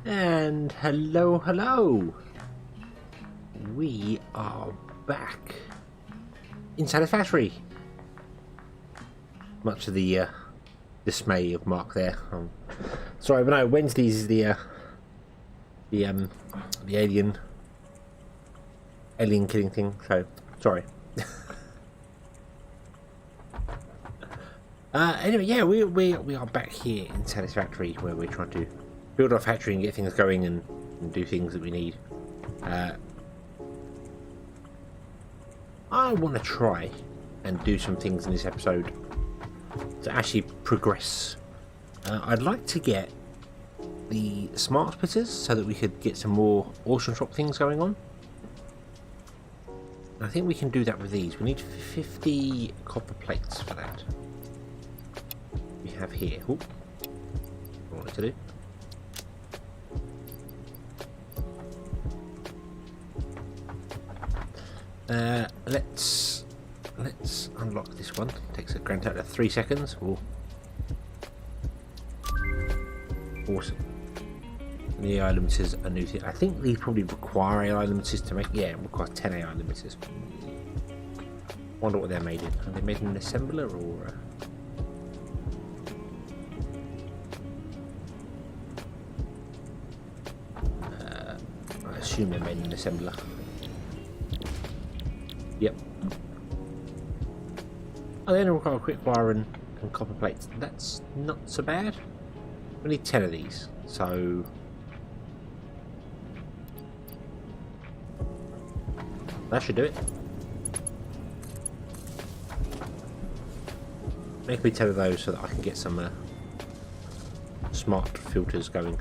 And hello, hello. We are back in Satisfactory. Much of the dismay of Mark there. Sorry, but no. Wednesdays is the alien killing thing. So sorry. Anyway, yeah, we are back here in Satisfactory, where we're trying to build our factory and get things going and do things that we need. I want to try and do some things in this episode to actually progress. I'd like to get the smart splitters so that we could get some more awesome shop things going on. I think we can do that with these. We need 50 copper plates for that. We have here. Ooh, what I wanted to do. Let's unlock this one. Takes a grand total of 3 seconds. Ooh. Awesome. The AI limiters are new thing. I think these probably require AI limiters to make. Yeah, it requires 10 AI limiters. Wonder what they're made in. Are they made in an assembler or? I assume they're made in an assembler. Yep. Oh, they only require quick wire and copper plates. That's not so bad. We need 10 of these, so that should do it. Make me 10 of those so that I can get some smart filters going.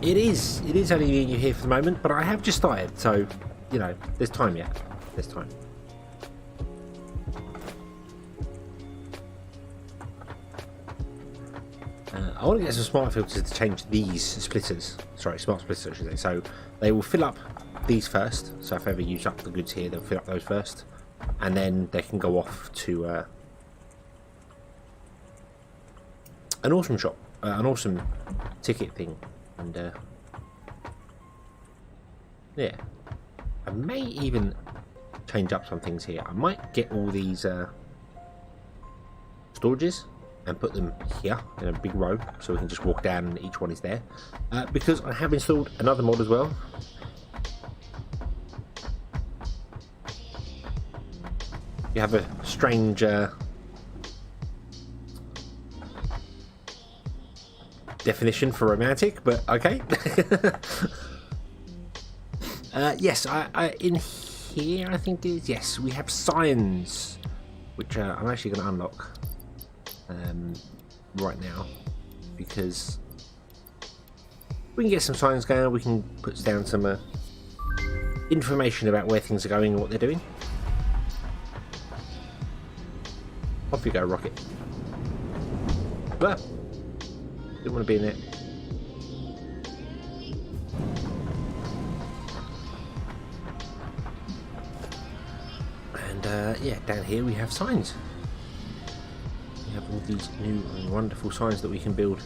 It is only me and you here for the moment, but I have just started, so you know, there's time yet. There's time. I want to get some smart filters to change these splitters. Sorry, smart splitters, I should say. So they will fill up these first. So if I ever use up the goods here, they'll fill up those first, and then they can go off to an awesome shop, an awesome ticket thing. And yeah, I may even change up some things here. I might get all these storages and put them here in a big row so we can just walk down and each one is there, because I have installed another mod as well. You have a strange definition for romantic, but okay. Yes, I in here I think it is. Yes, we have signs, which I'm actually going to unlock right now, because we can get some signs going. We can put down some information about where things are going and what they're doing. Off you go, rocket. But didn't want to be in it. And yeah, down here we have signs. We have all these new and wonderful signs that we can build.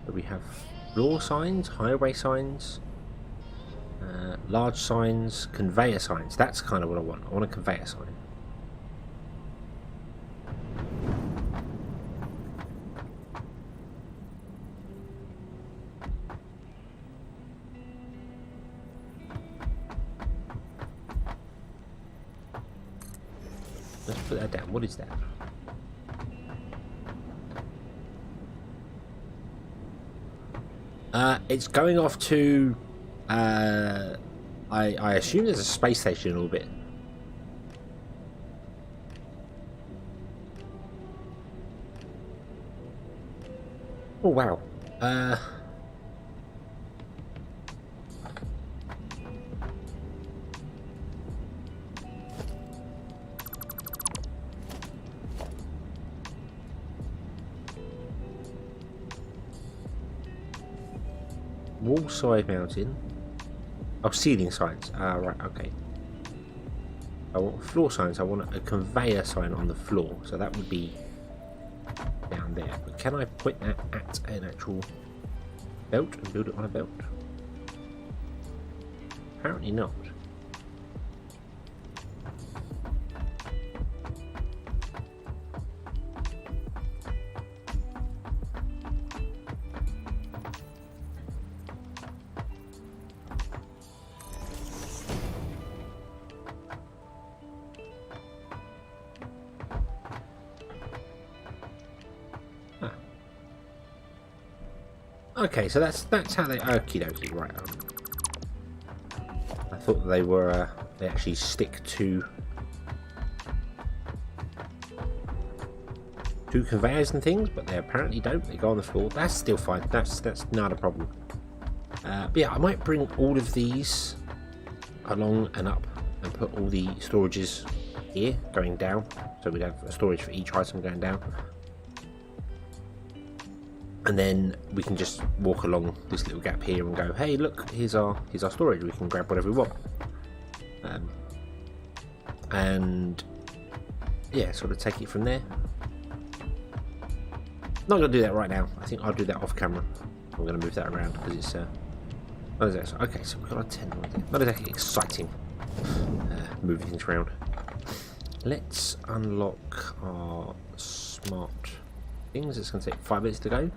So we have floor signs, highway signs, large signs, conveyor signs. That's kind of what I want. I want a conveyor sign. Let's put that down. What is that? It's going off to, I assume there's a space station in orbit. Oh wow. wall side mounting. Oh, ceiling signs. Ah, right, okay. I want floor signs. I want a conveyor sign on the floor, so that would be down there. But can I point that at an actual belt and build it on a belt? Apparently not. Okay, so that's how they. Okie dokie, right. I thought they were. They actually stick to conveyors and things, but they apparently don't. They go on the floor. That's still fine. That's not a problem. But yeah, I might bring all of these along and up and put all the storages here going down, so we'd have a storage for each item going down. And then we can just walk along this little gap here and go, hey, look, here's our storage. We can grab whatever we want. And yeah, sort of take it from there. Not gonna do that right now. I think I'll do that off camera. I'm gonna move that around because it's what is that? Okay, so we've got a 10 right there. Not exactly exciting moving things around. Let's unlock our smart things. It's going to take 5 minutes to go,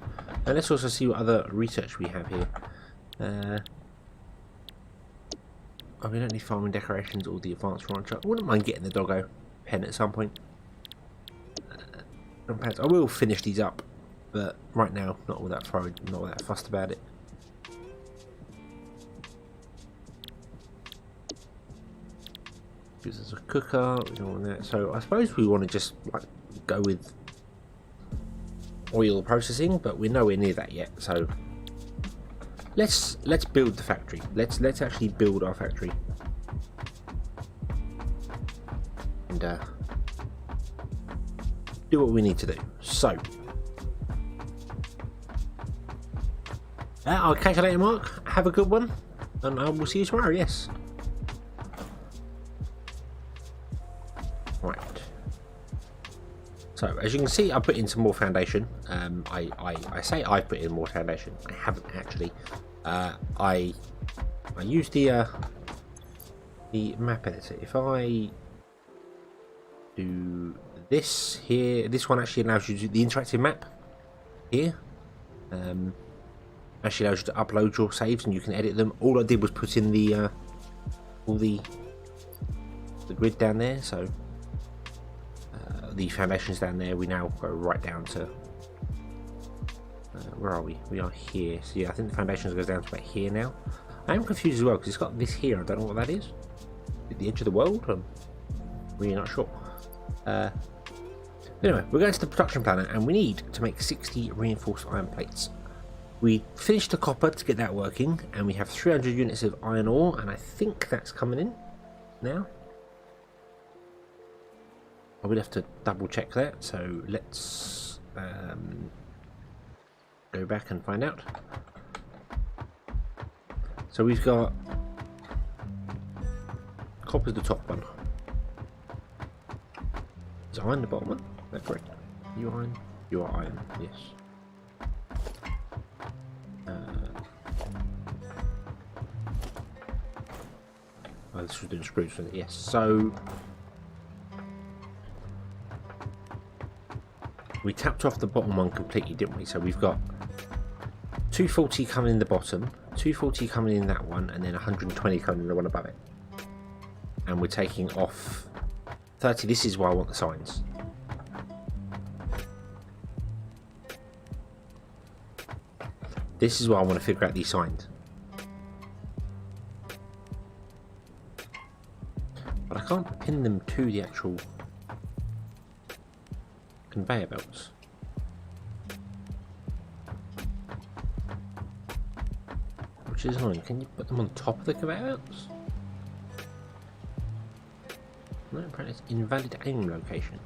and let's also see what other research we have here. Oh, we don't need farming decorations or the advanced rancher. I wouldn't mind getting the doggo pen at some point. I will finish these up, but right now not all that fussed about it. This is a cooker. We don't want that. So I suppose we want to just like go with oil processing, but we're nowhere near that yet. So let's build the factory. Let's actually build our factory and do what we need to do. So I'll catch you later, Mark. Have a good one, and I will see you tomorrow. Yes. Right. So as you can see, I put in some more foundation. I say I put in more foundation. I haven't actually. I used the map editor. If I do this here, this one actually allows you to do the interactive map here. Actually allows you to upload your saves and you can edit them. All I did was put in the all the grid down there. So the foundations down there. We now go right down to where are we? We are here. So yeah, I think the foundations goes down to about here now. I am confused as well because it's got this here. I don't know what that is. At the edge of the world? I'm really not sure. Anyway, we're going to the production planner and we need to make 60 reinforced iron plates. We finished the copper to get that working, and we have 300 units of iron ore, and I think that's coming in now. I would have to double check that, so let's go back and find out. So we've got copper's the top one. Is iron the bottom one? Is that correct? You iron? You are iron, yes. Oh, this was doing spruce, yes. So we tapped off the bottom one completely, didn't we? So we've got 240 coming in the bottom, 240 coming in that one, and then 120 coming in the one above it. And we're taking off 30. This is why I want the signs. This is why I want to figure out these signs. But I can't pin them to the actual conveyor belts. Which is annoying. Can you put them on top of the conveyor belts? No, apparently it's invalid aim location.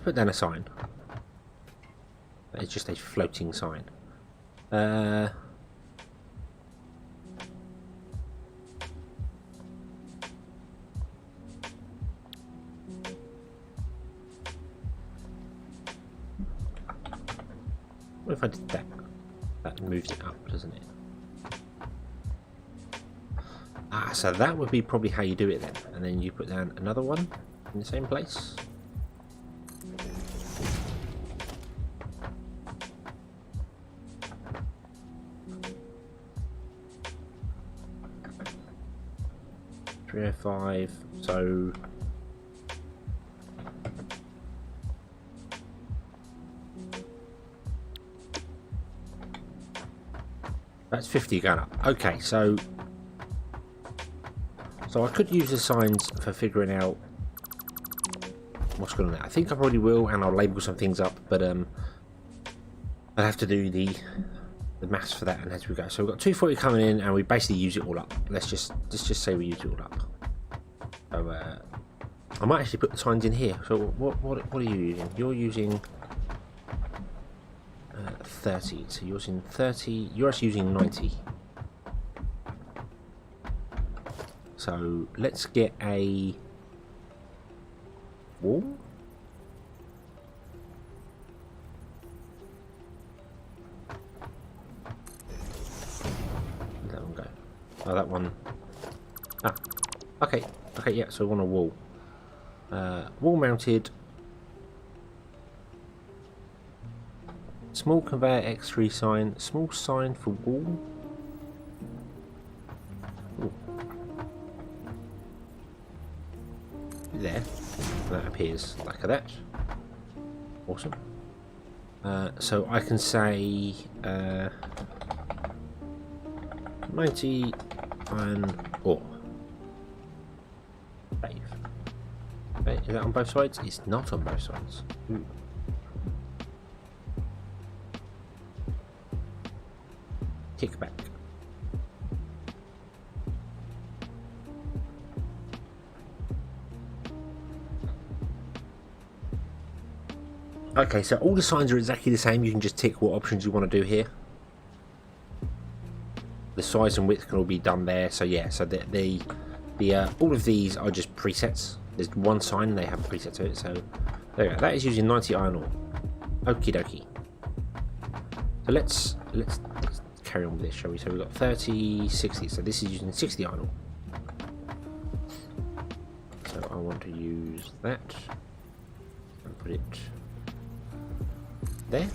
put down a sign. It's just a floating sign. What if I did that? That moves it up, doesn't it? Ah, so that would be probably how you do it then. And then you put down another one in the same place. .305, so that's 50 going up. Okay, so I could use the signs for figuring out what's going on there. I think I probably will, and I'll label some things up, but I'll have to do the maths for that and as we go. So we've got 240 coming in, and we basically use it all up. Let's just say we use it all up. So I might actually put the signs in here. So what are you using? You're using 30. So you're using 30. You're actually using 90. So let's get a wall. Where'd that one go? Oh, that one. Ah, okay, yeah. So we want a wall. Wall mounted. Small conveyor X3 sign. Small sign for wall. Ooh. There. That appears like that. Awesome. So I can say 90 iron ore. Save. Okay, is that on both sides? It's not on both sides. Ooh. Kick back. Okay, so all the signs are exactly the same. You can just tick what options you want to do here. The size and width can all be done there. So yeah, so the all of these are just presets. There's one sign and they have a preset to it. So there you go. That is using 90 iron ore. Okie dokie. So let's carry on with this, shall we? So we've got 30, 60. So this is using 60 iron ore. So I want to use that and put it there.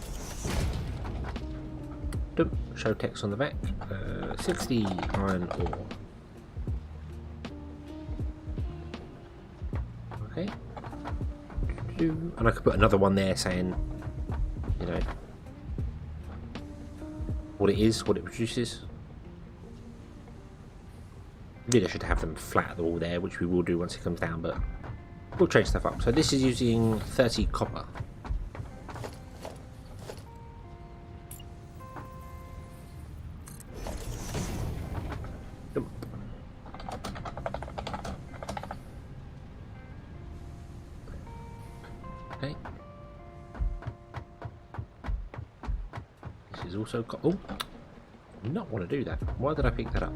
Show text on the back. 60 iron ore. Okay. And I could put another one there saying, you know, what it is, what it produces. Really, I should have them flat at the wall there, which we will do once it comes down, but we'll change stuff up. So this is using 30 copper. Okay. This is also got. Oh, I do not want to do that. Why did I pick that up?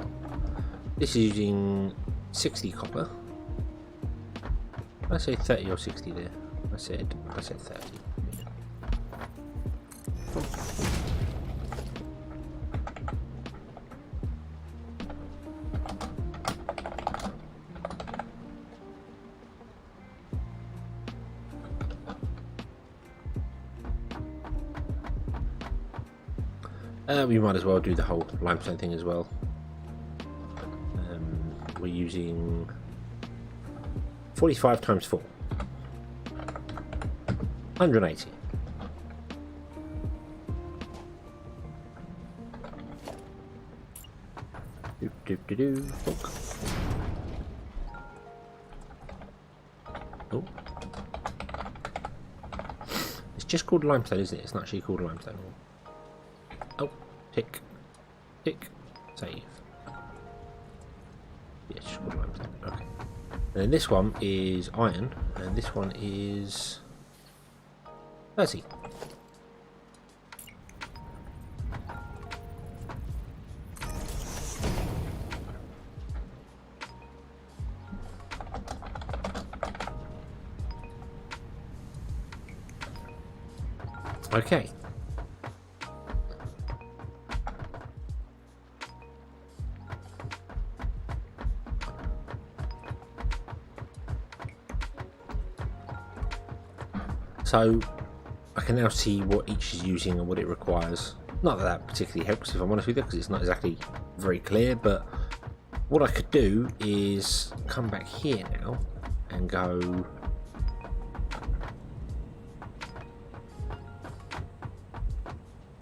This is using 60 copper. I say 30 or 60 there. I said 30. We might as well do the whole limestone thing as well. We're using 45 times 4. 180. Oh. It's just called limestone, isn't it? It's not actually called limestone. Oh, tick, tick, save. Yeah, it's just called limestone. Okay. And then this one is iron, and this one is 30. Okay. So I can now see what each is using and what it requires. Not that that particularly helps, if I'm honest with you, because it's not exactly very clear, but what I could do is come back here now and go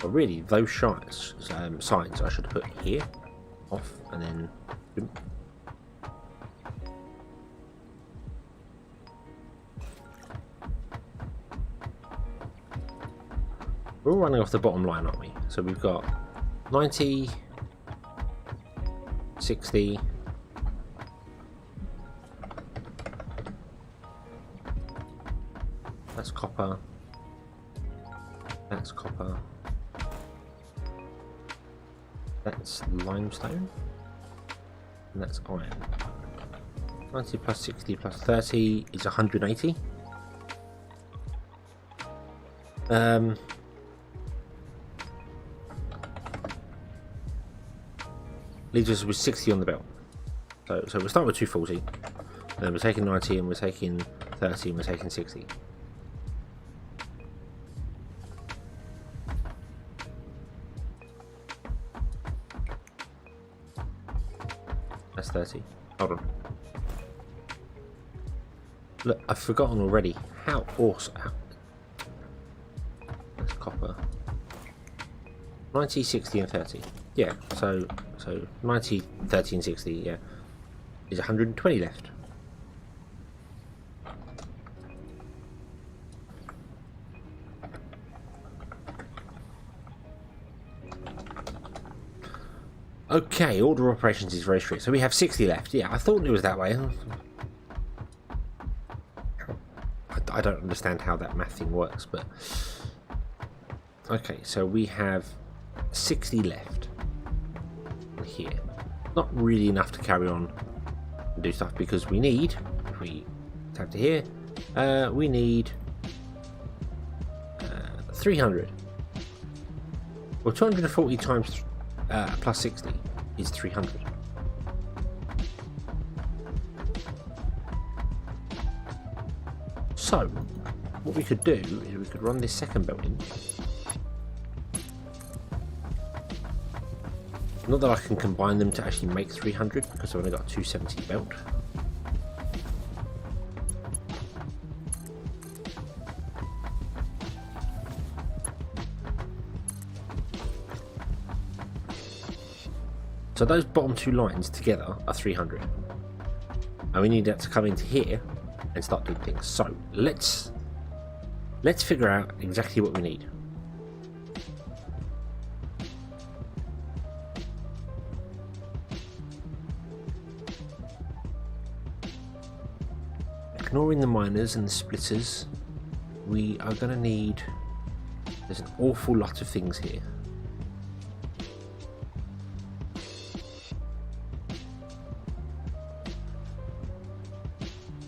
well, really those signs I should put here off and then boom. We're all running off the bottom line, aren't we? So we've got 90, 60, that's copper, that's copper, that's limestone, and that's iron. 90 plus 60 plus 30 is 180. Leaves us with 60 on the belt. So we'll start with 240, and then we're taking 90, and we're taking 30, and we're taking 60. That's 30. Hold on. Look, I've forgotten already how awesome. That's copper. 90, 60, and 30. Yeah, so 90, 30, and 60, yeah, is 120 left. Okay, order operations is very strict. So we have 60 left. Yeah, I thought it was that way. I don't understand how that math thing works, but okay, so we have 60 left here. Not really enough to carry on and do stuff, because we need, if we tab to here, we need 300. Well, 240 times plus 60 is 300. So what we could do is we could run this second belt in. Not that I can combine them to actually make 300, because I've only got a 270 belt. So those bottom two lines together are 300. And we need that to come into here and start doing things. So let's figure out exactly what we need. Ignoring the miners and the splitters, we are going to need, there's an awful lot of things here.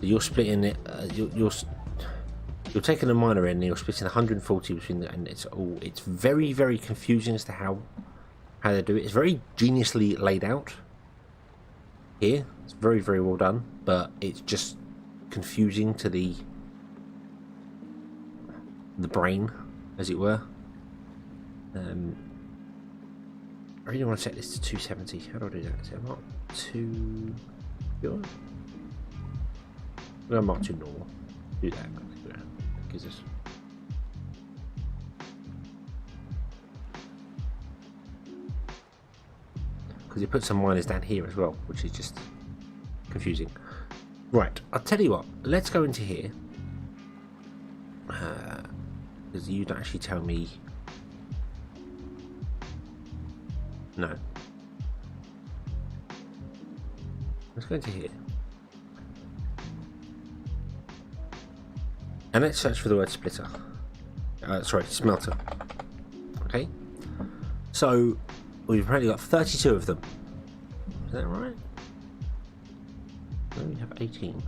You're splitting it, you're taking a miner in and you're splitting 140 between the, and it's very, very confusing as to how they do it. It's very geniusly laid out here. It's very, very well done, but it's just confusing to the brain, as it were. I really want to set this to 270. How do I do that? So I'm not too good. I'm not too normal. Do that. Gives us. Because you put some miners down here as well, which is just confusing. Right, I'll tell you what, let's go into here, because you don't actually tell me, no, let's go into here, and let's search for the word splitter, sorry, smelter. Okay, so we've apparently got 32 of them. Is that right? No, we have 18.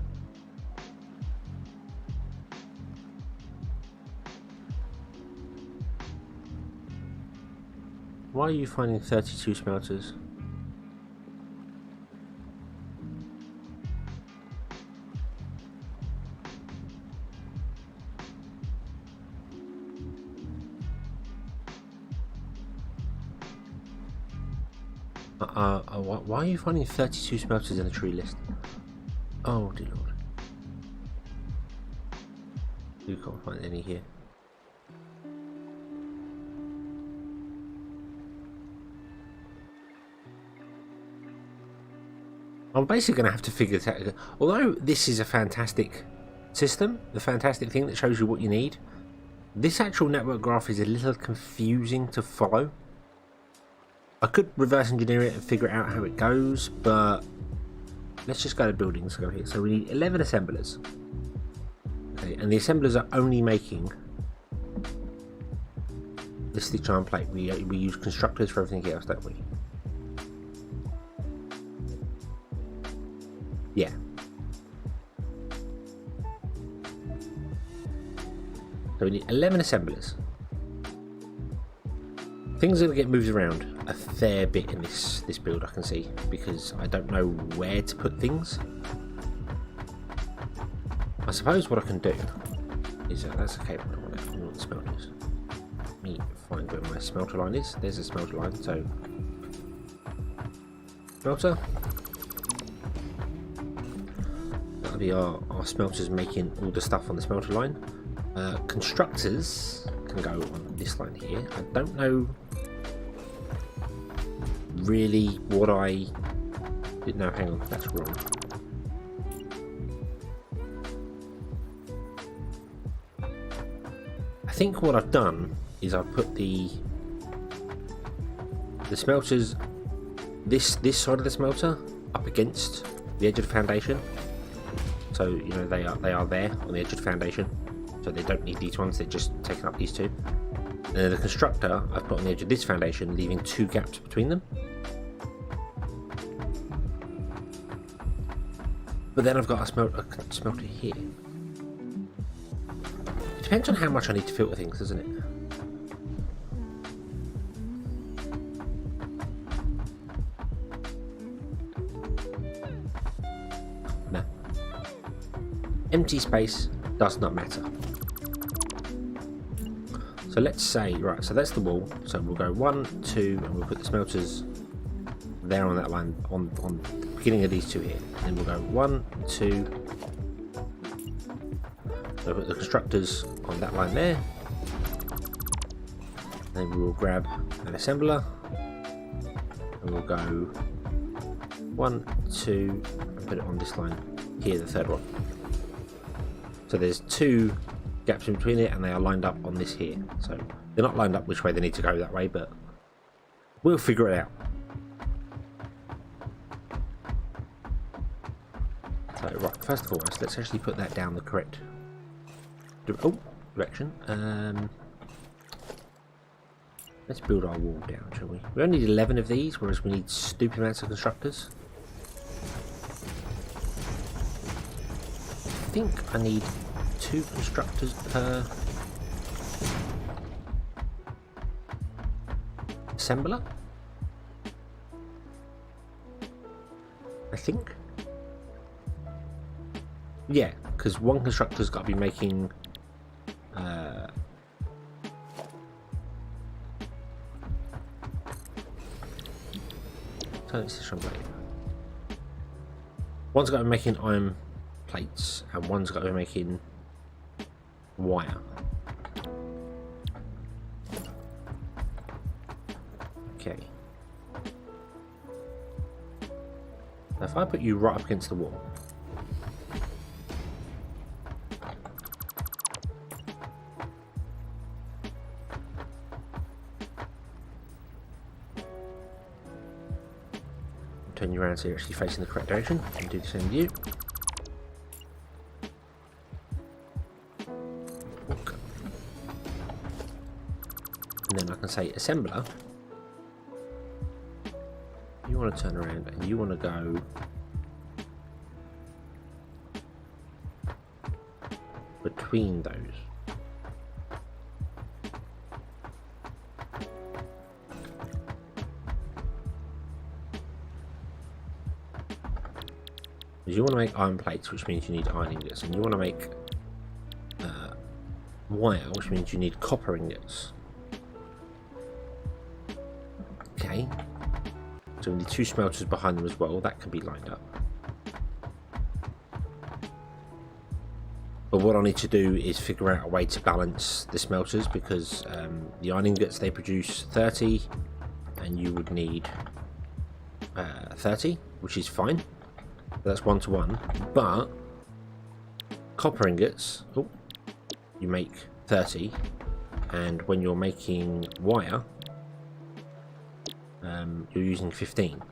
Why are you finding 32 smelters? Why are you finding 32 smelters in a tree list? Oh dear lord. You can't find any here. I'm basically going to have to figure this out. Although this is a fantastic system, the fantastic thing that shows you what you need, this actual network graph is a little confusing to follow. I could reverse engineer it and figure out how it goes, but let's just go to buildings. Go here. So we need 11 assemblers. Okay, and the assemblers are only making the stitch iron plate. We use constructors for everything else, don't we? Yeah. So we need 11 assemblers. Things are going to get moved around a fair bit in this build, I can see, because I don't know where to put things. I suppose what I can do is that's okay. I want the smelters. Let me find where my smelter line is. There's a smelter line. So smelter. That'll be our smelters making all the stuff on the smelter line. Constructors can go on this line here. I don't know really what I did. No, hang on, that's wrong. I think what I've done is I've put the smelters, this side of the smelter up against the edge of the foundation. So you know they are there on the edge of the foundation. So they don't need these ones, they're just taking up these two. And then the constructor I've put on the edge of this foundation, leaving 2 gaps between them. But then I've got a smelter here. Depends on how much I need to filter things, doesn't it? No. Empty space does not matter. So let's say, right, so that's the wall. So we'll go 1, 2, and we'll put the smelters there on that line, on the beginning of these two here. And then we'll go 1, 2. So we'll put the constructors on that line there. Then we will grab an assembler. And we'll go 1, 2, and put it on this line here, the third one. So there's 2 gaps in between it, and they are lined up on this here. So they're not lined up which way they need to go that way, but we'll figure it out. So right, first of all, let's actually put that down the correct direction. Let's build our wall down, shall we? We only need 11 of these, whereas we need stupid amounts of constructors. I think I need 2 constructors per assembler, I think. Yeah, because one constructor's got to be making one's got to be making iron plates and one's got to be making wire. Okay. Now if I put you right up against the wall, turn you around so you're actually facing the correct direction and do the same view. and then I can say assembler, you want to turn around and you want to go between those. You want to make iron plates, which means you need iron ingots, and you want to make wire, which means you need copper ingots. Okay, so we need 2 smelters behind them as well. That can be lined up. But what I need to do is figure out a way to balance the smelters, because the iron ingots, they produce 30, and you would need 30, which is fine. That's 1 to 1, but copper ingots, you make 30, and when you're making wire, you're using 15. So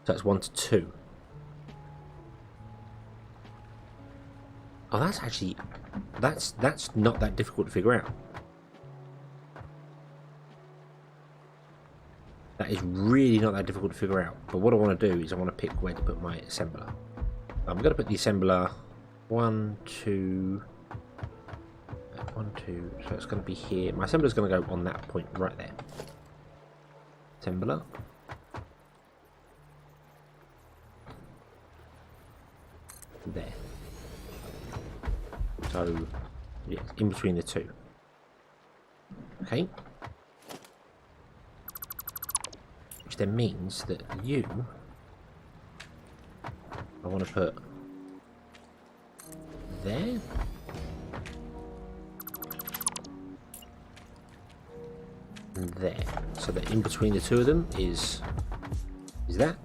that's 1 to 2. Oh, that's actually that's not that difficult to figure out. That is really not that difficult to figure out. But what I want to do is I want to pick where to put my assembler. I'm going to put the assembler 1, 2, 1, 2. So it's going to be here. My assembler is going to go on that point right there. Assembler. There. So, yeah, in between the two. Okay. Which then means that I want to put there. And there. So that in between the two of them is that.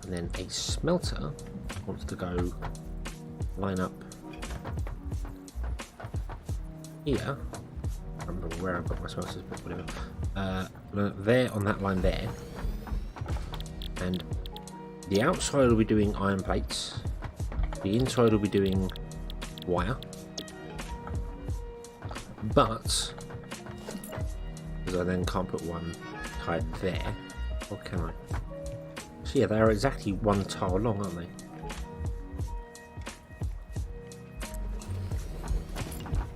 And then a smelter wants to go line up here. I don't remember where I've got my smelters, but whatever. There on that line there. And the outside will be doing iron plates. The inside will be doing wire. But because I then can't put one tied there, or can I? So yeah, they are exactly 1 tile long, aren't they?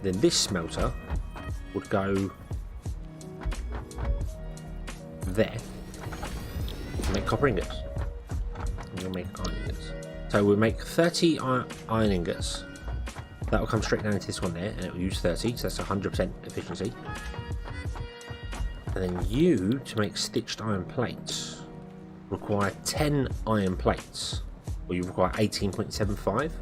Then this smelter would go there and make copper ingots. And we'll make iron ingots. So we'll make 30 iron ingots. That will come straight down into this one there, and it will use 30, so that's 100% efficiency. And then you, to make stitched iron plates, require 10 iron plates, or you require 18.75,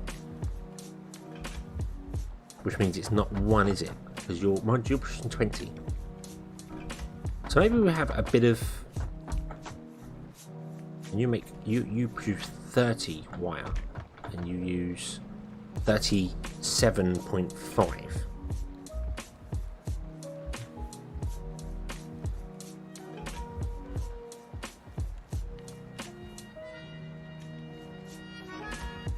which means it's not 1, is it? Because you're pushing 20. So maybe we have a bit of, and you produce 30 wire, and you use 37.5.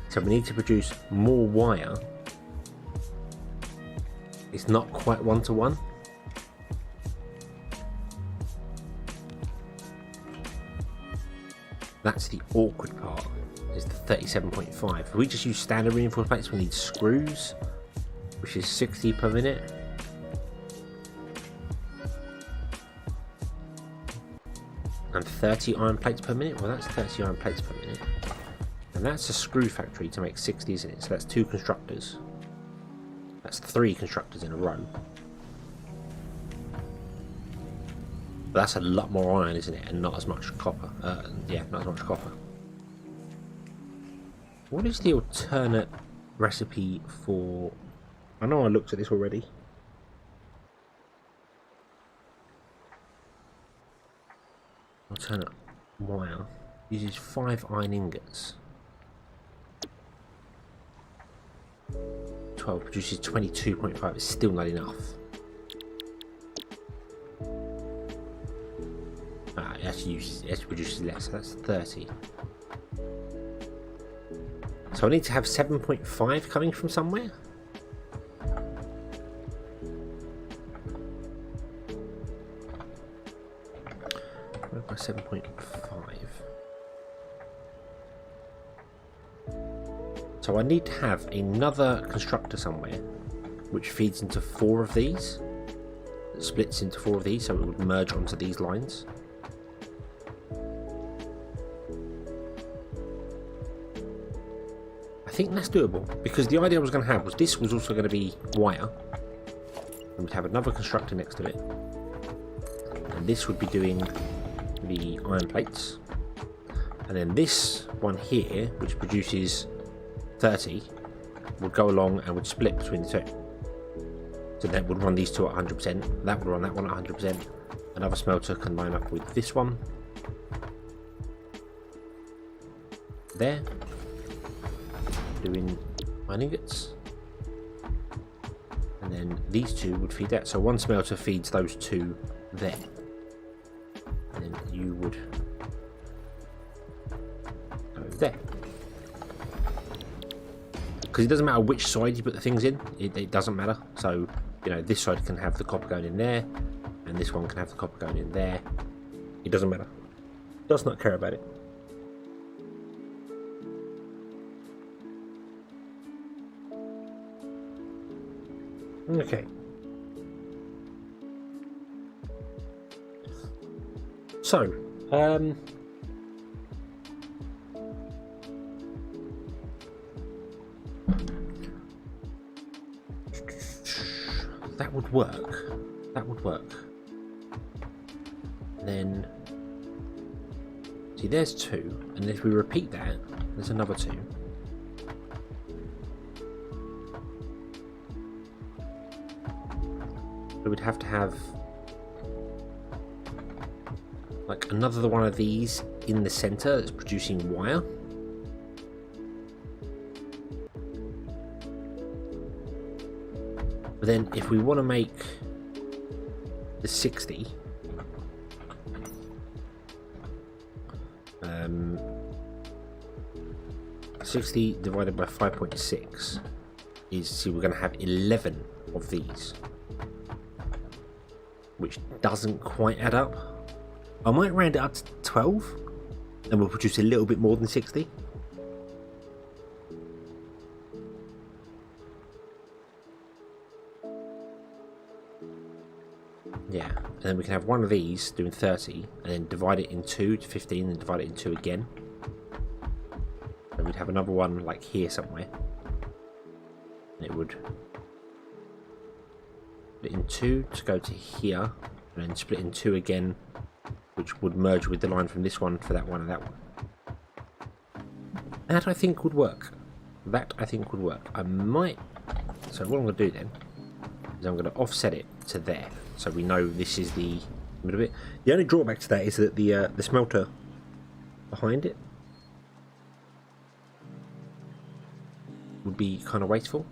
So we need to produce more wire. It's not quite 1 to 1. That's the awkward part, is the 37.5. If we just use standard reinforced plates, we need screws, which is 60 per minute. And 30 iron plates per minute. Well, that's 30 iron plates per minute. And that's a screw factory to make 60, isn't it? So that's 2 constructors. That's 3 constructors in a row. But that's a lot more iron, isn't it? And not as much copper. Yeah, not as much copper. What is the alternate recipe for... I know I looked at this already. Alternate wire uses 5 iron ingots. 12 produces 22.5. It's still not enough. It actually produces less. So that's 30. So I need to have 7.5 coming from somewhere. by 7.5. So I need to have another constructor somewhere which feeds into 4 of these. It splits into 4 of these, so it would merge onto these lines. I think that's doable, because the idea I was going to have was this was also going to be wire. And we'd have another constructor next to it. And this would be doing the iron plates. And then this one here, which produces 30, would go along and would split between the two. So that would run these two at 100%, that would run that one at 100%. Another smelter can line up with this one. There. Doing iron ingots. And then these two would feed that. So one smelter feeds those two there. And then you would go there. Because it doesn't matter which side you put the things in, it doesn't matter. So, you know, this side can have the copper going in there, and this one can have the copper going in there. It doesn't matter. Does not care about it. Okay. So, that would work. That would work. Then, see, there's 2, and if we repeat that, there's another 2. So we'd have to have like another one of these in the center that's producing wire. But then if we want to make the 60, 60 divided by 5.6 is, see, we're going to have 11 of these, which doesn't quite add up. I might round it up to 12 and we'll produce a little bit more than 60. Yeah, and then we can have one of these doing 30 and then divide it in 2 to 15 and divide it in 2 again. And we'd have another one like here somewhere. And it would split in 2 to go to here, and then split in 2 again, which would merge with the line from this one for that one and that one. That I think would work. That I think would work. I might. So what I'm going to do then is I'm going to offset it to there, so we know this is the middle bit. The only drawback to that is that the smelter behind it would be kind of wasteful,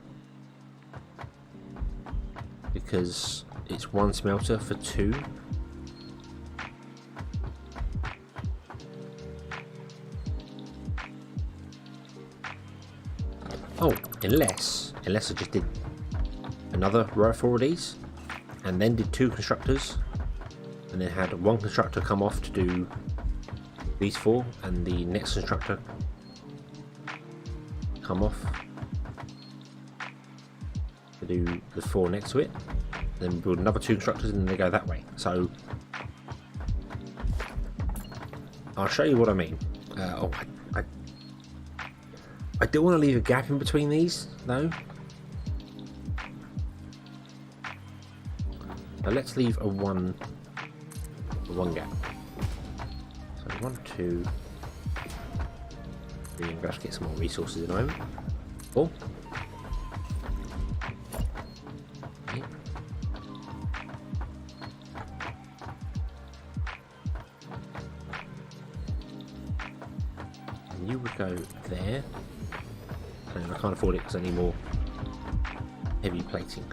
because it's one smelter for 2. Oh, unless I just did another row of 4 of these, and then did 2 constructors, and then had one constructor come off to do these 4, and the next constructor come off to do the 4 next to it, then build another 2 constructors, and then they go that way. So I'll show you what I mean. I do want to leave a gap in between these though. So let's leave a one gap. So 1, 2, 3. I'm going to have to get some more resources in a moment. 4. Okay. And you would go there. And I can't afford it because I need more heavy plating.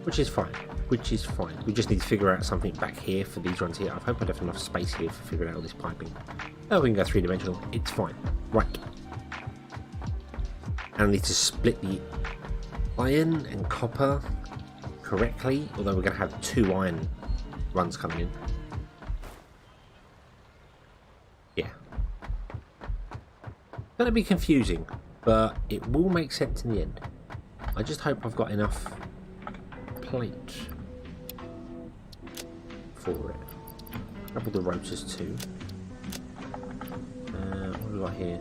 Which is fine. Which is fine. We just need to figure out something back here for these ones here. I hope I'd have enough space here for figuring out all this piping. Oh, we can go 3-dimensional. It's fine. Right. And I need to split the iron and copper correctly, although we're going to have 2 iron runs coming in. Gonna be confusing, but it will make sense in the end. I just hope I've got enough plate for it. Double the rotors too. What have we got here?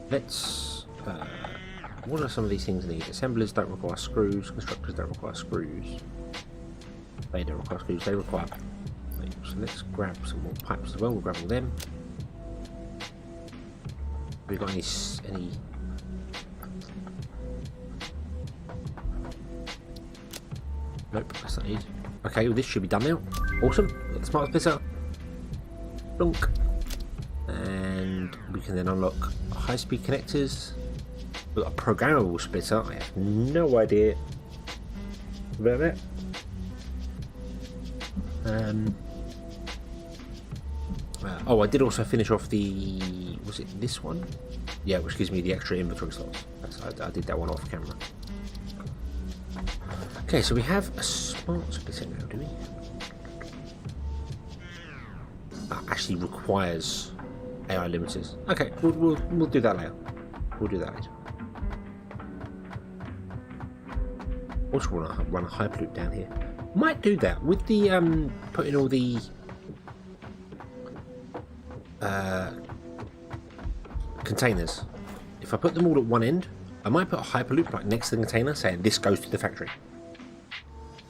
Let's. What are some of these things need? Assemblers don't require screws. Constructors don't require screws. They don't require screws. They require. So let's grab some more pipes as well. We'll grab all them. Have we got any? Nope, that's not needed. Okay, well, this should be done now. Awesome. Got the smart splitter. Plunk. And we can then unlock high-speed connectors. We've got a programmable splitter. I have no idea about that. Oh, I did also finish off the... Was it this one? Yeah, which gives me the extra inventory slots. I did that one off camera. Okay, so we have a smart splitter now, do we? That actually requires AI limiters. Okay, we'll do that later. We'll do that later. Also want to run a hyperloop down here. Might do that with the putting all the containers. If I put them all at one end, I might put a hyperloop like next to the container saying this goes to the factory.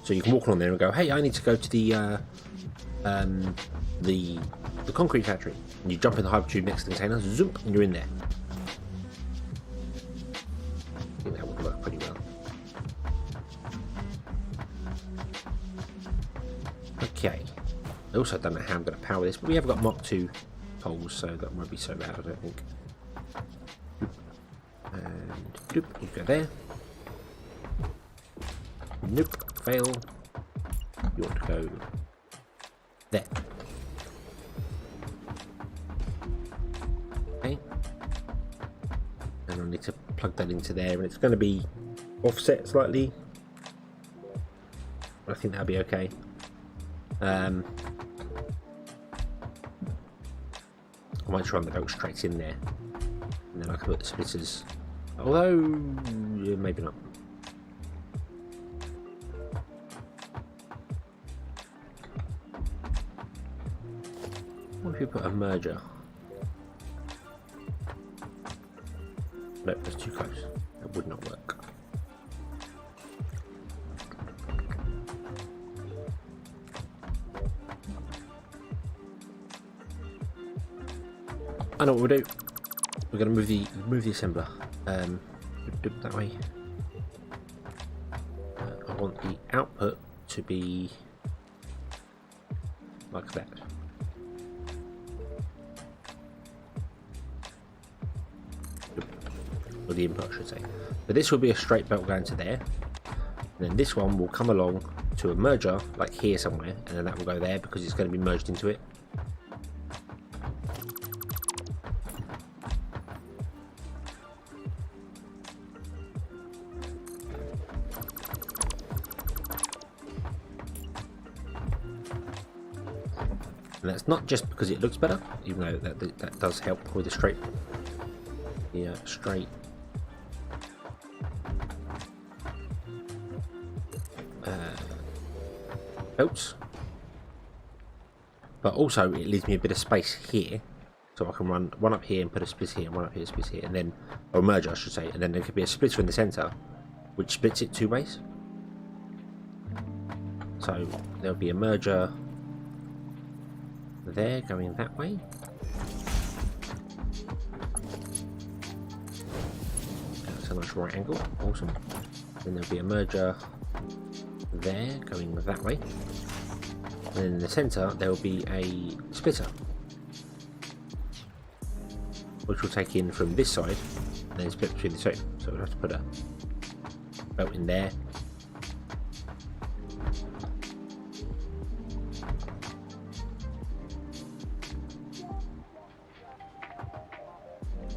So you can walk along there and go, hey, I need to go to the concrete factory. And you jump in the hypertube next to the container, zoom, and you're in there. I think that would work pretty well. Okay. I also don't know how I'm going to power this, but we have got Mach 2 poles, so that won't be so bad, I don't think. And doop, you go there. Nope, fail. You want to go there. Okay. And I need to plug that into there, and it's going to be offset slightly. I think that'll be okay. I might try and go straight in there, and then I can put the splitters. Although, yeah, maybe not. What if you put a merger? Nope, that's too close. That would not work. I know what we'll do. We're going to move the assembler that way. I want the output to be like that. Or the input, I should say. But this will be a straight belt going to there. And then this one will come along to a merger, like here somewhere, and then that will go there because it's going to be merged into it. And that's not just because it looks better, even though that does help with the straight belts, but also it leaves me a bit of space here, so I can run one up here and put a split here, and one up here, split here, and then, or merger I should say, and then there could be a splitter in the center, which splits it two ways. So there'll be a merger there going that way. That's a nice right angle, awesome. Then there'll be a merger there going that way, and then in the center there will be a splitter which will take in from this side and then split between the two, so we'll have to put a belt in there.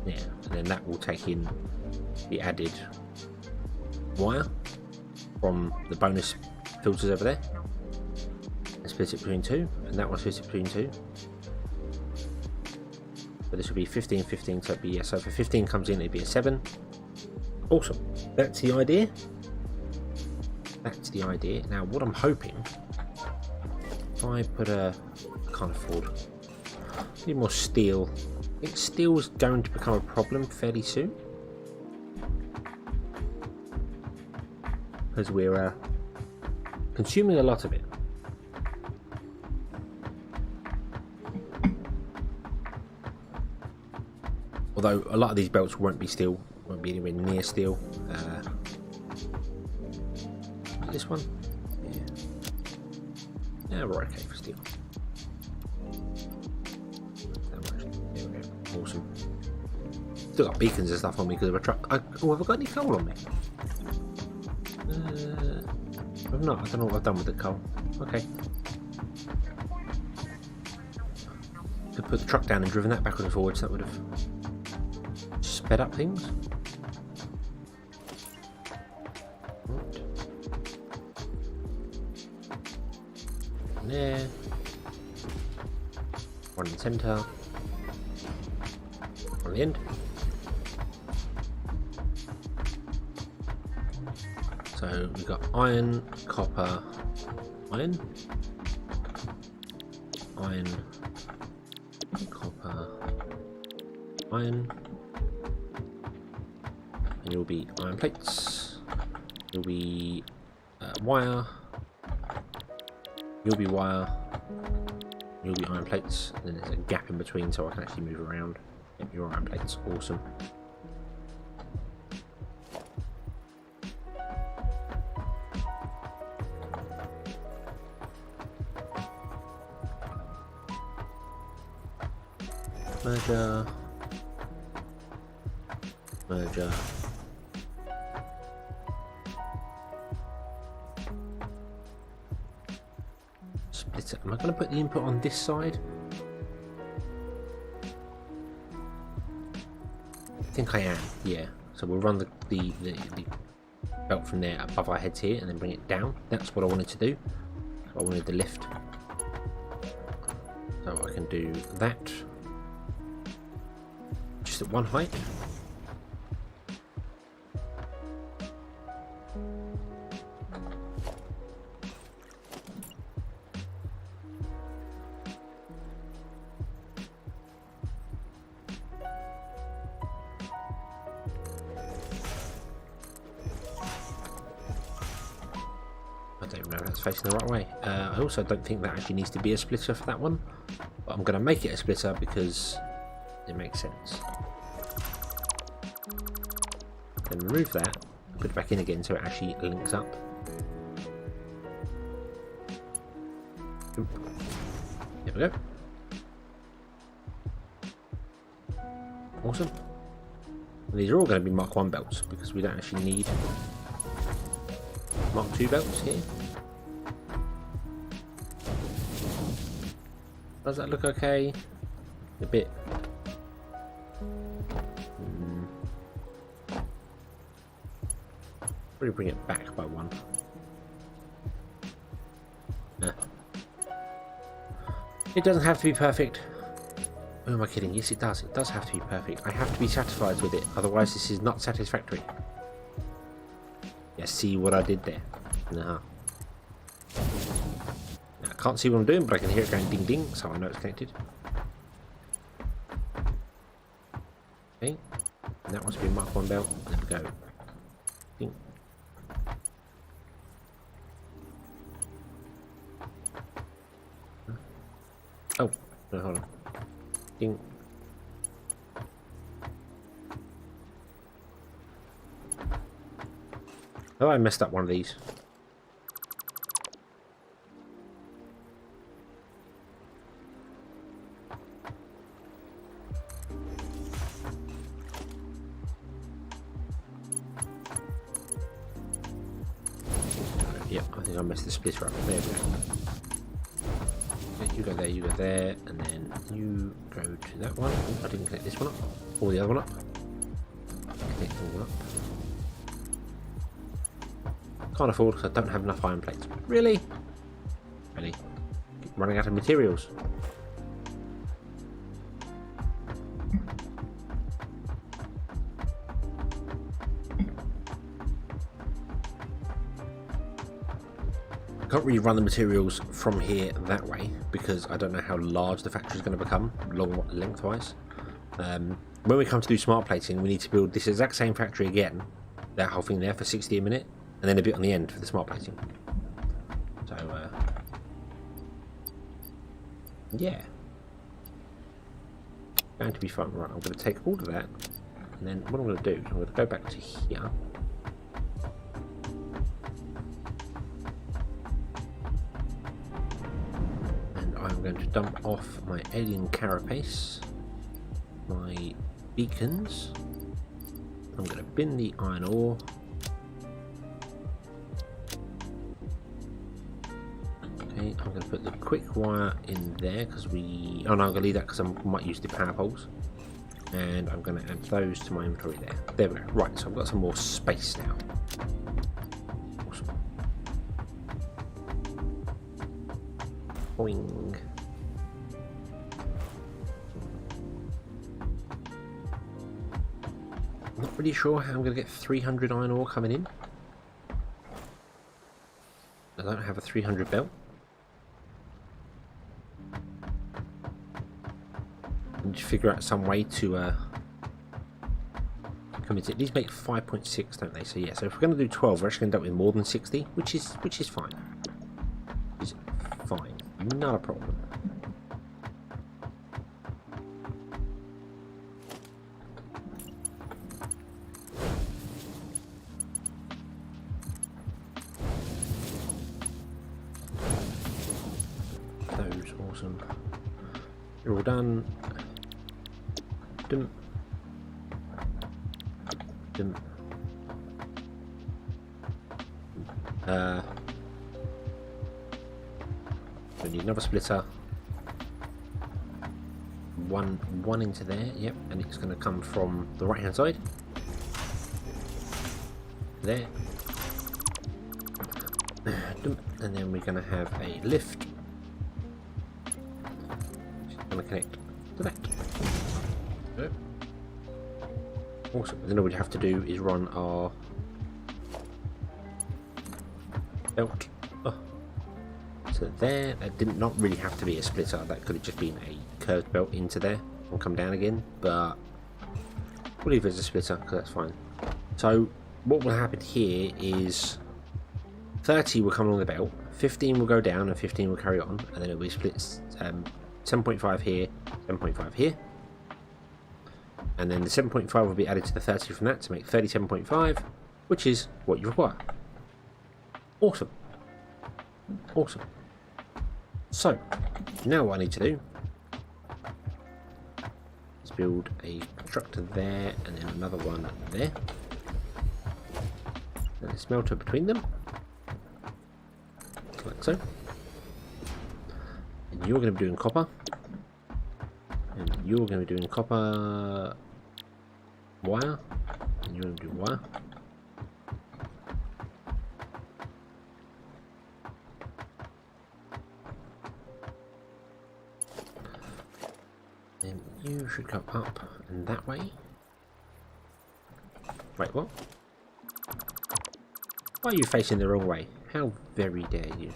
Yeah, and then that will take in the added wire from the bonus filters over there and split it between two, and that one split it between two. But this will be 15, 15, so it'd be, yeah, so if a 15 comes in, it'd be a 7. Awesome. That's the idea. That's the idea. Now, what I'm hoping, if I put a, I can't afford, need more steel. I think steel's going to become a problem fairly soon. Because we're consuming a lot of it. Although a lot of these belts won't be steel, won't be anywhere near steel. This one? Yeah. Yeah, we're okay for steel. There we go. Awesome. Still got beacons and stuff on me because of a truck. Oh, have I got any coal on me? I've not. I don't know what I've done with the coal. Okay. Could put the truck down and driven that backwards and forwards. That would have sped up things. There. One in the centre. One on the end. So we've got iron, copper, iron, iron, copper, iron, and you'll be iron plates, you'll be wire, you'll be wire, you'll be iron plates, and then there's a gap in between so I can actually move around. Yep, your iron plates, awesome. Merger, merger, splitter. Am I going to put the input on this side? I think I am, yeah. So we'll run the belt from there above our heads here and then bring it down. That's what I wanted to do. So I wanted the lift. So I can do that. Just at one height. I don't know if that's facing the right way. I also don't think that actually needs to be a splitter for that one, but I'm going to make it a splitter because it makes sense. Then remove that, put it back in again so it actually links up. Oop. There we go. Awesome. And these are all going to be Mark 1 belts because we don't actually need Mark 2 belts here. Does that look okay? A bit. Probably bring it back by one. It doesn't have to be perfect. Who am I kidding? Yes, it does. It does have to be perfect. I have to be satisfied with it. Otherwise, this is not satisfactory. Yeah, see what I did there? Nah. Now, I can't see what I'm doing, but I can hear it going ding ding, so I know it's connected. Okay. And that must be a Mark 1 belt. There we go. Ding. Oh, no, hold on. Ding. Oh, I messed up one of these. Yep, I think I messed the splitter up. There we go. You go there, you go there, and then you go to that one. Oh, I didn't connect this one up, or the other one up. Connect all up. Can't afford because I don't have enough iron plates. Really? Really? Keep running out of materials. can't really run the materials from here that way because I don't know how large the factory is going to become lengthwise. When we come to do smart plating, we need to build this exact same factory again, that whole thing there for 60 a minute, and then a bit on the end for the smart plating. So yeah, going to be fun. Right, I'm going to take all of that, and then what I'm going to do is I'm going to go back to here. I'm going to dump off my alien carapace, my beacons. I'm going to bin the iron ore. Okay, I'm going to put the quick wire in there because we... Oh no, I'm going to leave that because I might use the power poles. And I'm going to add those to my inventory there. There we go. Right, so I've got some more space now. Awesome. Boing. Not really sure how I'm going to get 300 iron ore coming in. I don't have a 300 belt. I need to figure out some way to come into it. These make 5.6, don't they? So yeah, so if we're going to do 12, we're actually going to end up with more than 60, which is fine. Is fine, not a problem. Those awesome. You're all done. Dum. Dum. We need another splitter. One into there, yep, and it's going to come from the right hand side. There. And then we're going to have a lift. It's going to connect to that. Yep. Awesome. Then all we have to do is run our belt. Oh. So there, that did not really have to be a splitter. That could have just been a curved belt into there and come down again. But we'll leave it as a splitter because that's fine. So what will happen here is 30 will come along the belt, 15 will go down, and 15 will carry on, and then it'll be split 7.5 here, 7.5 here. And then the 7.5 will be added to the 30 from that to make 37.5, which is what you require. Awesome. Awesome. So, now what I need to do is build a constructor there and then another one there. And a smelter between them. Like so. And you're going to be doing copper. And you're going to be doing copper wire, and you're going to do wire. And you should go up and that way. Wait, what? Why are you facing the wrong way? How very dare you?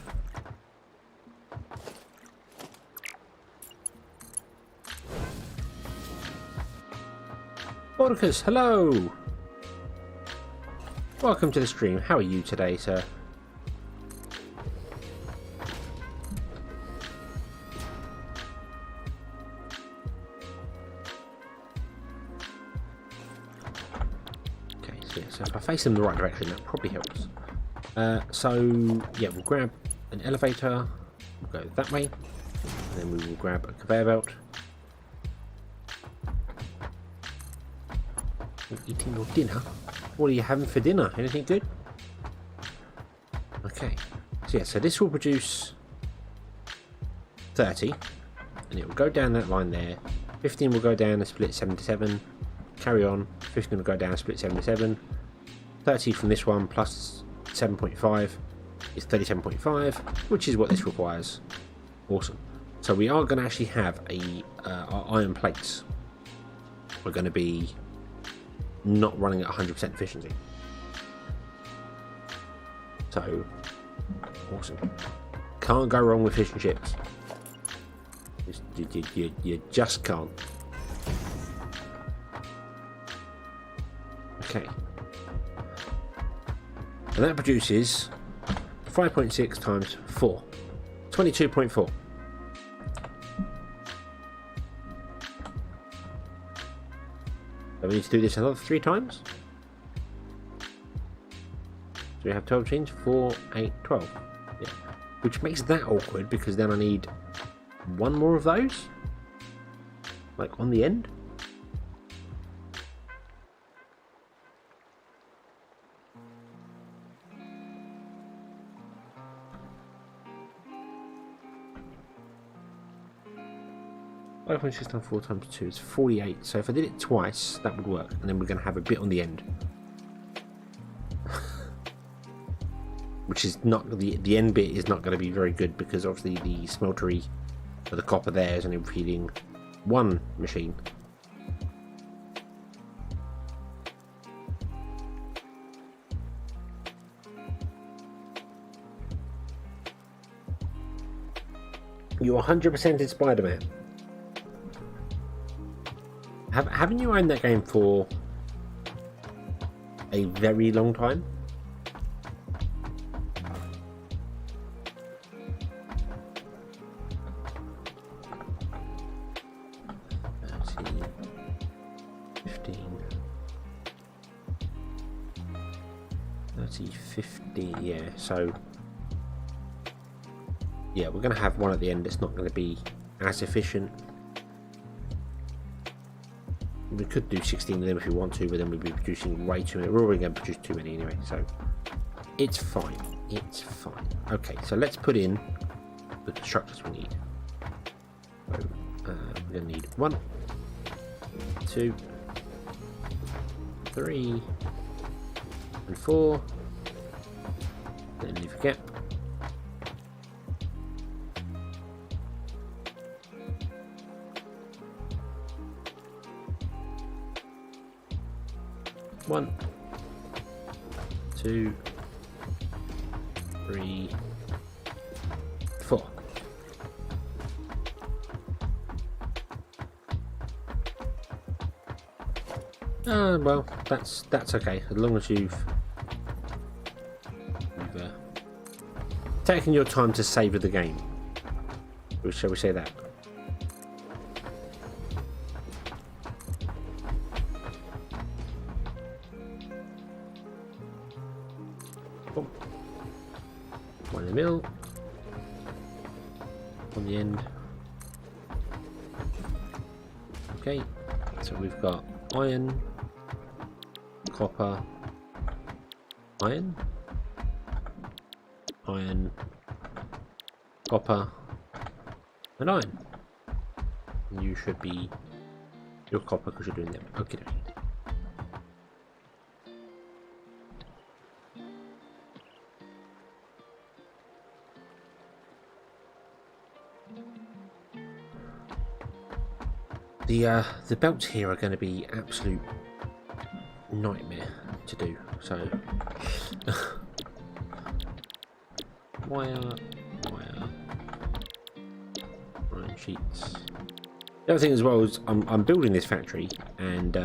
Mordicus, hello! Welcome to the stream. How are you today, sir? Okay, so, yeah, so if I face them the right direction, that probably helps. So, yeah, we'll grab an elevator, we'll go that way, and then we will grab a conveyor belt. Eating your dinner? What are you having for dinner? Anything good? Okay. So yeah, so this will produce 30, and it will go down that line there. 15 will go down and split 77. Carry on. 15 will go down and split 77. 30 from this one plus 7.5 is 37.5, which is what this requires. Awesome. So we are going to actually have our iron plates. We're going to be not running at 100% efficiency. So Awesome. Can't go wrong with fish and chips. You just can't. Okay. And that produces 5.6 times 4. 22.4. So we need to do this another 3 times. So we have 12 machines, 4, 8, 12. Yeah. Which makes that awkward because then I need one more of those. Like on the end. Five point six times 4 times 2 is 48. So if I did it twice, that would work. And then we're going to have a bit on the end. Which is not, the end bit is not going to be very good because obviously the smeltery for the copper there is only feeding one machine. You're 100% in Spider-Man. Haven't you owned that game for a very long time? Yeah, so yeah, we're going to have one at the end that's not going to be as efficient. We could do 16 of them if we want to, but then we'd be producing way too many. We're already going to produce too many anyway, so it's fine. It's fine. Okay, so let's put in the constructors we need. So, we're going to need 1, 2, 3, and 4. Then leave a gap. One, 2, 3, 4. Well, that's okay as long as you've taken your time to savor the game. Shall we say that? Boom. One in the middle. On the end. Okay, so we've got iron, copper, iron, iron, copper, and iron. And you should be your copper because you're doing them. Okay. The belts here are going to be absolute nightmare to do. So wire, iron sheets. The other thing as well is I'm building this factory and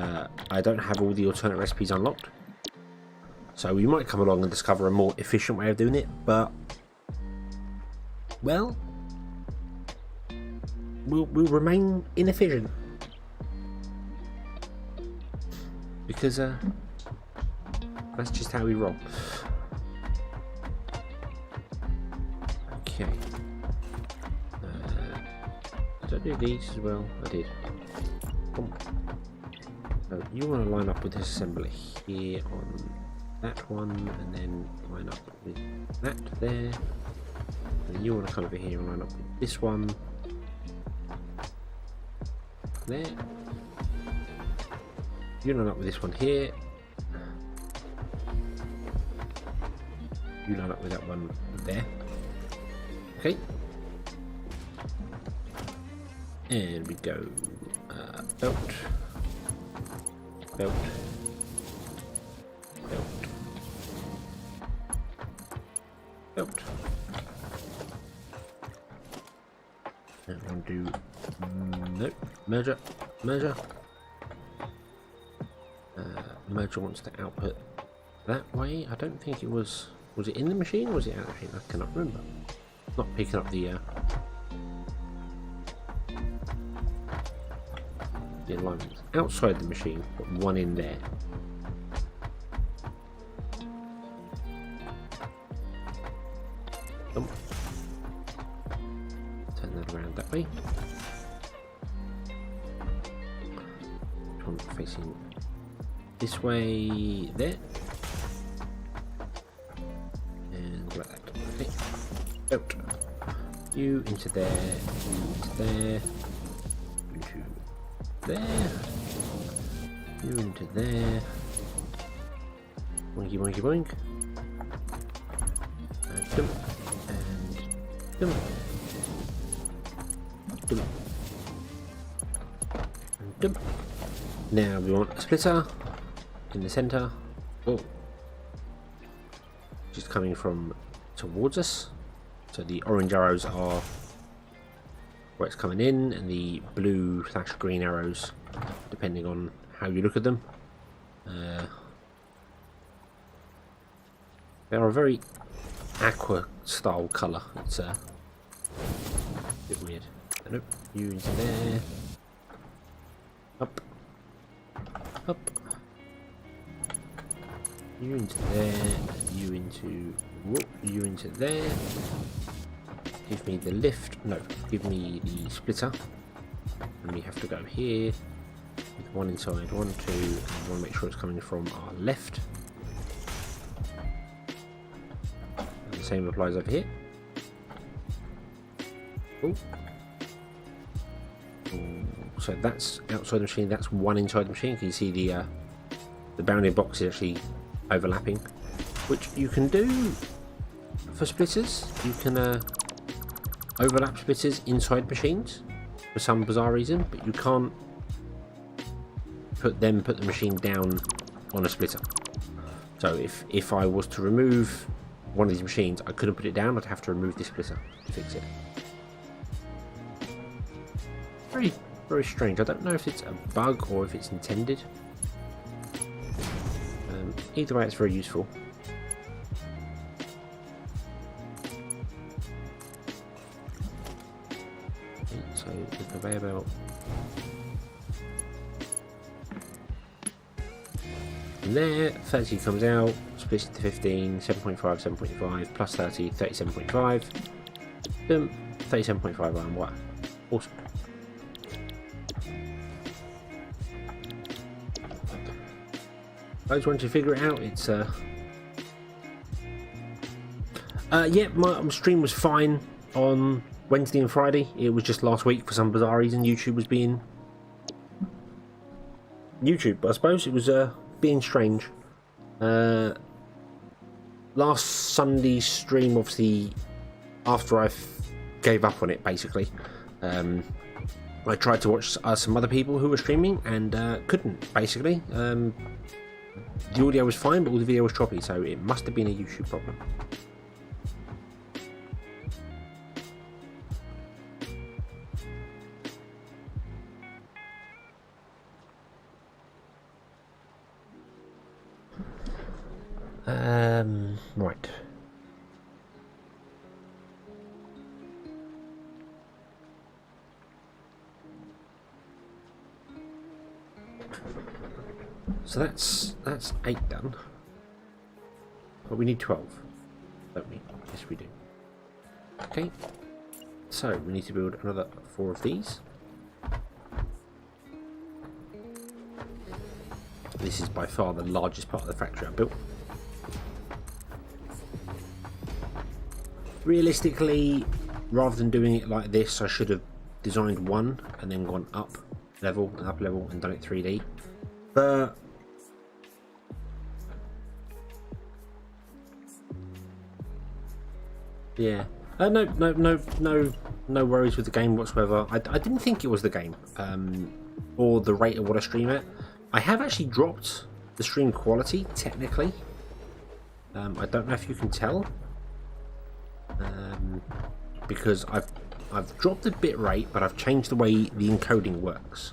I don't have all the alternate recipes unlocked. So we might come along and discover a more efficient way of doing it, but well, we'll remain inefficient because that's just how we roll. Okay. Did I do these as well? I did. Boom. So you want to line up with this assembly here on that one, and then line up with that there. And you want to come over here and line up with this one there. You line up with this one here. You line up with that one there. Okay. And we go belt, belt, belt, Built. And we'll do nope. Merger. Merger. Merger wants to output that way. I don't think it was. Was it in the machine or was it out of the machine? I cannot remember. Not picking up the alignment outside the machine, but one in there. Turn that around that way. One facing this way there. And like that. Okay. Out. You into there, you into there, into there, you into there. Boinky boinky boink. And dump. And dump. Dump. And dump. Now we want a splitter in the center. Oh. Just coming from towards us. So the orange arrows are where it's coming in, and the blue / green arrows, depending on how you look at them. They are a very aqua style colour. It's a bit weird. Nope, you into there. Up. Up. You into there. You into. Whoop, you into there. Give me the lift. No, give me the splitter. And we have to go here. With one inside, 1, 2. And we want to make sure it's coming from our left. And the same applies over here. Ooh. Ooh. So that's outside the machine. That's one inside the machine. Can you see the bounding box is actually overlapping? Which you can do for splitters. You can overlap splitters inside machines for some bizarre reason, but you can't put the machine down on a splitter. So if I was to remove one of these machines, I couldn't put it down. I'd have to remove this splitter to fix it. Very, very strange. I don't know if it's a bug or if it's intended. Either way, it's very useful. So the conveyor belt. And there, 30 comes out, splits to 15, 7.5, 7.5, plus 30, 37.5. Boom, 37.5 iron wire. Awesome. Those once you figure it out, it's yeah, my stream was fine on Wednesday and Friday. It was just last week for some bizarre reason YouTube was being YouTube, I suppose. It was being strange. Last Sunday's stream, obviously, after I gave up on it, basically, I tried to watch some other people who were streaming and couldn't, basically. The audio was fine, but all the video was choppy, so it must have been a YouTube problem. Right. So that's 8 done. But we need 12, don't we? Yes, we do. Okay. So we need to build another 4 of these. This is by far the largest part of the factory I built. Realistically, rather than doing it like this, I should have designed one and then gone up level and up level and done it 3D. But yeah, no worries with the game whatsoever. I didn't think it was the game or the rate of what I stream at. I have actually dropped the stream quality technically. I don't know if you can tell. because I've dropped the bit rate, but I've changed the way the encoding works.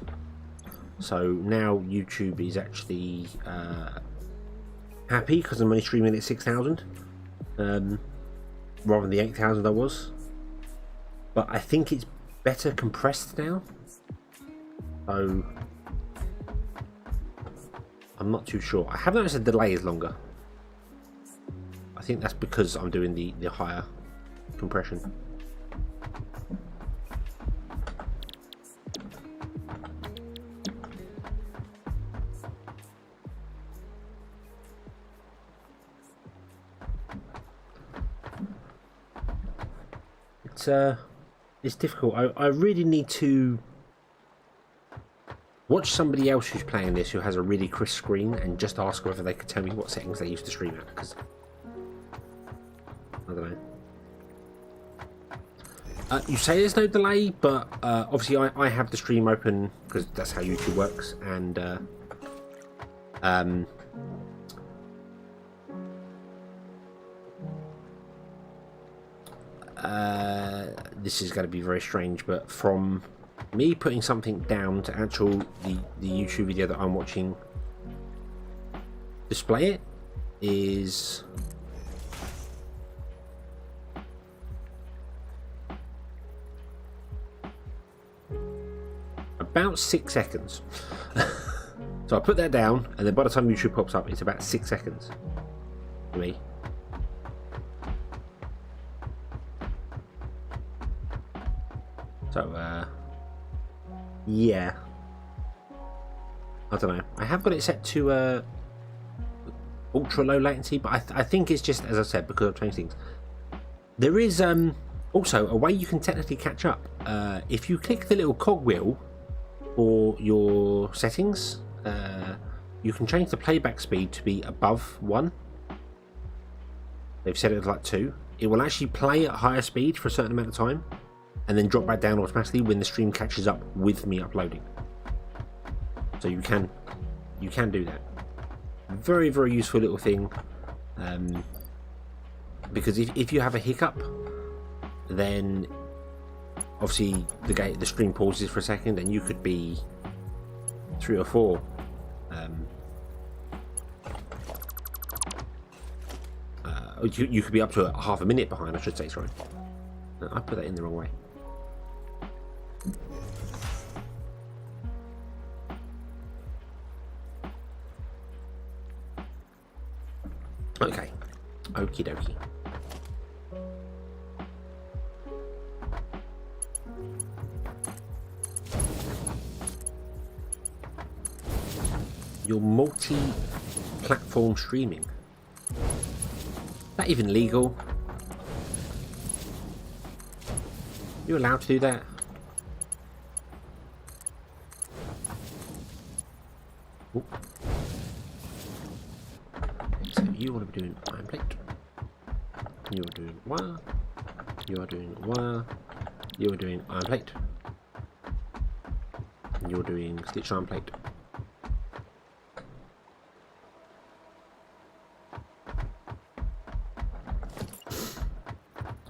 So now YouTube is actually happy because I'm only streaming at 6,000 rather than the 8,000 I was. But I think it's better compressed now. So I'm not too sure. I have noticed the delay is longer. I think that's because I'm doing the higher compression. It's difficult. I really need to watch somebody else who's playing this who has a really crisp screen and just ask whether they could tell me what settings they used to stream at, because I don't know. You say there's no delay, but obviously I have the stream open because that's how YouTube works, and this is going to be very strange, but from me putting something down to actual the YouTube video that I'm watching display it is about 6 seconds. So I put that down, and then by the time YouTube pops up, it's about 6 seconds for me. So, yeah. I don't know. I have got it set to ultra low latency, but I think it's just, as I said, because I've changed things. There is also a way you can technically catch up. If you click the little cogwheel for your settings, you can change the playback speed to be above 1. They've set it like 2. It will actually play at higher speed for a certain amount of time, and then drop back down automatically when the stream catches up with me uploading. So you can do that. Very, very useful little thing. Because if you have a hiccup, then obviously the stream pauses for a second, and you could be 3 or 4 you could be up to a half a minute behind, I should say. Sorry, no, I put that in the wrong way. Okay, okie dokie. Your multi-platform streaming. Is that even legal? You allowed to do that? Ooh. So you want to be doing iron plate. You are doing wire. You are doing wire. You are doing iron plate. And you're doing stitch iron plate.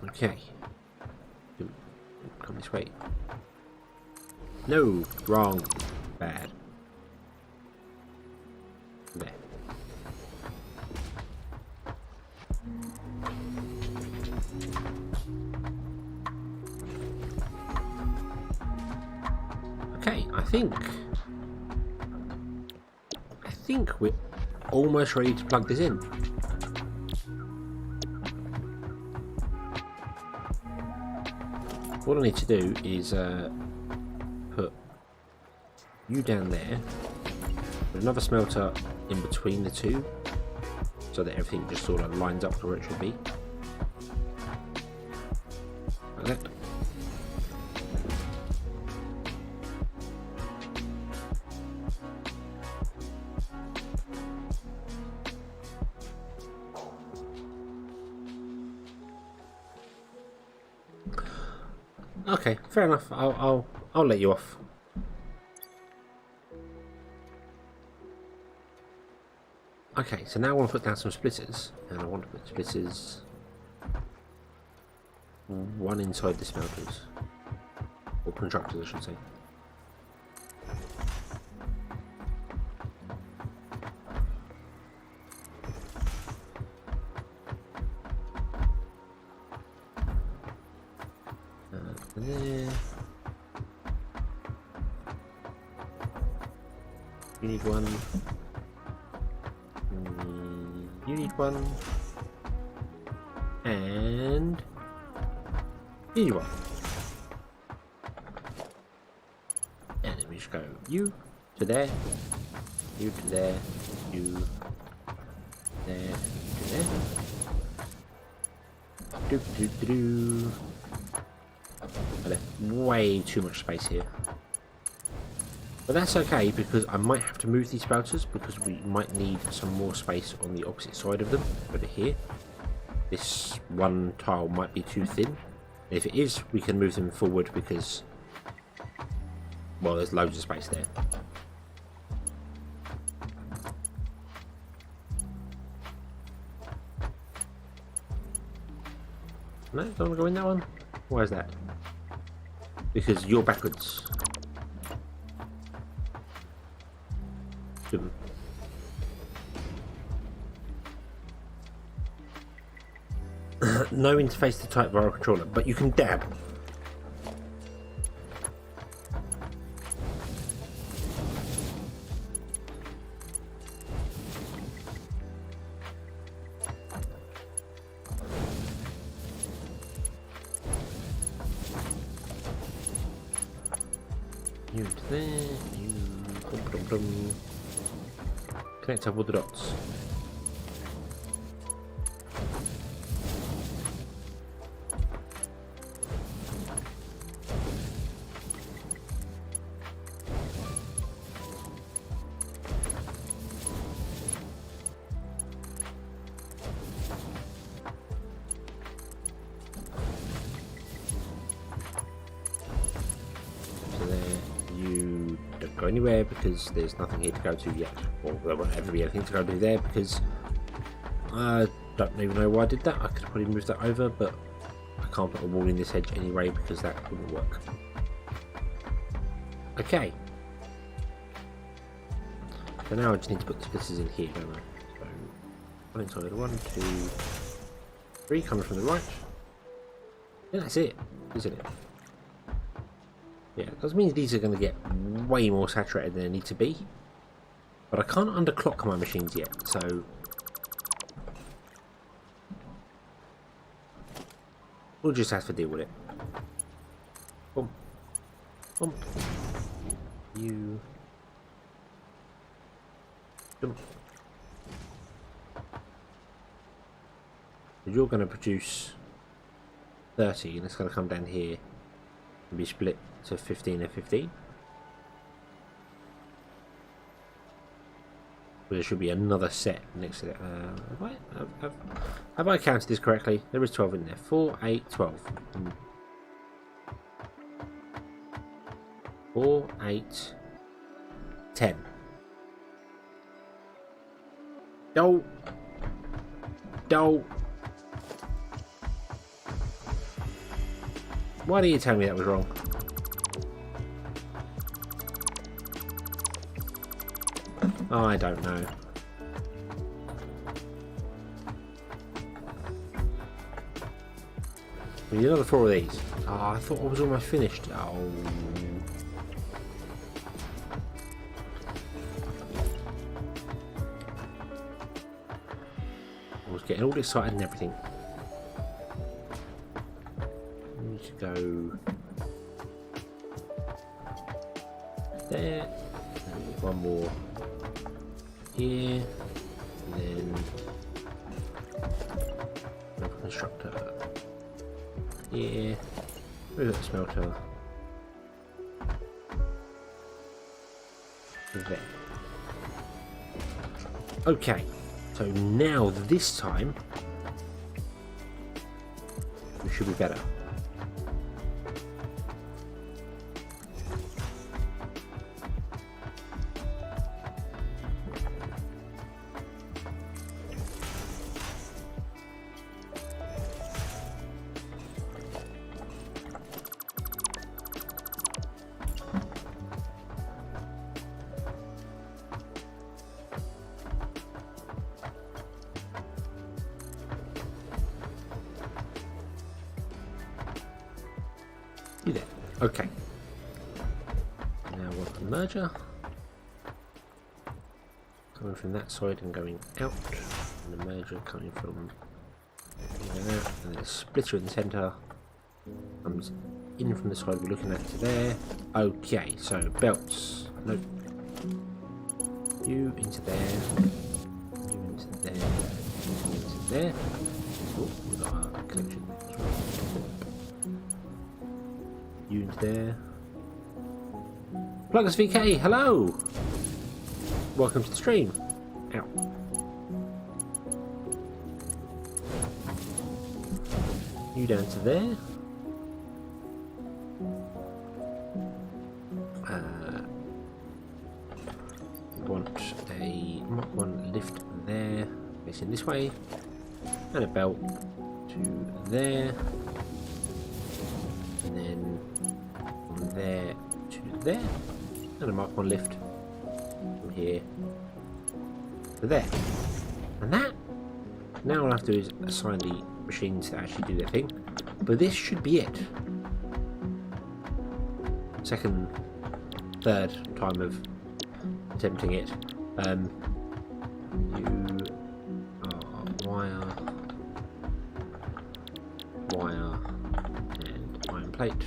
Okay. Come this way. No, wrong. Bad. There. Okay, I think we're almost ready to plug this in. What I need to do is put you down there, put another smelter in between the two, so that everything just sort of lines up to where it should be. Like that. Okay, fair enough. I'll let you off. Okay, so now I want to put down some splitters, and I want to put splitters one inside the smelters. Or constructors, I should say. And there. You need one. You need one. And you need one. And then we just go you to there, you to there, you there, to there. Do do do do. I left way too much space here. But that's okay, because I might have to move these spelters, because we might need some more space on the opposite side of them, over here. This one tile might be too thin. If it is, we can move them forward because, well, there's loads of space there. No, don't want to go in that one? Why is that? Because you're backwards. No interface to type via a controller, but you can dab. You to there, you connect up all the dots. Go anywhere because there's nothing here to go to yet, or there won't ever be anything to go to there because I don't even know why I did that. I could have probably moved that over, but I can't put a wall in this edge anyway because that wouldn't work. Okay, so now I just need to put the splitters in here, don't I? So one inside, 1, 2, 3, coming from the right. Yeah, that's it, isn't it? Yeah, that means these are going to get way more saturated than they need to be. But I can't underclock my machines yet, so we'll just have to deal with it. Boom. Boom. You. Jump. You're going to produce 30, and it's going to come down here and be split to 15 and 15. But there should be another set next to that. Have I counted this correctly? There is 12 in there. 4, 8, 12. 4, 8, 10. No. No. Why didn't you tell me that was wrong? Oh, I don't know. We need another 4 of these. Oh, I thought I was almost finished. Oh. I was getting all excited and everything. We need to go there. And one more. Here, and then another constructor here, move that smelter there. Okay, so now this time we should be better. Okay. Now what the merger. Coming from that side and going out. And the merger coming from there. And then a splitter in the centre. Comes in from the side we're looking at to there. Okay, so belts. Nope. You into there. You into there. You into there. Oh, we've got a connection. You into there. Pluggers VK, hello! Welcome to the stream. Ow. You down to there. Want one lift there, facing this way, and a belt to there, and then from there to there, and a Mark 1 lift from here to there. And that, now all I have to do is assign the machines to actually do their thing, but this should be it. Second, third time of attempting it. You are wire, and iron plate.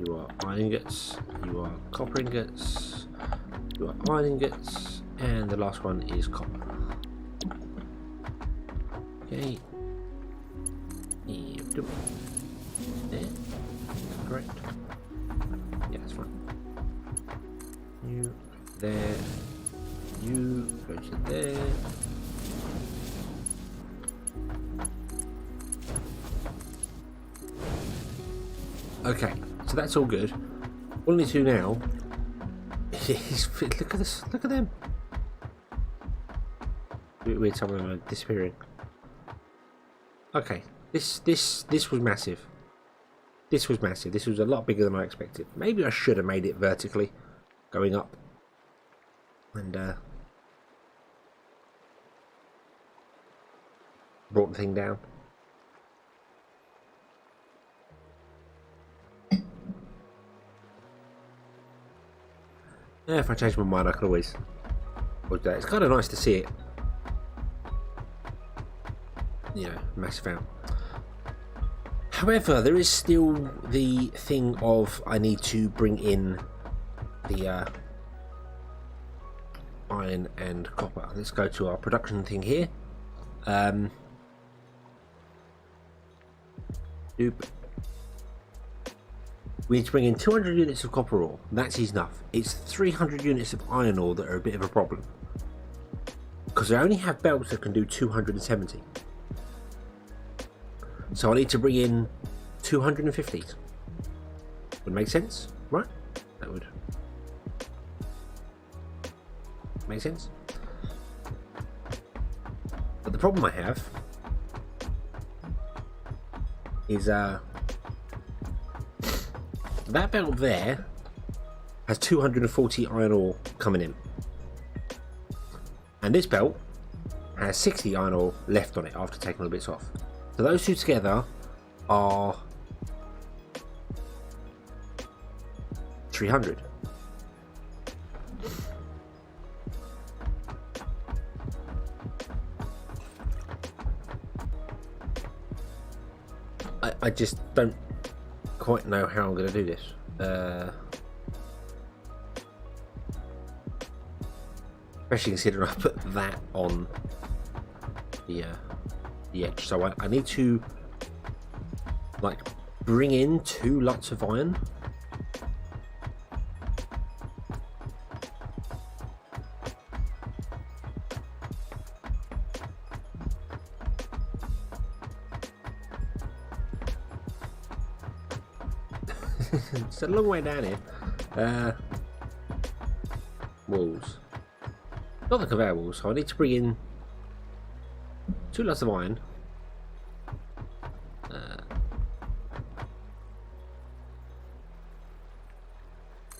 You are iron ingots. You are copper ingots. You are iron ingots, and the last one is copper. Okay. Yep. There. Correct. Yeah, that's fine. You there. You go to there. Okay, so that's all good. All I need to do now is look at this. Look at them. Weird, some of them are disappearing. Okay, this was massive. This was massive. This was a lot bigger than I expected. Maybe I should have made it vertically, going up, and brought the thing down. Yeah, if I change my mind, I can always do that. It's kind of nice to see it, you know, massive out. However, there is still the thing of I need to bring in the iron and copper. Let's go to our production thing here. We need to bring in 200 units of copper ore. That's enough. It's 300 units of iron ore that are a bit of a problem, because I only have belts that can do 270. So I need to bring in 250. Would make sense, right? That would make sense. But the problem I have is that belt there has 240 iron ore coming in, and this belt has 60 iron ore left on it after taking all the bits off. So those two together are 300. I just don't quite know how I'm going to do this. Especially considering I put that on the edge. So I need to like bring in 2 lots of iron. It's a long way down here. Walls. Not the conveyor walls, so I need to bring in 2 lots of iron.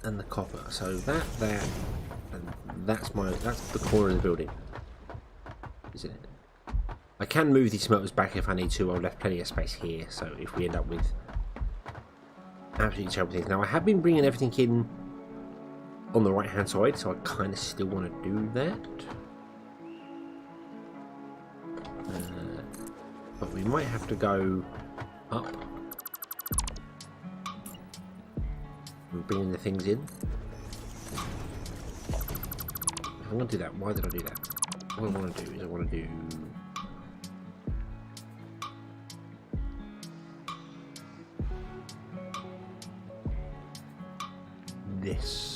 And the copper. So that, and that's the corner of the building. Isn't it? I can move these smelters back if I need to. I've left plenty of space here, so if we end up with absolutely terrible things. Now, I have been bringing everything in on the right hand side, so I kind of still want to do that. But we might have to go up and bringing the things in. If I want to do that, why did I do that? What I want to do is I want to do this.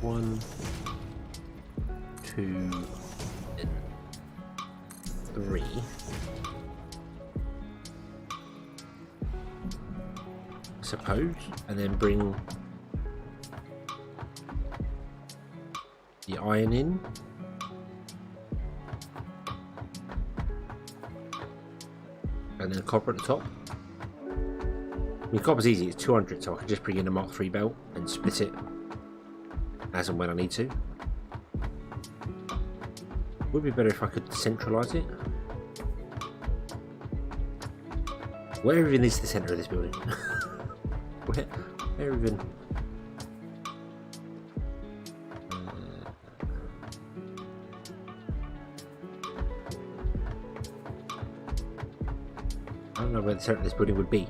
1, 2, and 3. I suppose, and then bring the iron in. And then copper at the top. I mean, copper's easy, it's 200, so I can just bring in a Mark III belt and split it as and when I need to. Would be better if I could centralise it. Where even is the centre of this building? where even? I don't know where the centre of this building would be.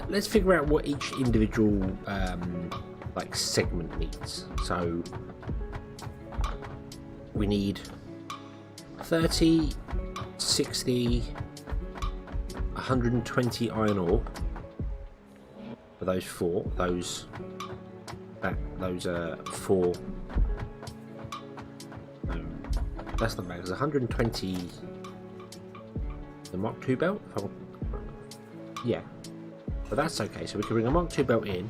Let's figure out what each individual like segment needs. So we need 30, 60, 120 iron ore for those four. Those four. That's not bad. It's 120. The Mark II belt. Yeah. But that's okay, so we can bring a Mark II belt in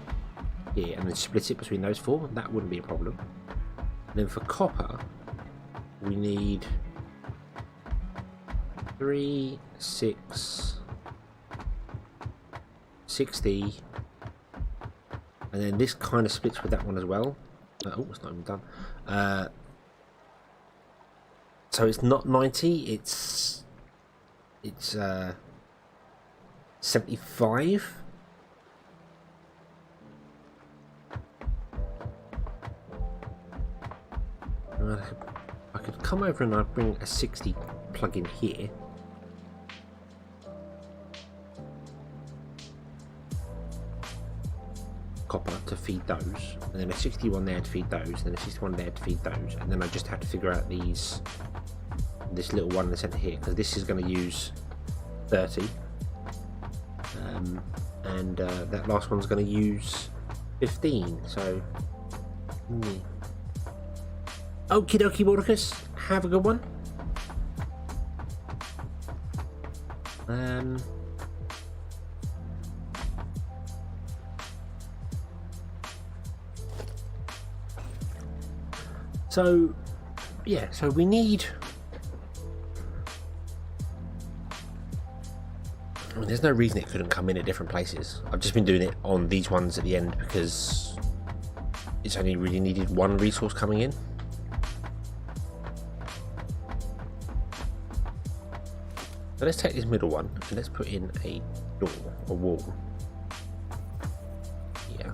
here and then split it between those four. That wouldn't be a problem. And then for copper, we need 3, 6, 60, and then this kind of splits with that one as well. Oh, it's not even done. So it's not 90, it's 75. I could come over and I'd bring a 60 plug in here. Copper to feed those, and then a 61 there to feed those, and then a 61 there to feed those, and then I just have to figure out this little one in the centre here, because this is going to use 30, and that last one's going to use 15, so okie dokie, Mordecus, have a good one. So yeah, so we need, I mean, there's no reason it couldn't come in at different places. I've just been doing it on these ones at the end because it's only really needed one resource coming in. So let's take this middle one and let's put in a door, a wall. Yeah.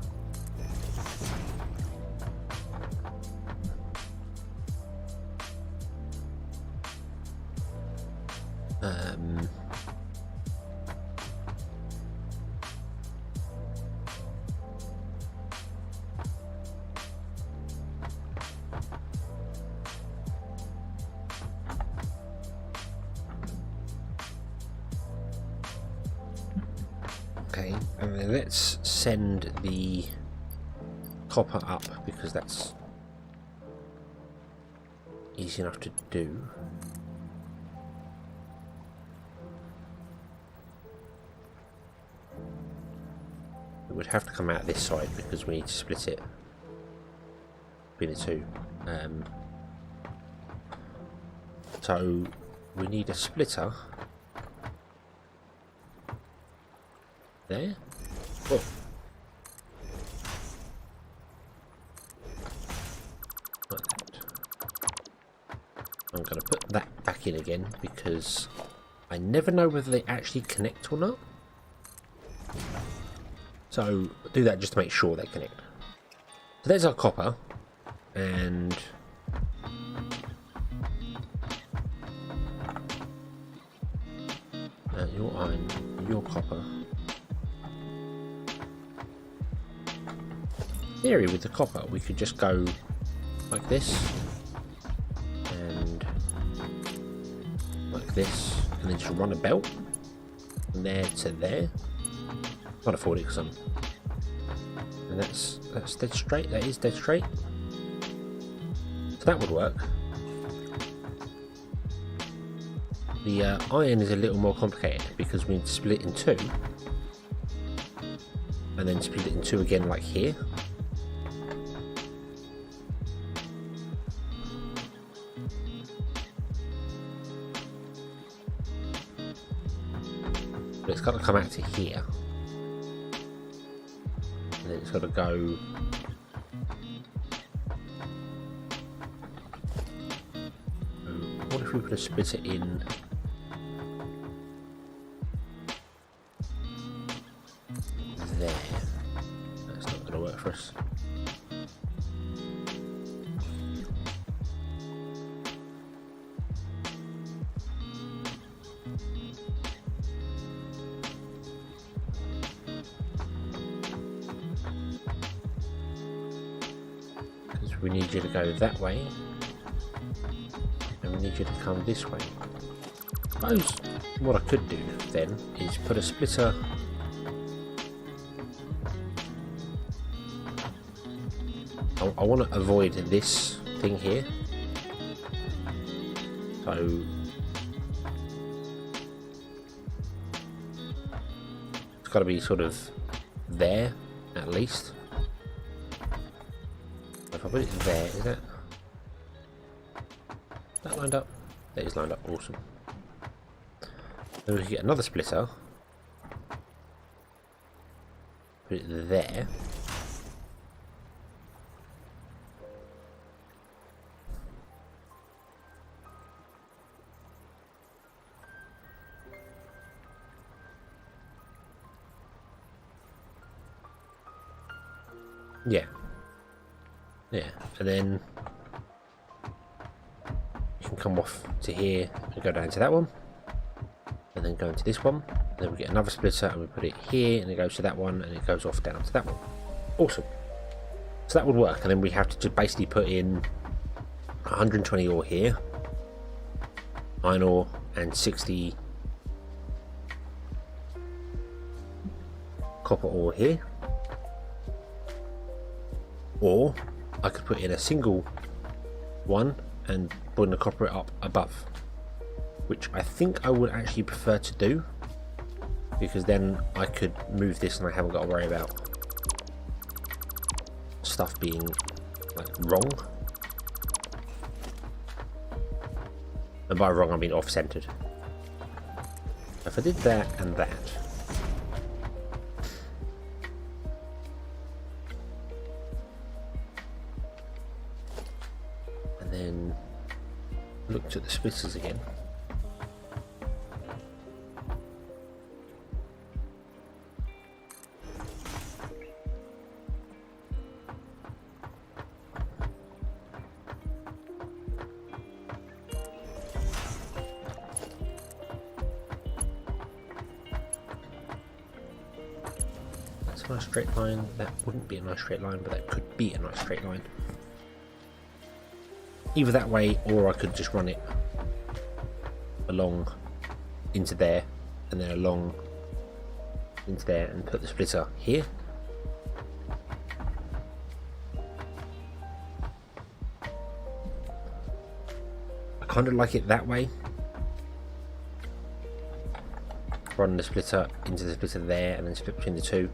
Okay, and then let's send the copper up because that's easy enough to do. It would have to come out this side because we need to split it between the two. So we need a splitter there. Oh. Like that. I'm going to put that back in again because I never know whether they actually connect or not. So do that just to make sure they connect. So there's our copper, and your iron, your copper. In theory, with the copper, we could just go like this, and like this, and then just run a belt from there to there. Can't afford it because I'm. And that's dead straight. That is dead straight. So that would work. The iron is a little more complicated because we need to split it in two, and then split it in two again, like here. But it's got to come out to here. And then it's got to go. What if we put a splitter in? There. That's not going to work for us. We need you to go that way, and we need you to come this way. I suppose what I could do then is put a splitter I want to avoid this thing here, so it's got to be sort of there at least. If I put it there, is that lined up? That is lined up, awesome. Then we can get another splitter, put it there. Yeah, and then you can come off to here and go down to that one, and then go into this one. And then we get another splitter and we put it here, and it goes to that one, and it goes off down to that one. Awesome. So that would work, and then we have to just basically put in 120 ore here, iron ore, and 60 copper ore here. Or I could put in a single one and bring the copper up above, which I think I would actually prefer to do, because then I could move this and I haven't got to worry about stuff being like wrong. And by wrong I mean off-centered. If I did that and that, then looked at the splitters again. That's a nice straight line. That wouldn't be a nice straight line, but that could be a nice straight line. Either that way, or I could just run it along into there, and then along into there, and put the splitter here. I kind of like it that way. Run the splitter into the splitter there, and then split between the two.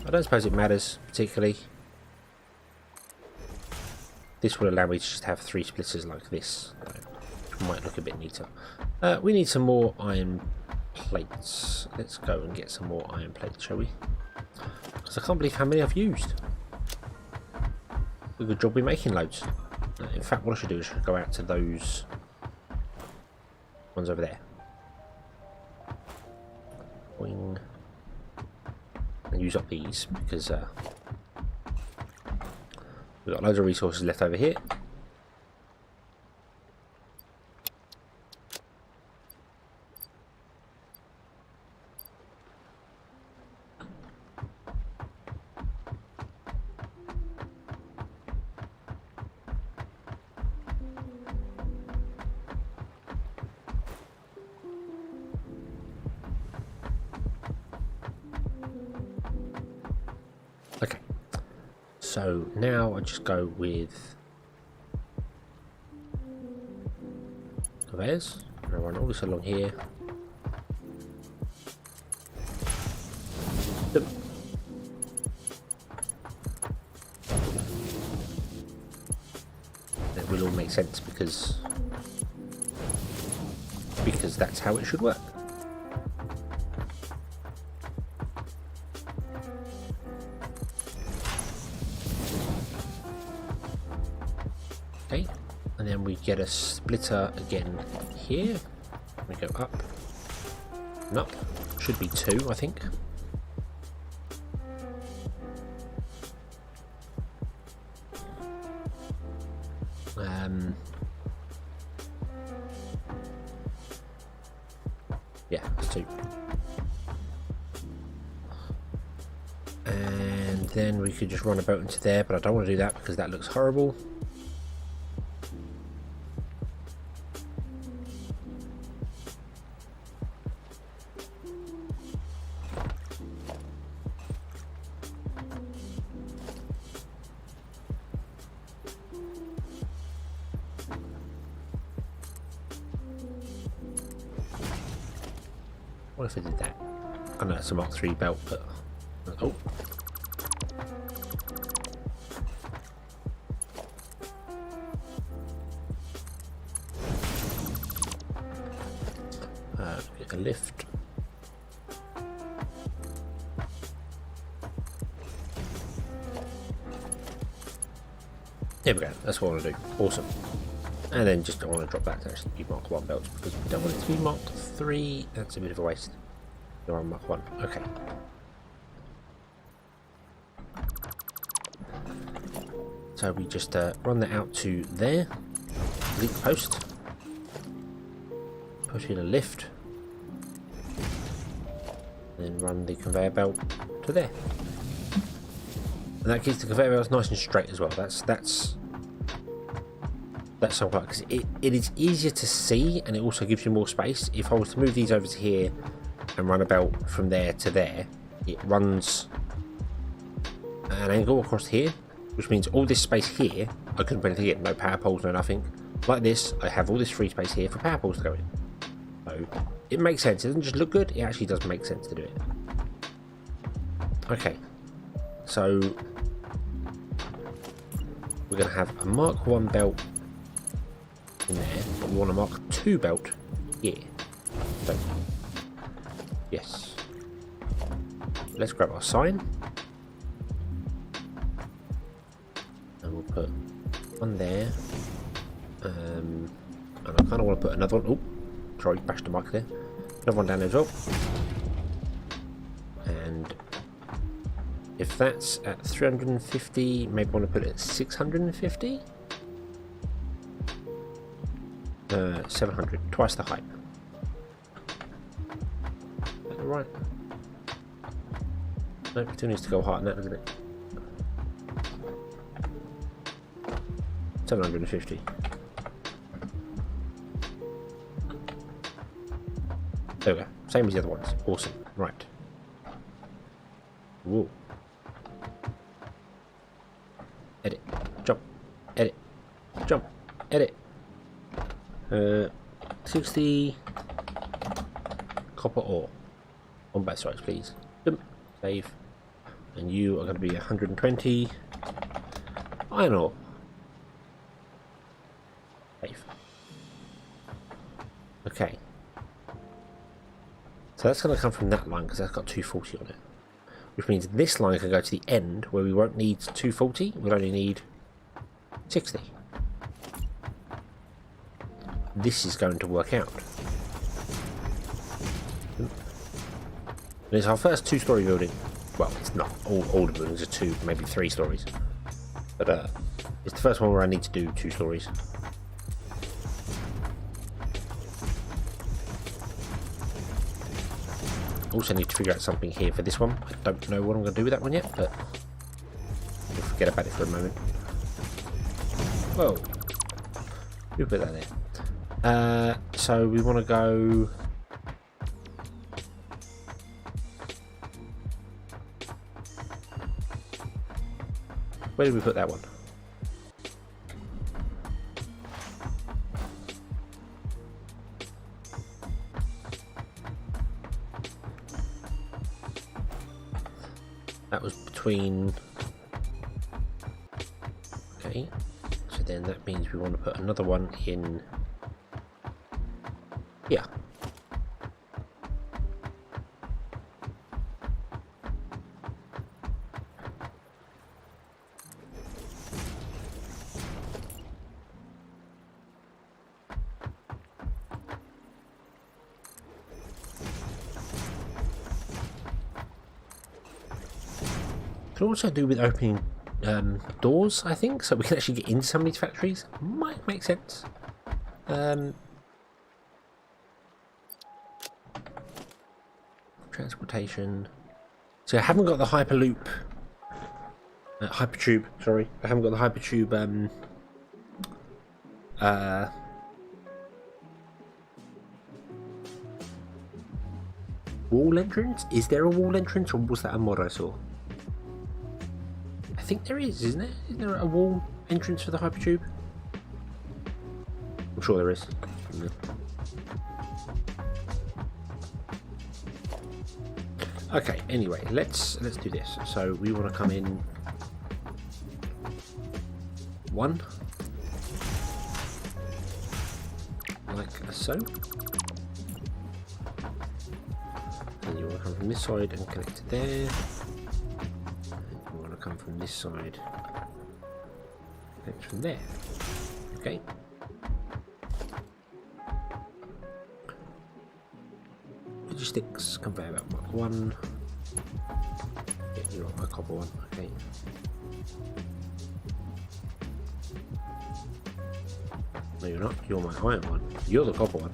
I don't suppose it matters particularly. This will allow me to just have 3 splitters like this, which might look a bit neater. We need some more iron plates. Let's go and get some more iron plates, shall we? Because I can't believe how many I've used. A good job we're making loads. In fact, what I should do is go out to those One's over there. Boing. And use up these because we've got loads of resources left over here. Okay, so now I just go with conveyors. I run all this along here. That will all make sense because that's how it should work. Okay, and then we get a splitter again here. We go up and up. Should be 2, I think. Yeah, it's 2. And then we could just run a boat into there, but I don't want to do that because that looks horrible. What if I did that? I know it's a Mark 3 belt, but oh. Get a lift. There we go. That's what I want to do. Awesome. And then just I want to drop that to actually be Mark 1 belts because we don't want it to be Mark 3. That's a bit of a waste. They're on Mark 1. Okay. So we just run that out to there. Delete the post. Push in a lift. Then run the conveyor belt to there. And that keeps the conveyor belts nice and straight as well. That's something because it is easier to see and it also gives you more space. If I was to move these over to here and run a belt from there to there, it runs an angle across here, which means all this space here I couldn't put anything in, no power poles, no nothing. Like this, I have all this free space here for power poles to go in. So it makes sense. It doesn't just look good, it actually does make sense to do it. Okay, so we're going to have a Mark 1 belt in there, but we want a Mark 2 belt here. So, yes. Let's grab our sign. And we'll put one there. And I kind of want to put another one. Oh, sorry, bashed the mic there. Another one down there as well. And if that's at 350, maybe I want to put it at 650. 700, twice the height. Is that right? No, it still needs to go higher than that, doesn't it? 750. There we go. Same as the other ones. Awesome. Right. Whoa. Edit. Jump. Edit. Jump. Edit. 60 copper ore on both sides, please. Save. And you are going to be 120 iron ore. Save. Okay. So that's going to come from that line because that's got 240 on it. Which means this line can go to the end where we won't need 240, we'll only need 60. This is going to work out. And it's our first two-story building. Well, it's not. All the buildings are two, maybe 3 stories. But it's the first one where I need to do 2 stories. Also need to figure out something here for this one. I don't know what I'm going to do with that one yet, but we'll forget about it for a moment. Whoa. We'll put that there. So we want to go... Where did we put that one? That was between... Okay, so then that means we want to put another one in here. Could also do with opening doors, I think, so we can actually get into some of these factories. Might make sense. Transportation. So I haven't got the hyperloop, hypertube. Sorry, I haven't got the hypertube. Wall entrance? Is there a wall entrance, or was that a mod I saw? I think there is, isn't there? Isn't there a wall entrance for the hypertube? I'm sure there is. Okay, anyway, let's do this. So we want to come in 1, like so. And you want to come from this side and connect to there. Come from this side, connect from there. Okay. Logistics conveyor belt mark 1. Yeah, you're on my copper one. Okay. No, you're not. You're my iron one. You're the copper one.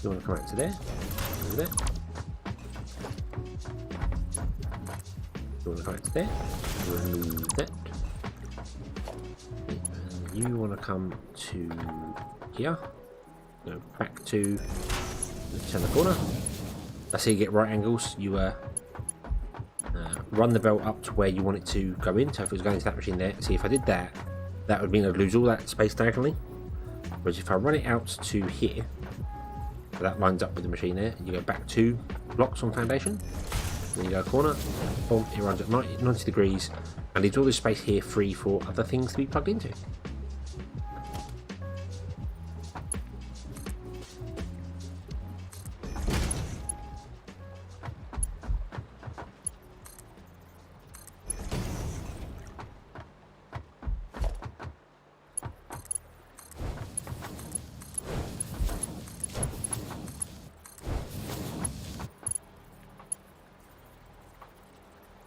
You want to come out to there? Over there. You want to come to there, remove that, and you want to come to here, go back to, turn the corner. That's how you get right angles. You run the belt up to where you want it to go in, so if it was going to that machine there, see if I did that, that would mean I'd lose all that space diagonally, whereas if I run it out to here, so that lines up with the machine there, and you go back 2 blocks on foundation, then you go corner, boom, it runs at 90 degrees and leaves all this space here free for other things to be plugged into.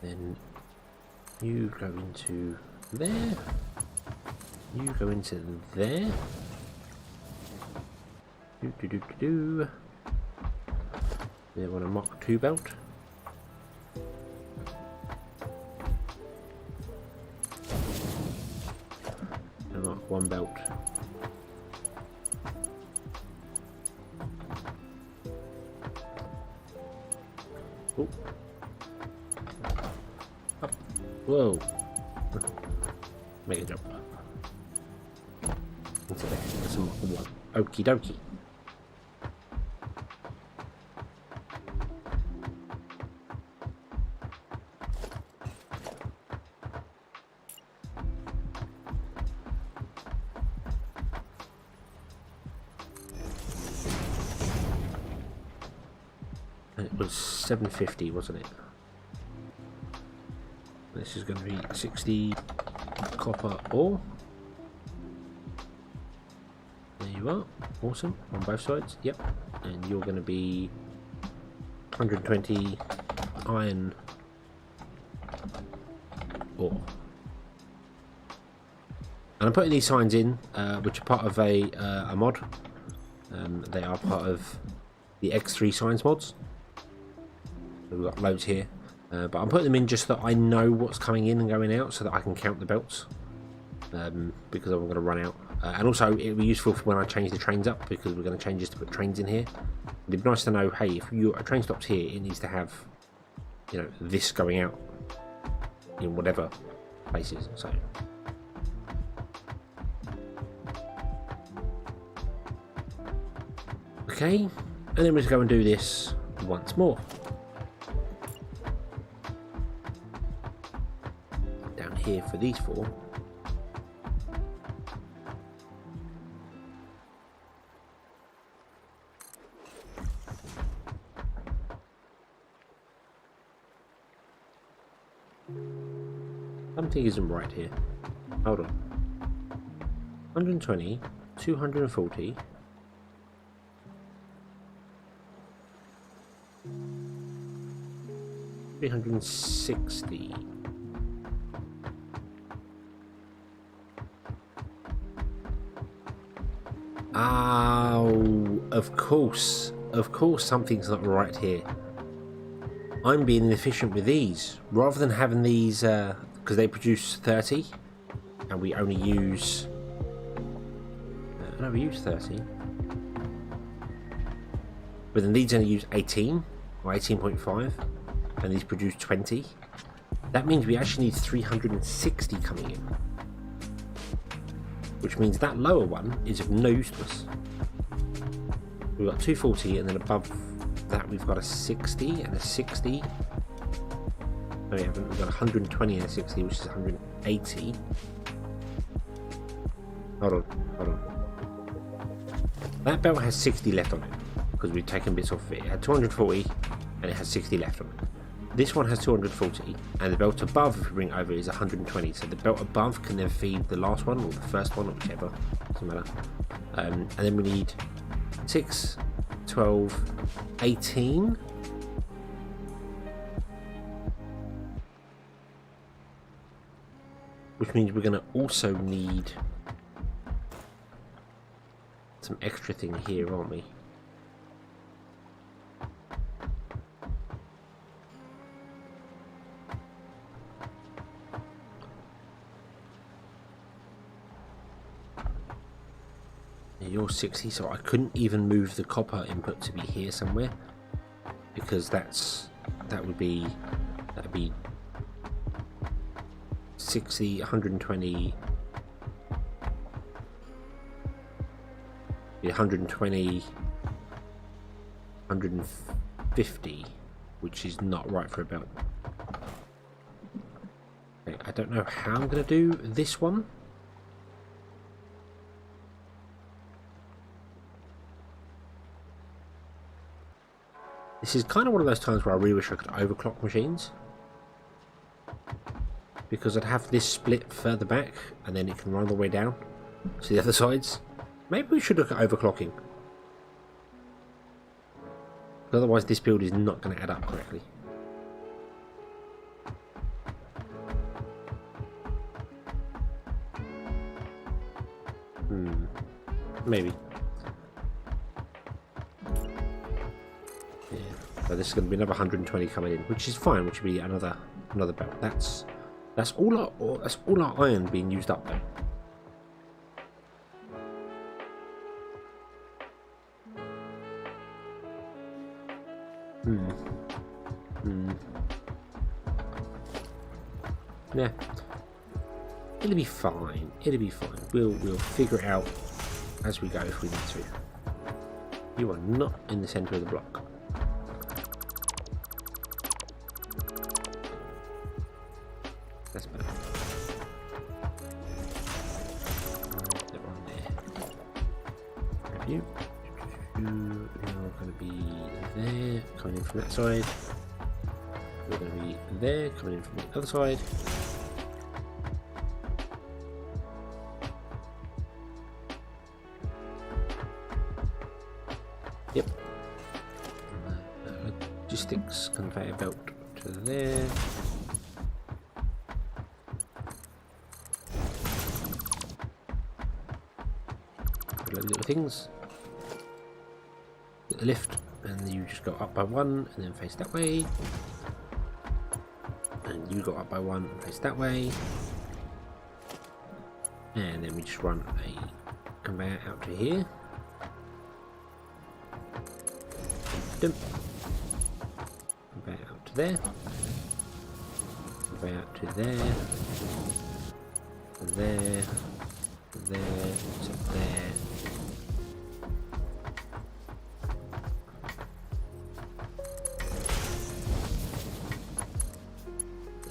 Then you go into there, you go into there, They want a Mach 2 belt. And Mach 1 belt. Oh. Up. Whoa. Make a jump. Into there. That's a Mach 1. Okie dokie. It was 750, wasn't it? This is going to be 60 copper ore. There you are. Awesome. On both sides. Yep. And you're going to be 120 iron ore. And I'm putting these signs in, which are part of a mod. They are part of the X3 signs mods. So we've got loads here. But I'm putting them in just so that I know what's coming in and going out, so that I can count the belts. Because I'm going to run out. And also, it'll be useful for when I change the trains up, because we're going to change this to put trains in here. It'd be nice to know, hey, if a train stops here, it needs to have, you know, this going out in whatever places. So. Okay, and then we're just go and do this once more. Down here for these four. Something isn't right here. Hold on. 120, 240. 360. Oh, of course something's not right here. I'm being inefficient with these. Rather than having these, because they produce 30, and we only use... no, we use 30. But then these only use 18, or 18.5. And these produce 20. That means we actually need 360 coming in, which means that lower one is of no use to us. We've got 240, and then above that we've got a 60 and a 60. No, we haven't. We've got 120 and a 60, which is 180. Hold on. That belt has 60 left on it, because we've taken bits off of it. It had 240, and it has 60 left on it. This one has 240, and the belt above, if we bring it over, is 120. So the belt above can then feed the last one, or the first one, or whichever. Doesn't matter. And then we need 6, 12, 18. Which means we're going to also need some extra thing here, aren't we? You're 60, so I couldn't even move the copper input to be here somewhere, because that would be 60, 120, 120, 150, which is not right for a belt. Okay, I don't know how I'm going to do this one. This is kind of one of those times where I really wish I could overclock machines, because I'd have this split further back and then it can run all the way down to the other sides. Maybe we should look at overclocking, otherwise this build is not going to add up correctly. Maybe. So this is going to be another 120 coming in, which is fine, which will be another belt. That's all our iron being used up though. Yeah. It'll be fine. We'll figure it out as we go if we need to. You are not in the centre of the block. That's better. That one there. Grab you. You're going to be there, coming in from that side. You're going to be there, coming in from the other side. Yep. logistics conveyor belt to there. Little things. Get the lift, and you just go up by one, and then face that way. And you go up by one and face that way. And then we just run a conveyor out to here. Dump. Conveyor out to there. Conveyor out to there. There. There. To there.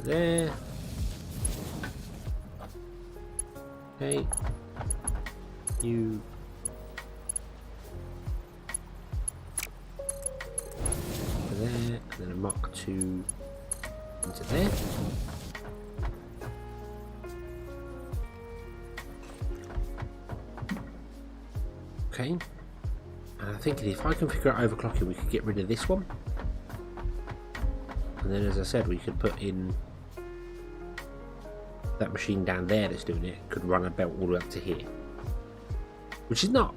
There. Okay. You. There, and then a Mach 2 into there. Okay. And I think if I can figure out overclocking, we could get rid of this one. And then, as I said, we could put in that machine down there that's doing it, could run a belt all the way up to here. Which is not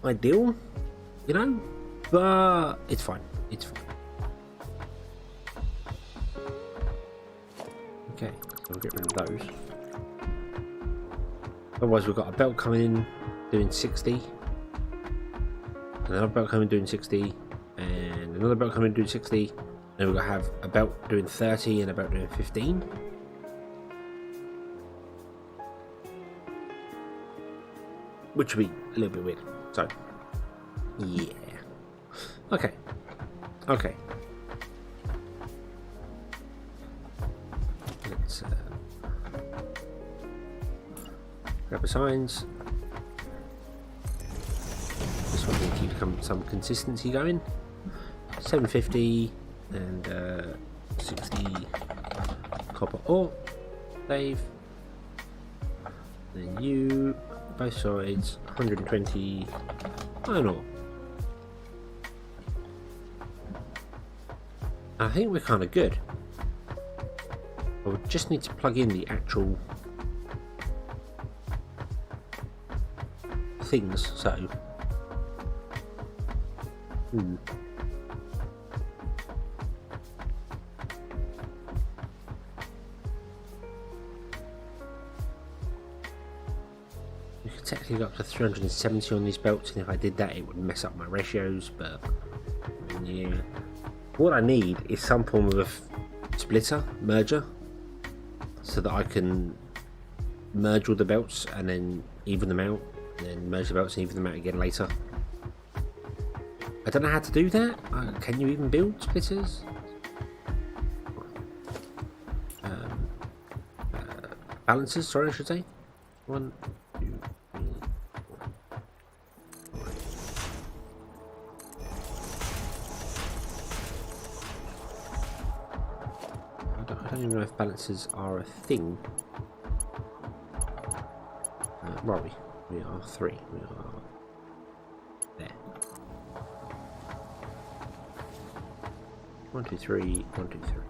ideal, you know, but it's fine. It's fine. Okay, so we'll get rid of those. Otherwise, we've got a belt coming in doing 60, another belt coming in doing 60, and another belt coming in doing 60. Then we've got to have a belt doing 30 and a belt doing 15. Which would be a little bit weird. So, yeah. Okay. Okay. Let's grab the signs. This one will keep some consistency going. 750 and 60 copper ore. Save. Then you. Both sides, 120 iron ore. I think we're kind of good. I would just need to plug in the actual things, so. Technically got up to 370 on these belts, and if I did that it would mess up my ratios, but yeah. What I need is some form of a splitter, merger, so that I can merge all the belts and then even them out, and then merge the belts and even them out again later. I don't know how to do that. Can you even build splitters? Balancers, sorry, I should say. 1, 2, 3, 4, 5. I don't even know if balancers are a thing. Where are we? We are 3. We are there. 1, 2, 3. 1, 2, 3.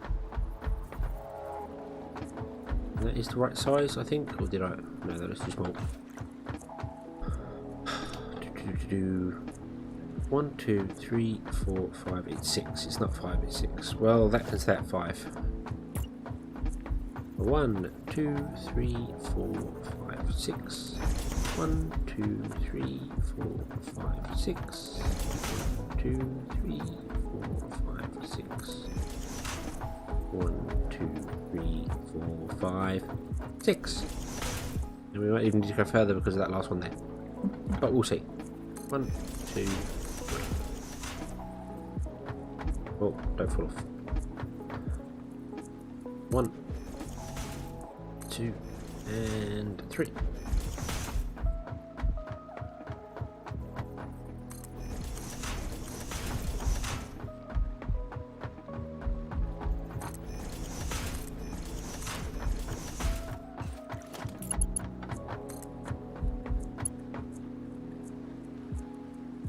That is the right size, I think, or did I? No, that is too small. 1, 2, 3, 4, 5, it's 6. It's not 5, it's 6. Well, that can stay at 5. 1, 2, 3, 4, 5, 6. 1, 2, 3, 4, 5, 6. 2, 3, 4, 5, 6. 1, 2, 3, 4, 5, 6. And we might even need to go further because of that last one there. But we'll see. 1, 2, 3. Oh, don't fall off. 1, 2, and 3.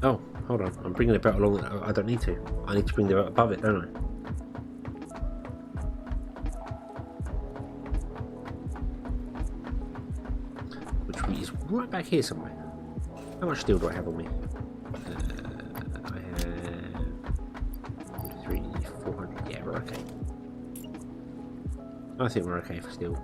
Oh, hold on. I'm bringing the belt along. I don't need to. I need to bring the belt above it, don't I? Which is right back here somewhere. How much steel do I have on me? I have 3, 400. Yeah, we're okay. I think we're okay for steel.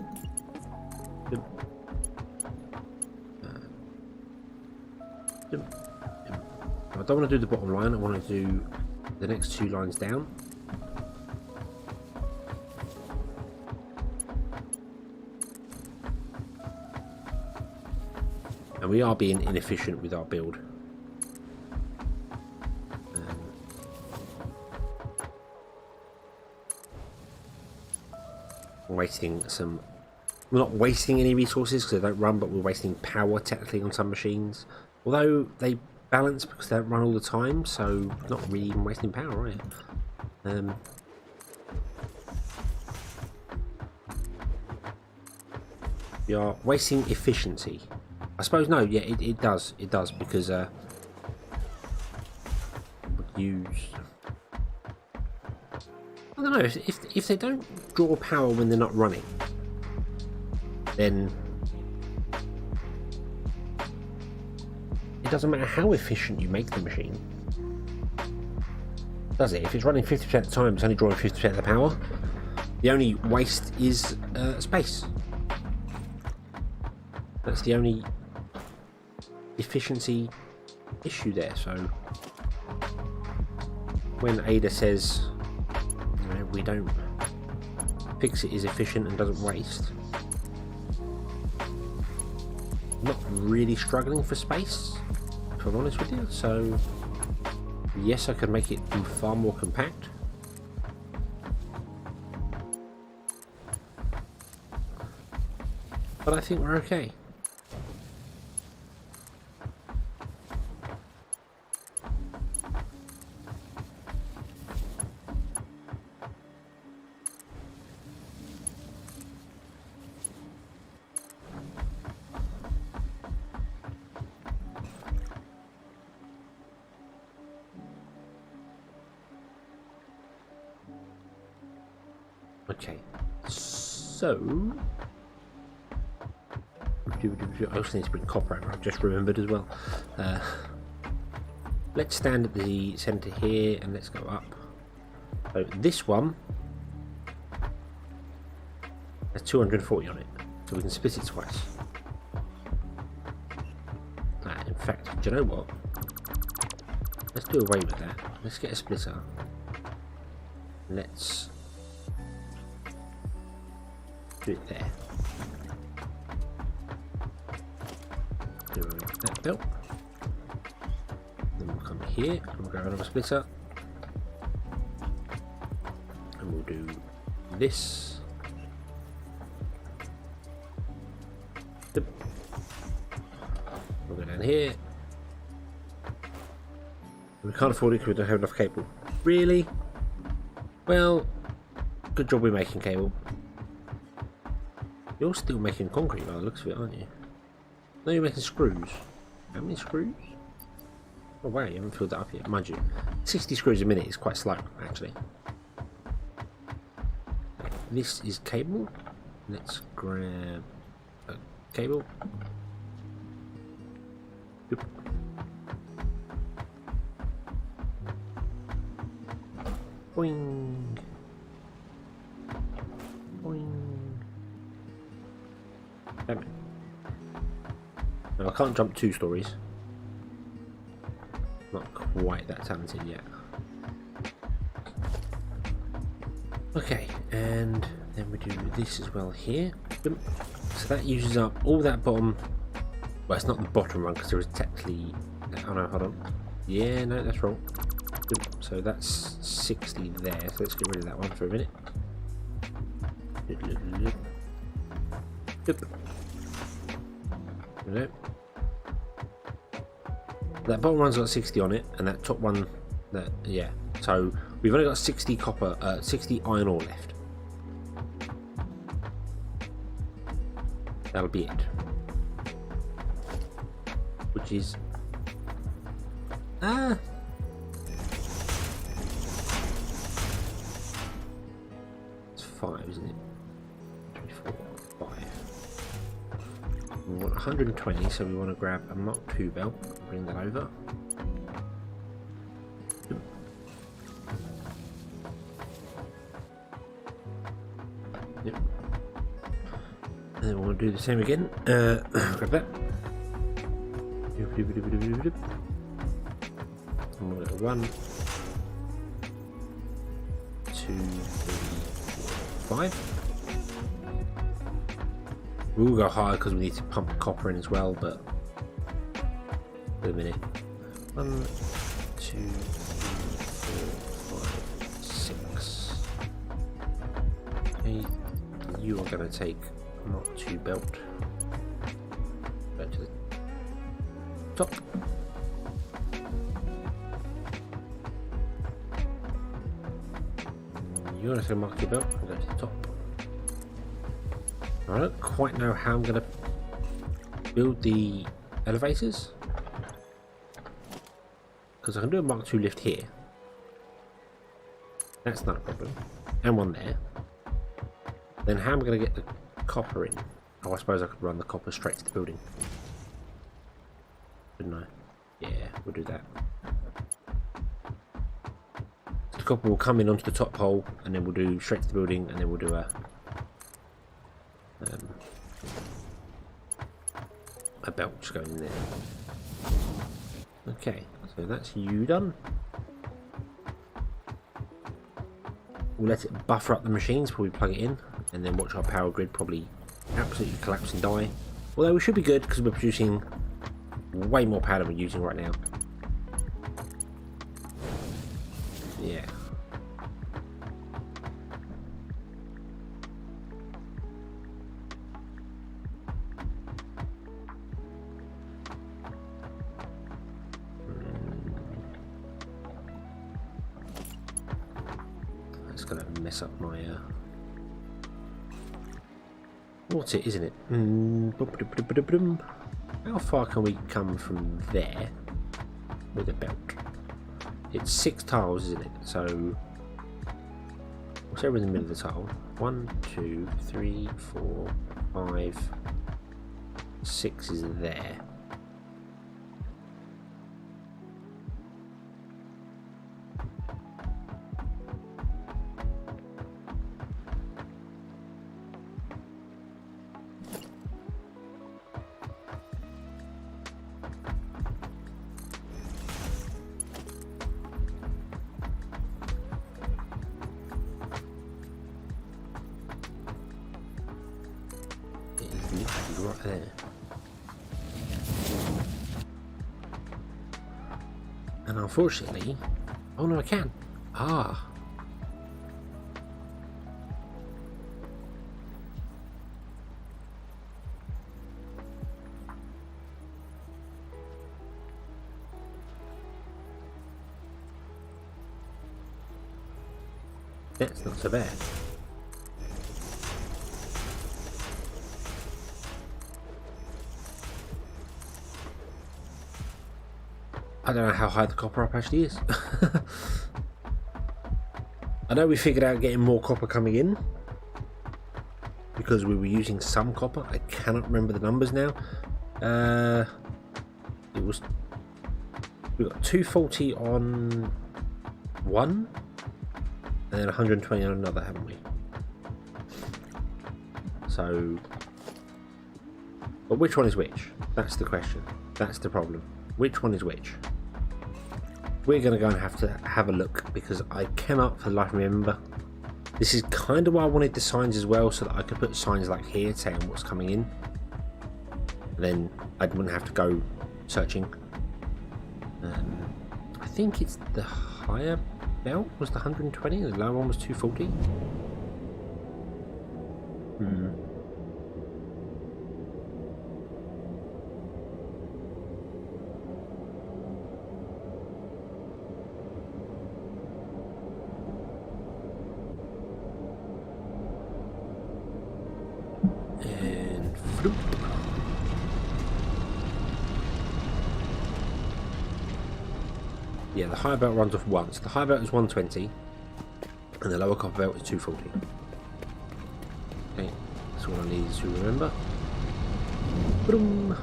I don't want to do the bottom line, I want to do the next 2 lines down. And we are being inefficient with our build. Wasting some... We're not wasting any resources because they don't run, but we're wasting power technically on some machines. Although they balance because they don't run all the time, so not really even wasting power, right? We are wasting efficiency. I suppose no, yeah, it does because use. I don't know if they don't draw power when they're not running, then it doesn't matter how efficient you make the machine, does it? If it's running 50% of the time, it's only drawing 50% of the power. The only waste is space. That's the only efficiency issue there. So when Ada says, you know, we don't FICSIT is efficient and doesn't waste, I'm not really struggling for space, if I'm honest with you. So yes, I could make it far more compact. But I think we're okay. Okay, so I also need to bring copper out. I've just remembered as well. Let's stand at the centre here and let's go up. So this one has 240 on it, so we can split it twice. In fact, do you know what? Let's do away with that. Let's get a splitter. Let's do it there. Do that belt. Then we'll come here and we'll grab another splitter. And we'll do this. Yep. We'll go down here. We can't afford it because we don't have enough cable. Really? Well, good job we're making cable. You're still making concrete by the looks of it, aren't you? No, you're making screws. How many screws? Oh wow, you haven't filled that up yet, mind you. 60 screws a minute is quite slow, actually. This is cable. Let's grab a cable. Yep. Boing. Boing. Damn it. No, I can't jump 2 stories. Not quite that talented yet. Okay, and then we do this as well here. So that uses up all that bottom. Well, it's not the bottom run because there is technically. Oh no, hold on. Yeah, no, that's wrong. So that's 60 there. So let's get rid of that one for a minute. No. That bottom one's got 60 on it, and that top one, that yeah. So we've only got 60 copper, 60 iron ore left. That'll be it. Which is 5, isn't it? 3, 4, 5. We want 120, so we want to grab a Mark II belt, bring that over. Yep. And then we'll do the same again. Grab that. And we'll go 1, 2, 3, 4, 5. We will go higher because we need to pump the copper in as well, but wait a minute. 1, 2, 3, 4, 5, 6. Okay, you are going to take Mark II belt. Go to the top. You want to take Mark II belt and go to the top. I don't quite know how I'm going to build the elevators, because I can do a Mark II lift here. That's not a problem. And one there. Then how am I going to get the copper in? Oh, I suppose I could run the copper straight to the building. Couldn't I? Yeah, we'll do that. So the copper will come in onto the top pole, and then we'll do straight to the building, and then we'll do a belt just going in there. Okay, so that's you done. We'll let it buffer up the machines before we plug it in, and then watch our power grid probably absolutely collapse and die. Although we should be good because we're producing way more power than we're using right now. Yeah. Gonna mess up my what's it, isn't it? How far can we come from there with a belt? It's 6 tiles, isn't it? So whatever in the middle of the tile. 1, 2, 3, 4, 5, 6 is there. Right there. And unfortunately, oh no, I can. Ah. That's not so bad. I don't know how high the copper up actually is. I know we figured out getting more copper coming in because we were using some copper. I cannot remember the numbers now. It was, we got 240 on one and then 120 on another, haven't we? So, but which one is which? That's the question. That's the problem. Which one is which? We're going to go and have to have a look because I cannot for the life of me remember. This is kind of why I wanted the signs as well, so that I could put signs like here saying what's coming in. Then I wouldn't have to go searching. I think it's the higher belt was the 120 and the lower one was 240. Yeah, the higher belt runs off once. The higher belt is 120 and the lower copper belt is 240. That's all I need to remember. Boom.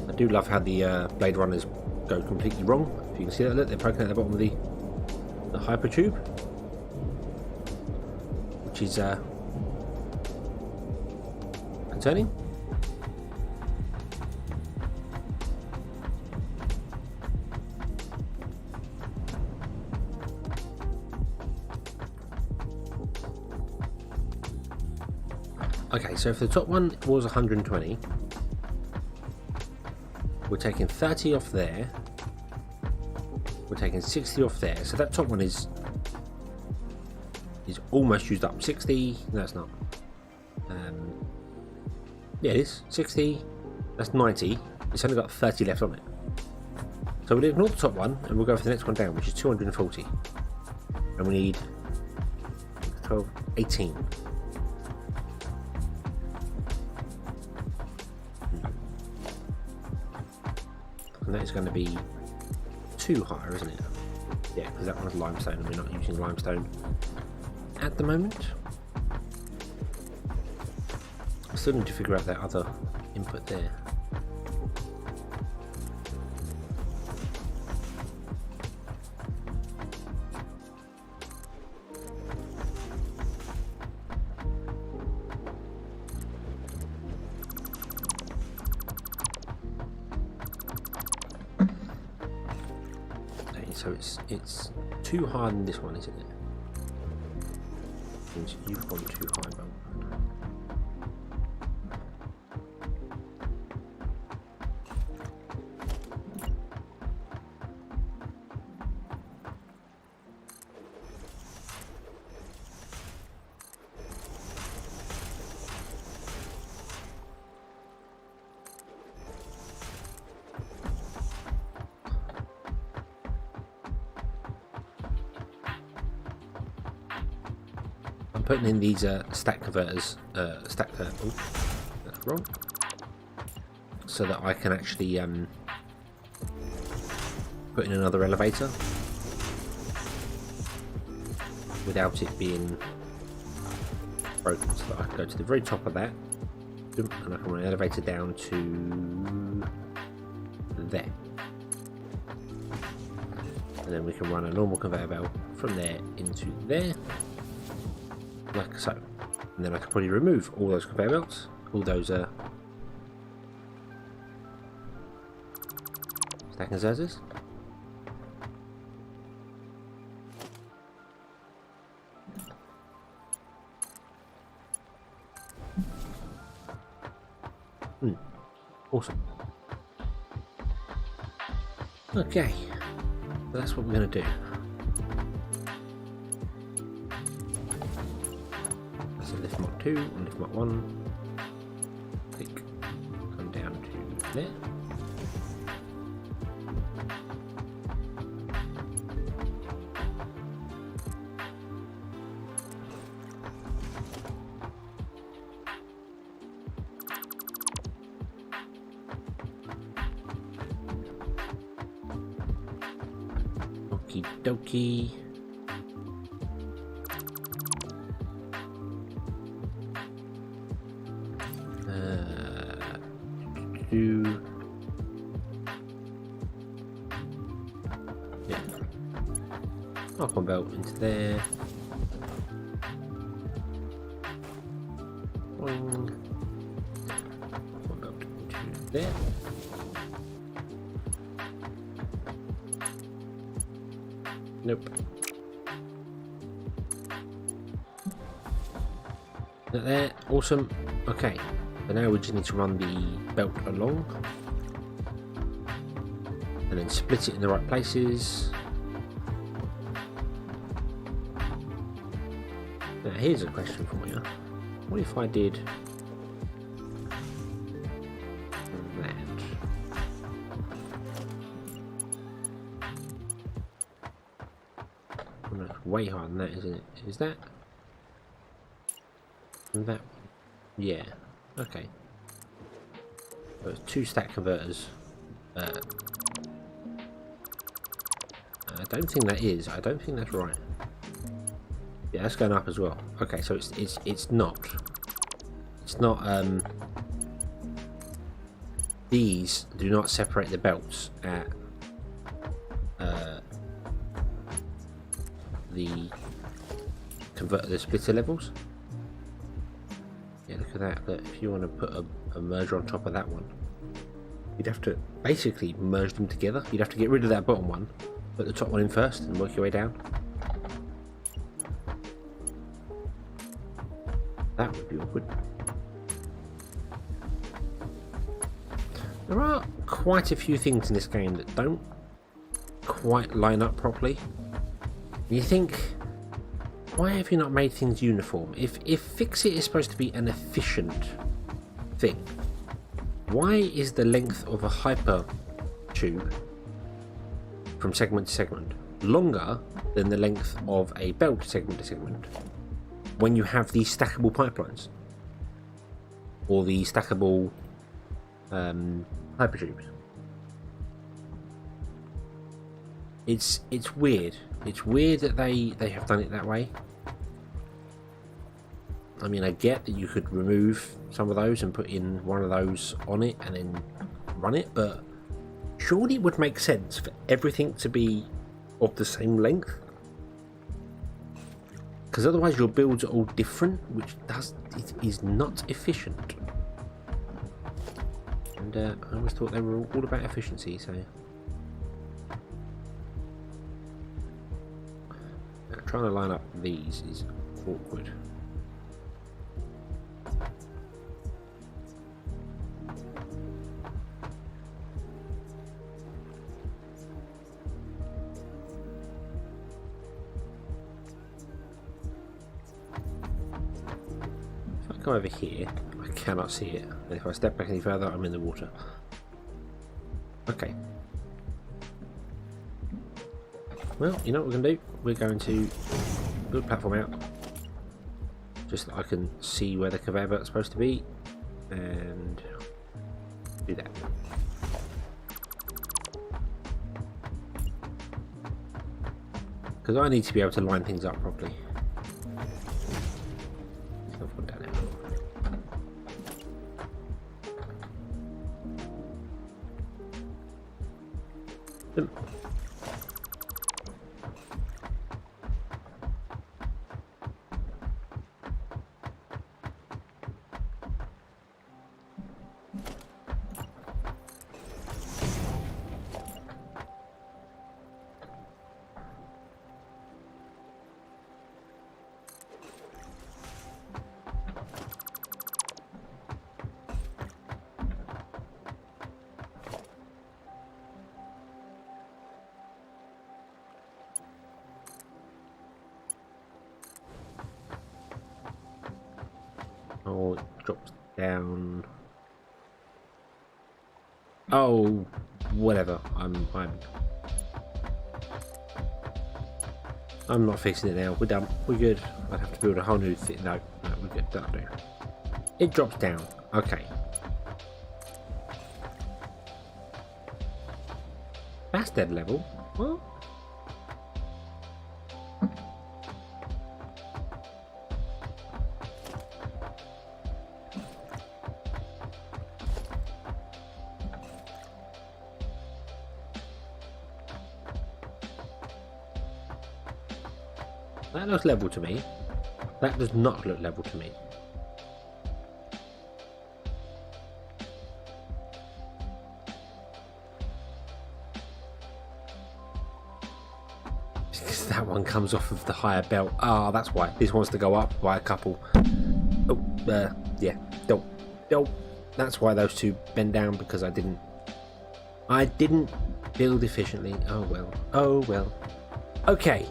I do love how the Blade Runners go completely wrong. If you can see that, look, they're poking at the bottom of the hyper tube, which is concerning. Okay, so if the top one was 120, we're taking 30 off there, we're taking 60 off there, so that top one is almost used up. 60, no it's not, yeah it is, 60, that's 90, it's only got 30 left on it. So we'll ignore the top one and we'll go for the next one down, which is 240, and we need 12, 18. And that is going to be too high, isn't it? Yeah, because that one's limestone and we're not using limestone at the moment. I still need to figure out that other input there. So it's too high than this one, isn't it? Means you've gone too high, Bolt. Putting in these stack converters, oh, that's wrong, so that I can actually put in another elevator without it being broken, so that I can go to the very top of that and I can run an elevator down to there, and then we can run a normal conveyor belt from there into there, like so, and then I can probably remove all those conveyor belts, all those stack inserters. Awesome. Okay, so that's what we're going to do. Lift mod 2 and lift mod 1, click, come down to there. Okie dokie. Yeah, knock one belt into there. One belt into there. Nope. There, awesome. Okay, but now we just need to run the belt along and then split it in the right places. Now here's a question for you. What if I did that? Well, that's way higher than that, isn't it? Is that? That? Yeah. Okay. So it's 2 stack converters. I don't think that is. I don't think that's right. Yeah, that's going up as well. Okay, so it's not. It's not. These do not separate the belts at the splitter levels. Yeah, look at that. Look, if you want to put a merger on top of that one, you'd have to basically merge them together. You'd have to get rid of that bottom one, put the top one in first, and work your way down. That would be awkward. There are quite a few things in this game that don't quite line up properly. And you think, why have you not made things uniform? If FICSIT is supposed to be an efficient thing, why is the length of a hyper tube from segment to segment longer than the length of a belt segment to segment when you have these stackable pipelines or the stackable hypertubes? It's weird. It's weird that they have done it that way. I mean, I get that you could remove some of those and put in one of those on it and then run it, but surely it would make sense for everything to be of the same length, because otherwise your builds are all different, which it is not efficient. And I always thought they were all about efficiency, so trying to line up these is awkward. If I go over here, I cannot see it, and if I step back any further, I'm in the water. Okay. Well, you know what we're going to do? We're going to build a platform out, just so I can see where the conveyor belt is supposed to be, and do that. Because I need to be able to line things up properly. Oh, it drops down. Oh, whatever. I'm not fixing it now. We're done. We're good. I'd have to build a whole new thing. No, we're good. That'll do. It drops down. Okay. That's dead level. What? That looks level to me. That does not look level to me. Because that one comes off of the higher belt. Ah, that's why. This wants to go up by a couple. Oh, yeah. Don't. That's why those two bend down, because I didn't build efficiently. Oh well. Okay.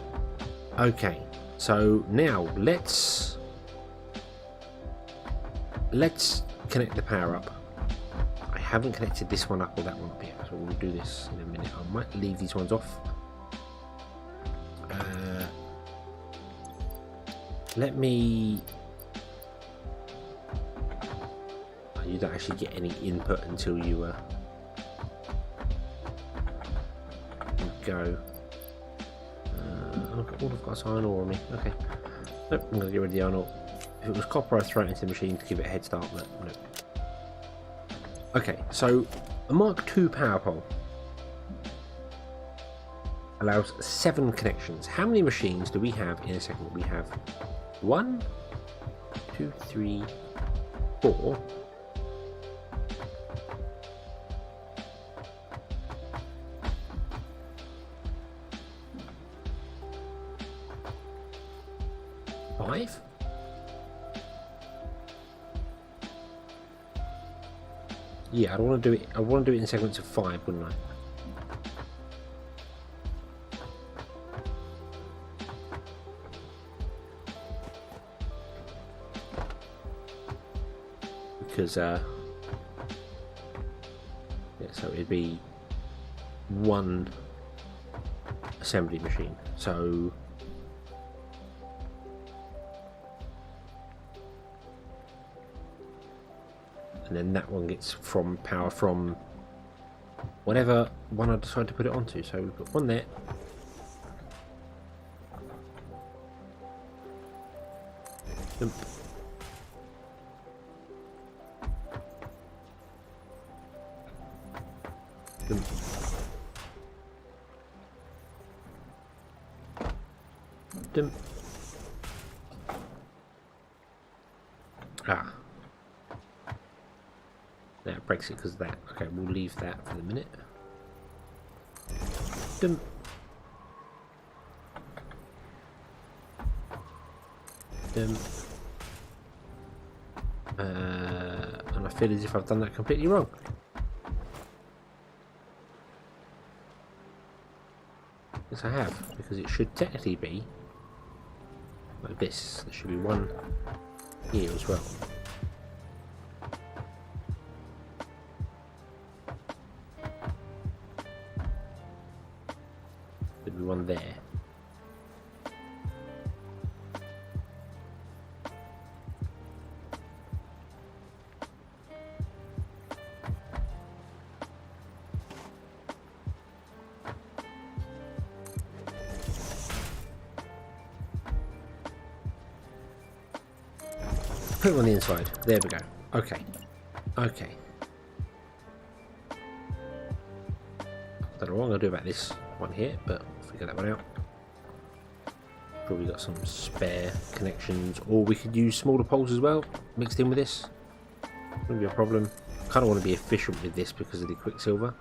So now let's connect the power up. I haven't connected this one up or that one up yet, so we'll do this in a minute. I might leave these ones off. Let me. Oh, you don't actually get any input until you go. All I've got is iron ore on me. Okay. Nope, I'm going to get rid of the iron ore. If it was copper, I'd throw it into the machine to give it a head start, but no. Okay, so a Mark II power pole allows 7 connections. How many machines do we have in a second? We have 1, 2, 3, 4. 5? Yeah, I'd want to do it. I want to do it in segments of 5, wouldn't I? Because yeah, so it'd be 1 assembly machine. So and then that one gets from power from whatever one I decide to put it onto. So we've got one there. Dump. Dump. Dump. Ah. Now it breaks it because of that. Okay, we'll leave that for the minute. Dump. Dump. And I feel as if I've done that completely wrong. Yes, I have, because it should technically be like this. There should be one here as well. There'd be one there. Put it on the inside. There we go. Okay. Okay. I don't know what I'm going to do about this one here, but I'll figure that one out. Probably got some spare connections, or we could use smaller poles as well, mixed in with this. Wouldn't be a problem. Kind of want to be efficient with this because of the quicksilver.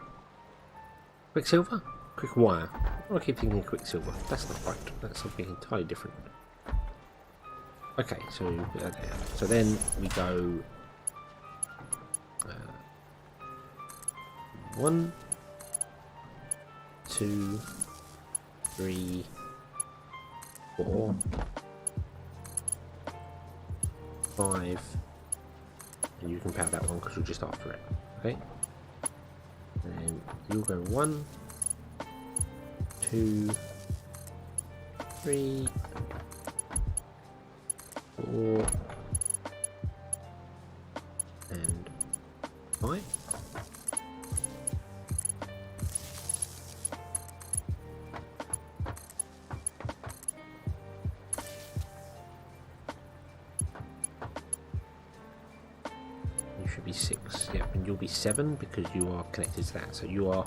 Quicksilver? Quick wire. I keep thinking quicksilver. That's not right. That's something entirely different. Okay, so there. So then we go 1, 2, 3, 4, 5, and you can power that one because you're just after it. Okay, and then you'll go 1, 2, 3, 4, and 5. You should be 6, yeah, and you'll be 7 because you are connected to that. So you are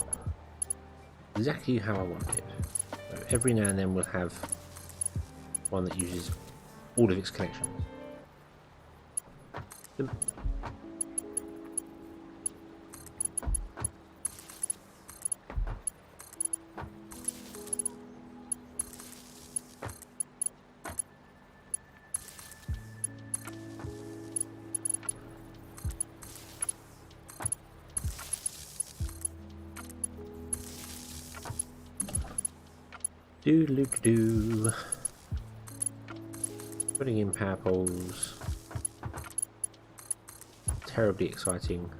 exactly how I want it. So every now and then we'll have one that uses all of its connections. Do. Putting in power poles. Terribly exciting.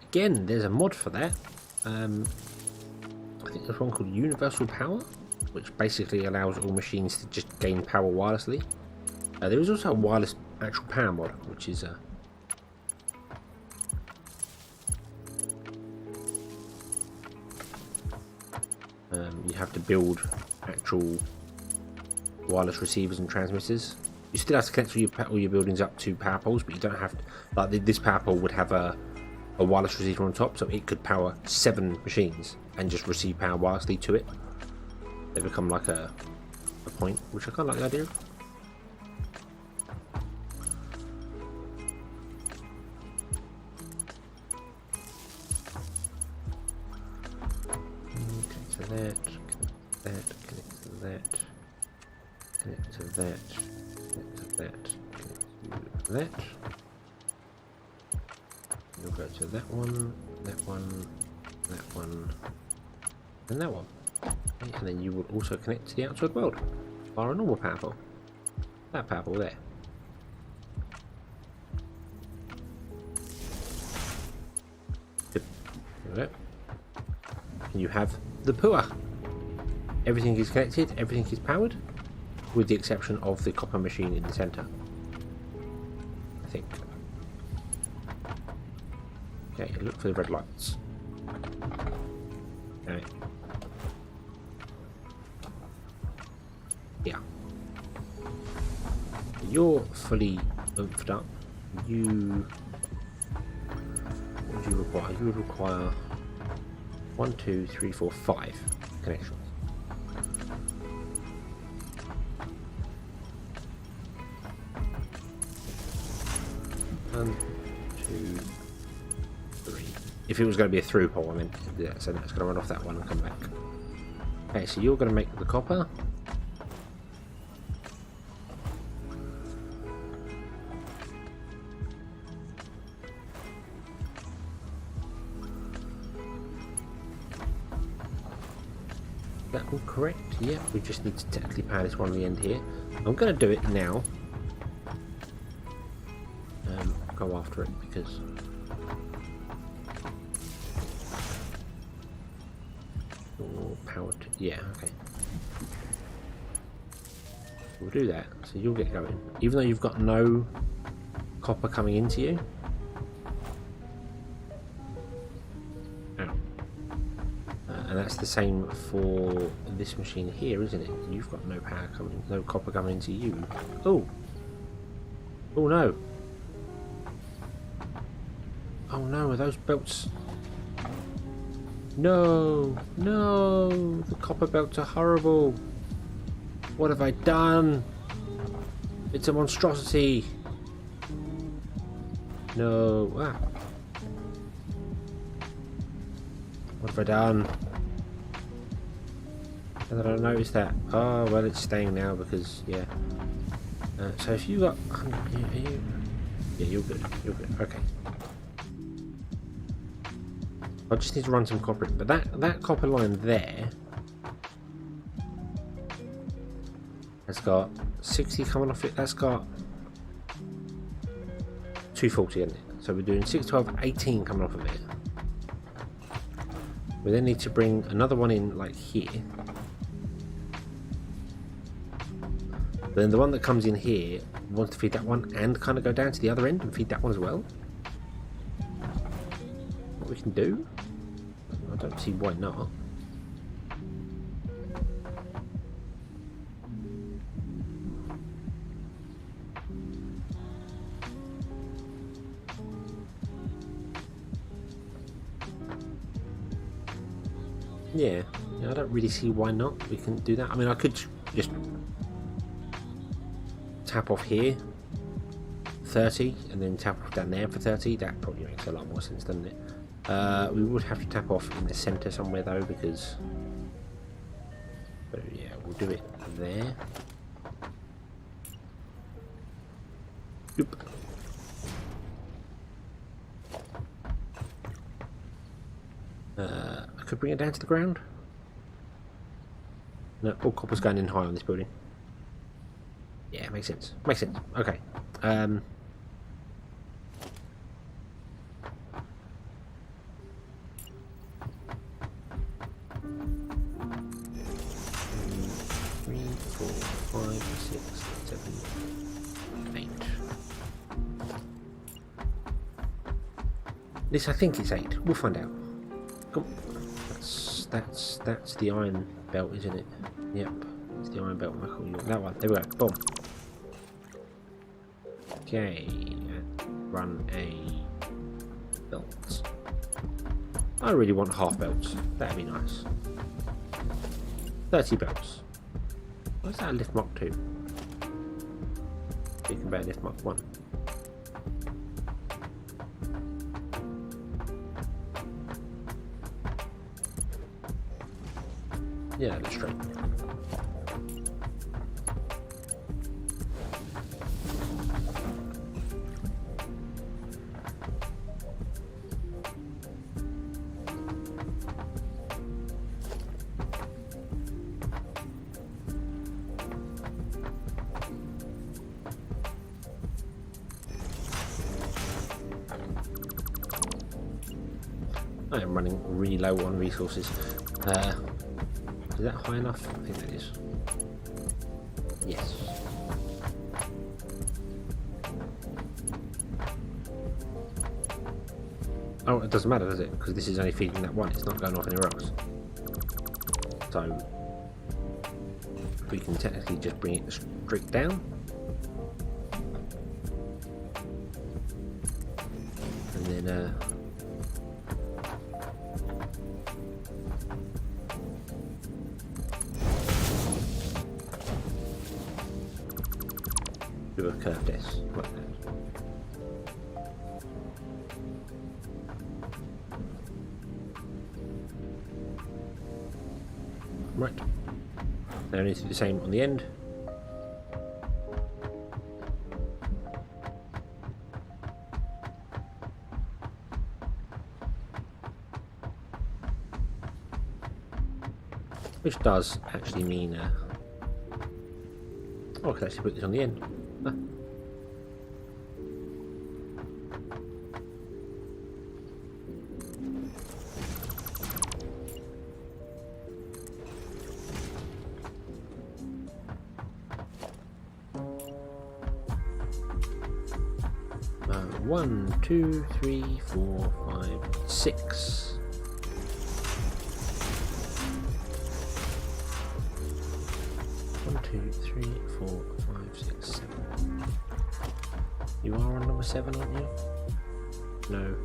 Again, there's a mod for that. I think there's one called Universal Power, which basically allows all machines to just gain power wirelessly. There is also a wireless actual power mod, which is you have to build actual wireless receivers and transmitters. You still have to connect all your buildings up to power poles, but you don't have to, like this power pole would have a wireless receiver on top, so it could power 7 machines and just receive power wirelessly to it. They become like a point, which I kind of like the idea of. Connect to that, connect to that, connect to that, connect to that, connect to that, connect to that. You'll go to that one, that one, that one, and that one. Okay, and then you will also connect to the outside world via a normal power pole. That power pole there. There we go. And you have the PUA. Everything is connected, everything is powered, with the exception of the copper machine in the centre. I think. Okay, look for the red lights. Okay. Yeah. You're fully oomphed up. What would you require? You would require 1, 2, 3, 4, 5 connections. One, 2, 3. If it was going to be a through pole, I mean, yeah, so that's going to run off that one and come back. Okay, so you're going to make the copper. That all correct? Yeah, we just need to technically power this one on the end here. I'm going to do it now. Go after it because powered. Yeah, okay. We'll do that. So you'll get going, even though you've got no copper coming into you. And that's the same for this machine here, isn't it? You've got no power coming, no copper coming into you. Oh, oh no. Oh no, are those belts? No, no, the copper belts are horrible. What have I done? It's a monstrosity. No, ah. What have I done? How did I notice that? Oh, well, it's staying now because, yeah. So if you got 100, yeah, you're good, you're good, okay. I just need to run some copper in, but that copper line there has got 60 coming off it. That's got 240 in it. So we're doing 6, 12, 18 coming off of it. We then need to bring another one in like here. But then the one that comes in here wants to feed that one and kind of go down to the other end and feed that one as well. What we can do? I don't see why not. Yeah, I don't really see why not. We can do that. I mean, I could just tap off here 30 and then tap off down there for 30. That probably makes a lot more sense, doesn't it? We would have to tap off in the center somewhere though, because but yeah, we'll do it there. Oop. I could bring it down to the ground. No, all copper's going in high on this building. Yeah, makes sense. Makes sense. Okay. This, I think it's 8. We'll find out. Come. That's the iron belt, isn't it? Yep. It's the iron belt, Michael. That one. There we go. Boom. Okay. Run a belt. I really want half belts. That'd be nice. 30 belts. What's that lift mark 2? You can bear lift mark 1. Yeah, that's straight. I am running really low on resources. Is that high enough? I think that is. Yes. Oh, it doesn't matter, does it? Because this is only feeding that one. It's not going off anywhere else. So we can technically just bring it straight down. And then do a curved S like that. Right. Now I need to do the same on the end. Which does actually mean oh, I could actually put this on the end. Huh. One, two, three, four, 5, 6. One, two, three, 4, 5, 6, 7. You are on number 7, aren't you? No.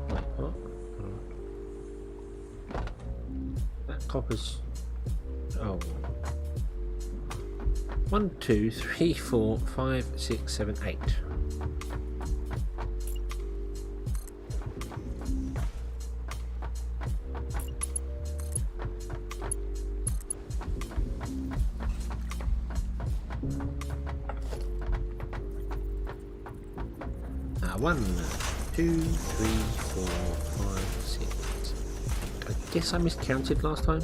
Wait, what? That copper's. Oh. 1, 2, 3, 4, 5, 6, 7, 8. One, 2, 3, 4, 5, 6. I guess I miscounted last time.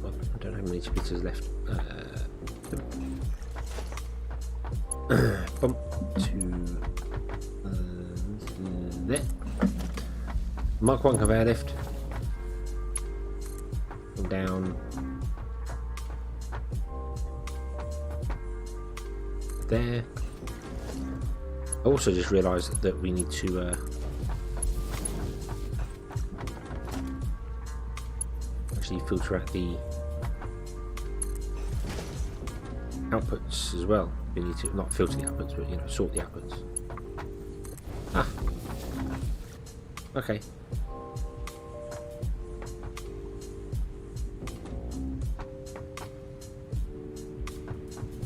Well, I don't have many splitters left. Bump to there. Mark 1 conveyor lift. Down there. I also just realised that we need to actually filter out the outputs as well. We need to not filter the outputs, but sort the outputs. Ah, okay.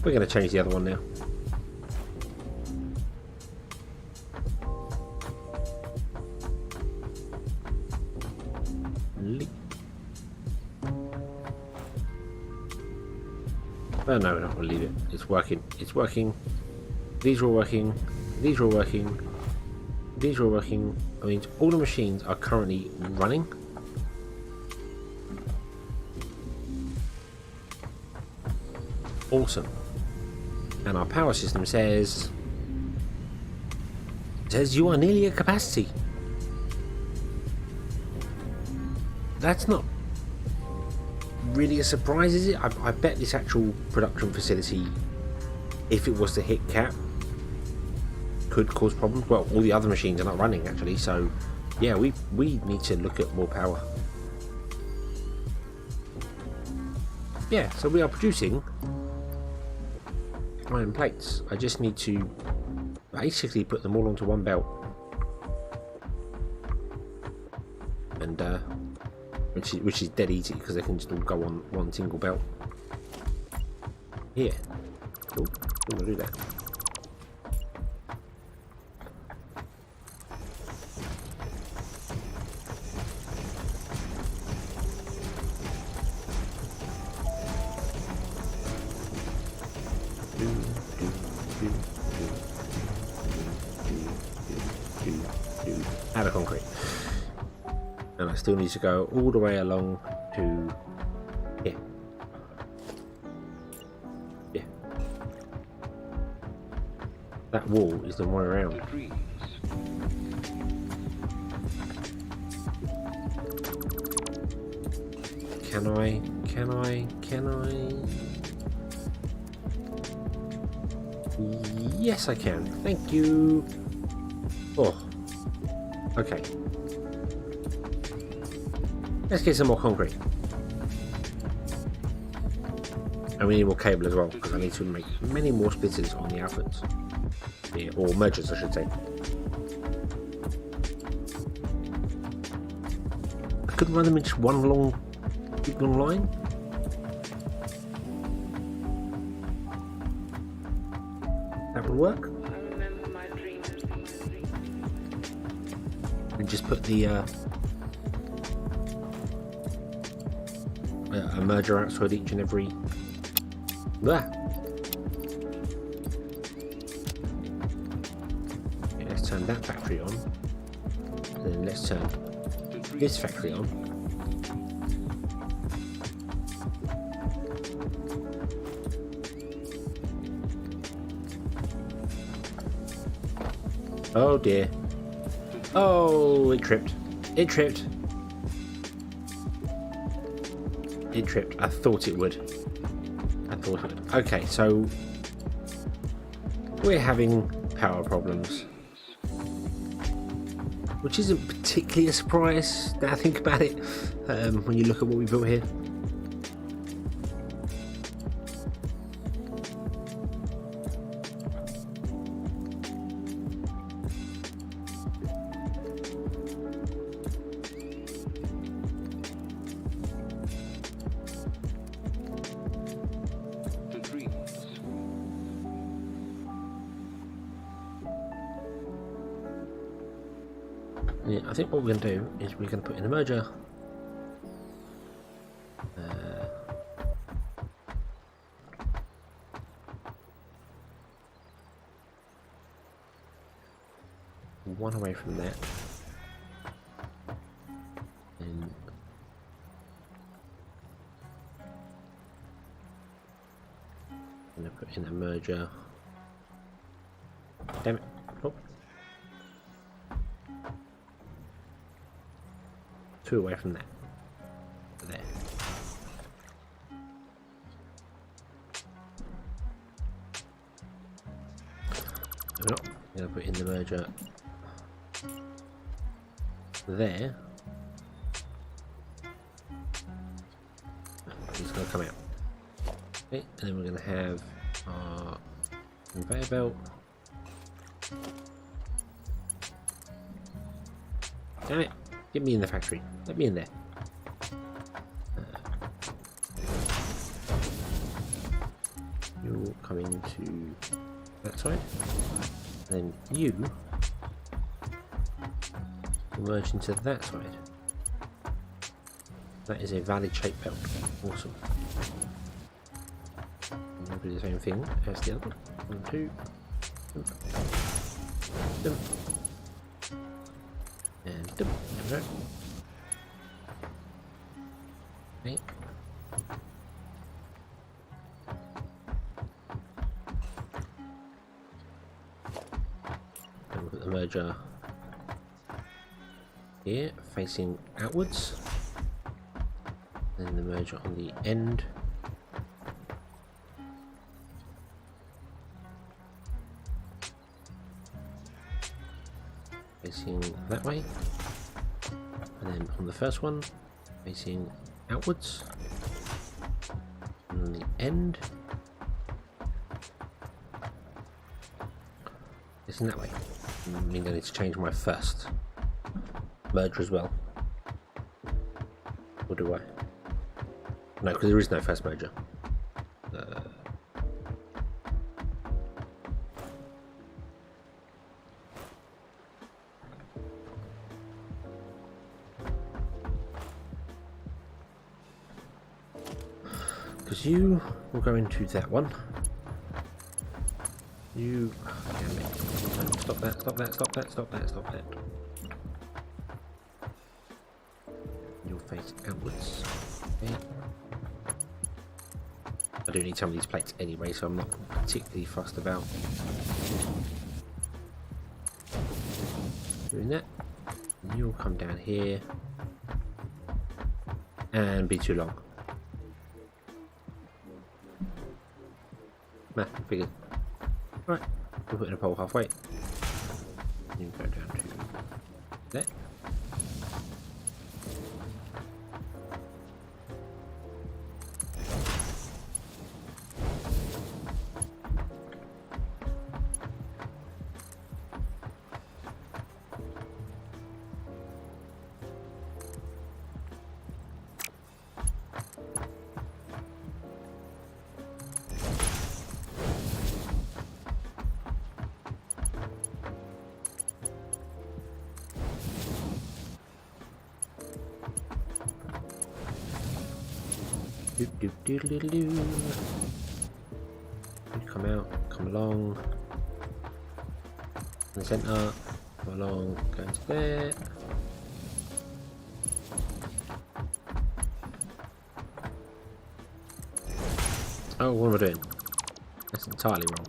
We're going to change the other one now. Oh no, we're not going to leave it. It's working. It's working. These are all working. These are all working. These are all working. I mean, all the machines are currently running. Awesome. And our power system says you are nearly at capacity. That's not really a surprise, is it? I bet this actual production facility, if it was to hit cap, could cause problems. Well, all the other machines are not running actually, so yeah, we need to look at more power. Yeah, so we are producing iron plates. I just need to basically put them all onto one belt, and which is dead easy because they can just all go on one single belt. Here, oh, I'm gonna do that. Out of concrete, and I still need to go all the way along to here. Yeah, that wall is the one around. Can I? Yes, I can. Thank you. Oh, okay. Let's get some more concrete. And we need more cable as well, because I need to make many more splitters on the outputs. Yeah, or mergers, I should say. I could run them in just one big long line. That would work. And just put the a merger outside each and every. Blah. Okay, let's turn that factory on. And then let's turn this factory on. Oh dear. Oh, it tripped. It tripped. It tripped. I thought it would. Okay, so we're having power problems, which isn't particularly a surprise now I think about it, when you look at what we built here. Yeah, I think what we're going to do is we're going to put in a merger. One away from that. And I'm going to put in a merger. Damn it. Oh. Two away from that. There. No, I'm going to put in the merger there. It's going to come out. Okay, and then we're going to have our conveyor belt. Damn it! Get me in the factory. Let me in there. You'll come into that side. Then you will merge into that side. That is a valid shape belt. Awesome. And we'll do the same thing as the other. 1, 2. Dump. And dump. There we go. Okay. And we'll put the merger here, facing outwards. Then the merger on the end. Facing that way. and then on the first one, facing outwards, and on the end, facing that way. I mean, I need to change my first merger as well. Or do I? No, because there is no first merger. Because you will go into that one. You... Damn it. Stop that, stop that, stop that, stop that, stop that. You'll face outwards. Okay. I do need some of these plates anyway, so I'm not particularly fussed about doing that. And you'll come down here and be too long. Nah, figured. Right, we'll put in a pole halfway. You go down to there. Come out, come along. In the centre, come along, go into there. Oh, what am I doing? That's entirely wrong.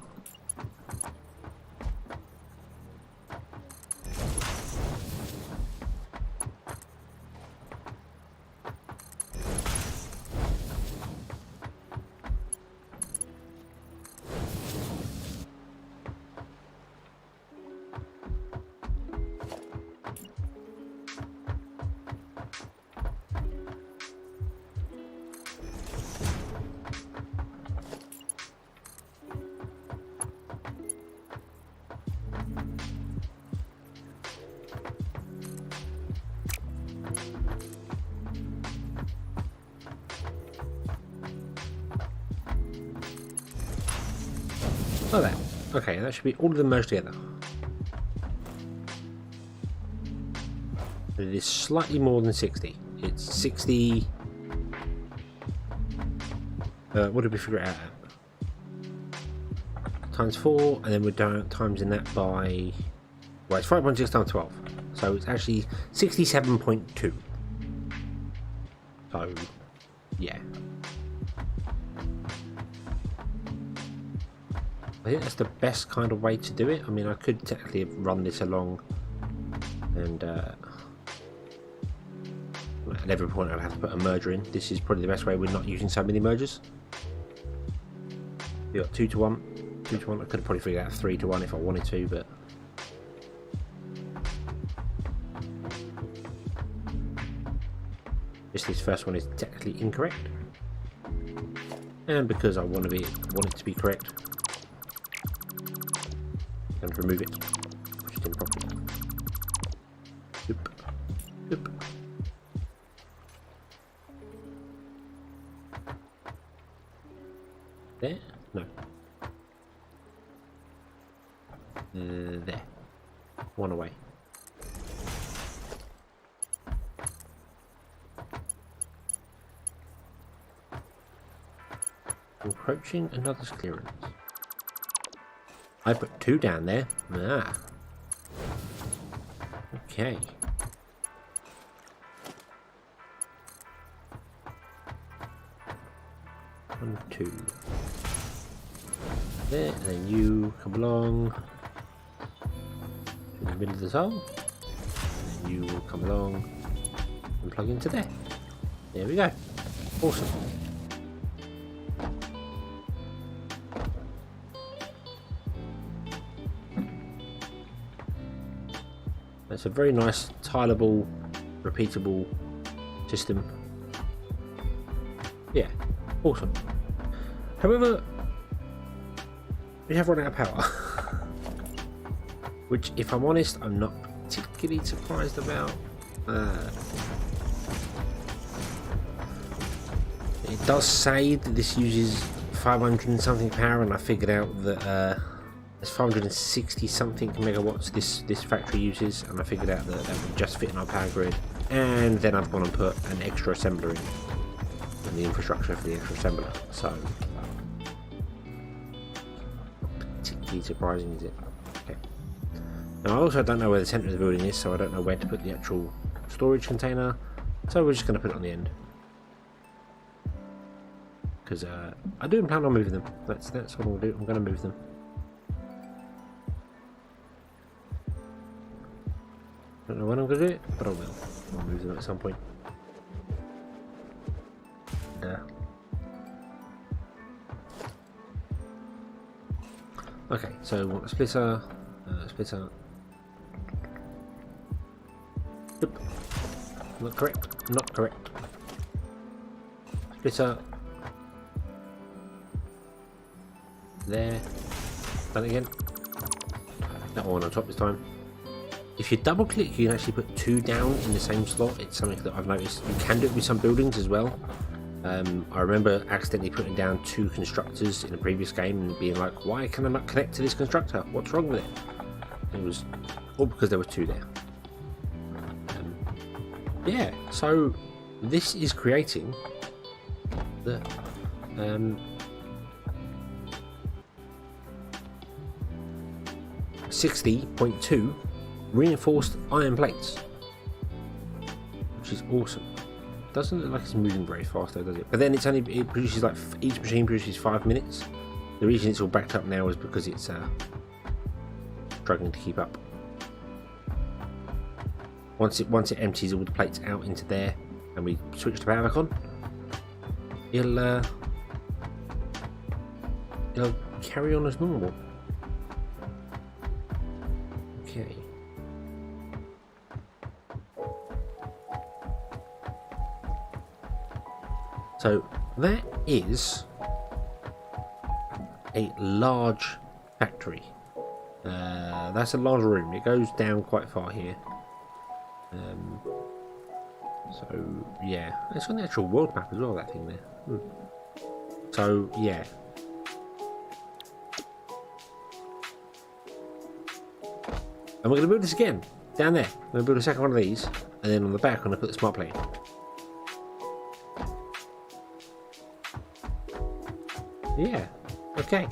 Oh, there. Okay, that should be all of them merged together. But it is slightly more than 60. It's 60... what did we figure it out at? Times 4, and then we're down times in that by... Well, it's 5.6 times 12. So it's actually 67.2. So, yeah. I think that's the best kind of way to do it. I mean, I could technically run this along and at every point I'll have to put a merger in. This is probably the best way. We're not using so many mergers. You got 2 to 1, 2 to 1. I could have probably figured out 3 to 1 if I wanted to, but just this first one is technically incorrect. And because I want it to be correct, I'm going to remove it. Push it in properly. Oop. Oop. There? No. There. One away. Approaching another's clearance. I put 2 down there. Ah. Okay. One, 2. There, and then you come along to the middle of the hole. And then you will come along and plug into there. There we go. Awesome. It's a very nice tileable repeatable system. Yeah, awesome. However, we have run out of power. Which, if I'm honest, I'm not particularly surprised about. It does say that this uses 500 and something power, and I figured out that there's 560 something megawatts this factory uses, and I figured out that that would just fit in our power grid. And then I've gone and put an extra assembler in, and the infrastructure for the extra assembler. So, not particularly surprising, is it? Okay. Now I also don't know where the centre of the building is, so I don't know where to put the actual storage container. So we're just going to put it on the end. Because I do plan on moving them. That's what I'm going to do. I'm going to move them. Don't know when I'm going to do it, but I will. I'll move them at some point. Okay, so we want a splitter. Splitter. Oop. Not correct. Not correct. Splitter. There. Done it again. That one on top this time. If you double click, you can actually put two down in the same slot. It's something that I've noticed. You can do it with some buildings as well. I remember accidentally putting down two constructors in a previous game and being like, why can I not connect to this constructor? What's wrong with it? It was all because there were two there. Yeah, so this is creating the 60.2 reinforced iron plates, which is awesome. Doesn't look like it's moving very fast though, does it? But then it produces like, each machine produces 5 minutes. The reason it's all backed up now is because it's struggling to keep up. Once it empties all the plates out into there and we switch the power back on, it'll carry on as normal. Okay. So that is a large factory. That's a large room. It goes down quite far here. So yeah, it's on the actual world map as well, that thing there. So yeah. And we're going to build this again, down there. We're going to build a second one of these, and then on the back I'm going to put the smart plate. Yeah, okay.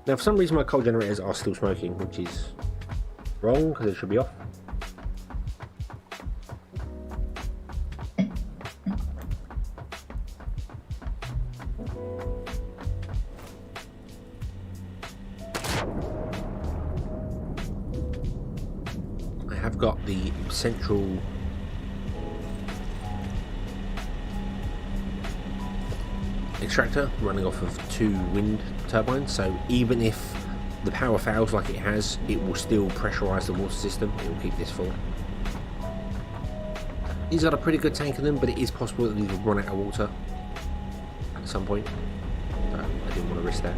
Now for some reason my coal generators are still smoking, which is wrong, because it should be off. I have got the central extractor running off of 2 wind turbines, so even if the power fails like it has, it will still pressurise the water system. It will keep this full. These got a pretty good tank in them, but it is possible that these will run out of water at some point, so I didn't want to risk that.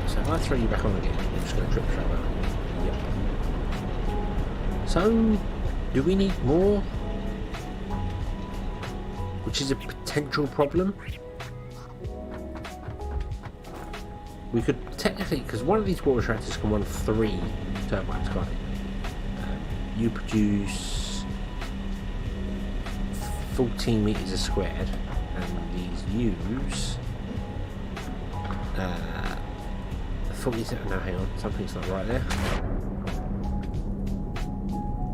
So if I throw you back on again, I'm just going to trip straight back. Yep. So do we need more? Which is a potential problem. We could technically, because one of these water extractors can run 3 turbines, can't it? You produce 14 meters a squared, and these use 47. No, hang on, something's not right there.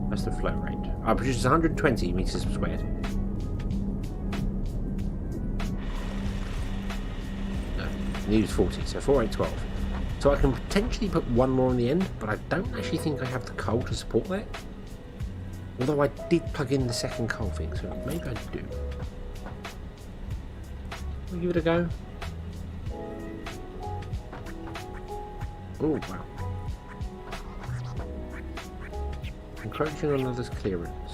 That's the flow range. I produce 120 meters squared. Use 40, so 4, 8, 12. So I can potentially put one more on the end, but I don't actually think I have the coal to support that. Although I did plug in the second coal thing, so maybe I do. We'll give it a go. Oh wow. Encroaching on others' clearance.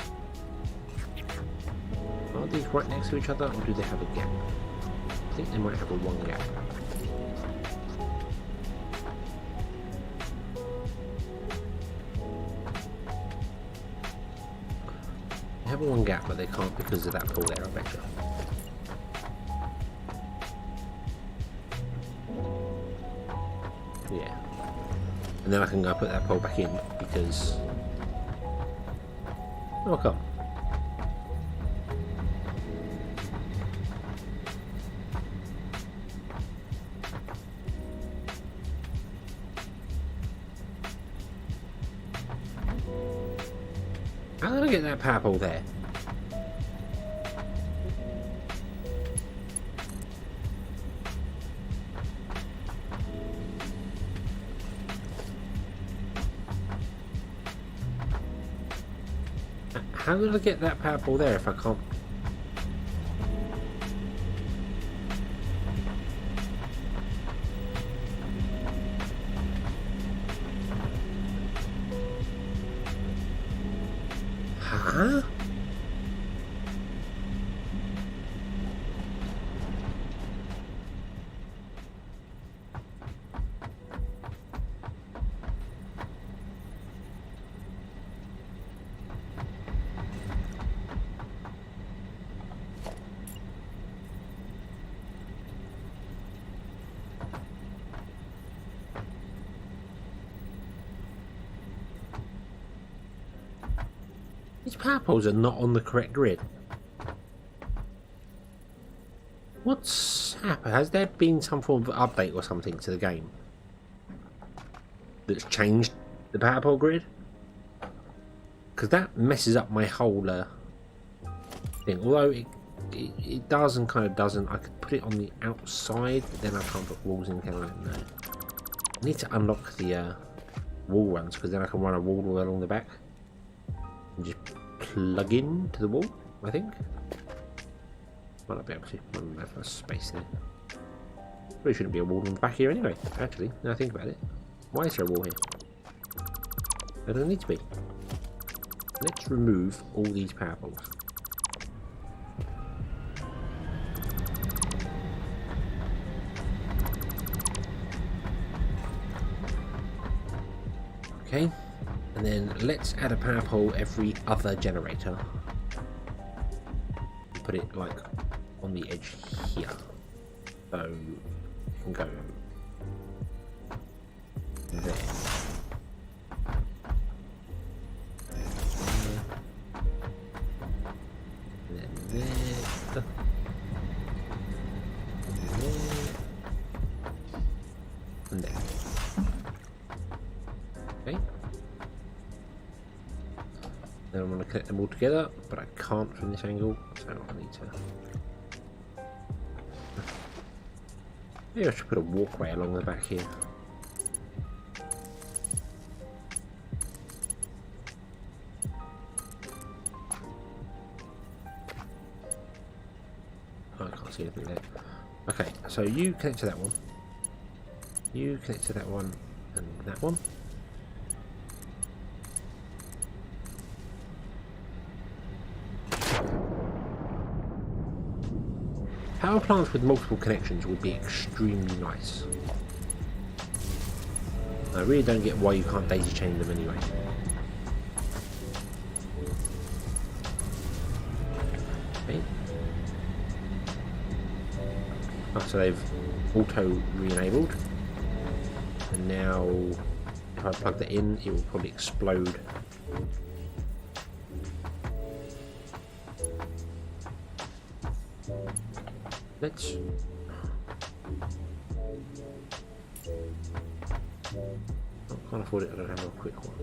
Are these right next to each other, or do they have a gap? I think they might have a one gap. They have a one gap, but they can't because of that pole there, I bet you. Yeah. And then I can go put that pole back in because... Oh, come. How did I get that power pole there? How did I get that power pole there if I can't? Huh? These power poles are not on the correct grid. What's happened? Has there been some form of update or something to the game that's changed the power pole grid? Because that messes up my whole thing. Although it does and kind of doesn't. I could put it on the outside, but then I can't put walls in, can I? No. I need to unlock the wall runs because then I can run a wall all along the back. And just plug in to the wall, I think. Might not be able to. I don't know if there's space there. Probably shouldn't be a wall on the back here anyway, actually, now I think about it. Why is there a wall here? There doesn't need to be. Let's remove all these power poles. Okay. And then let's add a power pole every other generator. Put it like on the edge here. So you can go there. And then there. And there. Okay. Then I'm going to connect them all together, but I can't from this angle, so I need to... Maybe I should put a walkway along the back here. Oh, I can't see anything there. Okay, so you connect to that one. You connect to that one and that one. Power plants with multiple connections would be extremely nice. I really don't get why you can't daisy chain them anyway. Okay. Oh, so they've auto re-enabled. And now if I plug that in, it will probably explode. Let's... I can't afford it, I don't have a quick one.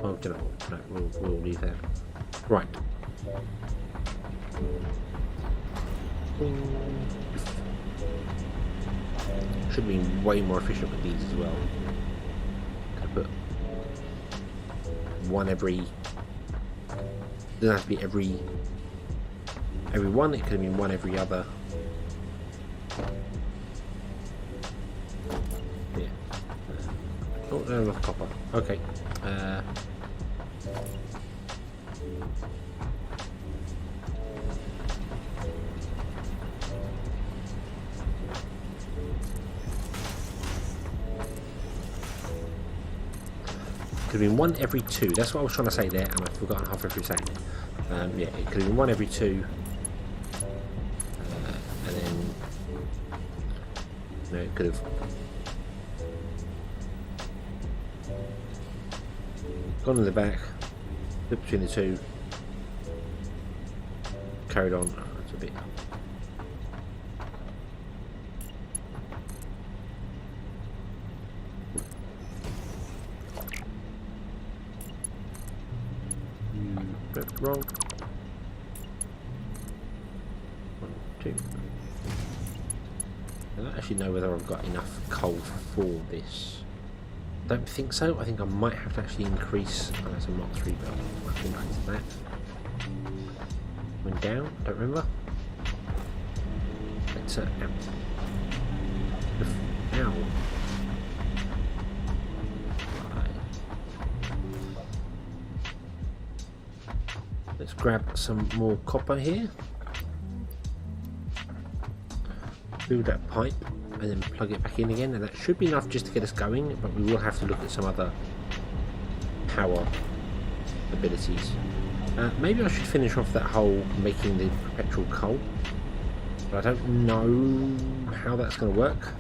Oh, do you know what? No, we'll leave that. Right. Should be way more efficient with these as well. Could put one every... Doesn't have to be every one, it could have been one every other. Yeah. Oh, no, enough copper. Okay. Could have been 1 every 2. That's what I was trying to say there, and I've forgotten halfway through saying it. Yeah, it could have been 1 every 2. And then... No, it could have... gone in the back, flipped between the 2, carried on. Oh, that's a bit... Wrong. 1, 2. I don't actually know whether I've got enough coal for this. I don't think so. I think I might have to actually increase. Oh, that's a Mark 3 belt. I think I did that. Went down. I don't remember. Let's out. Ow. Let's grab some more copper here, build that pipe, and then plug it back in again, and that should be enough just to get us going, but we will have to look at some other power abilities. Maybe I should finish off that whole making the perpetual coal, but I don't know how that's going to work.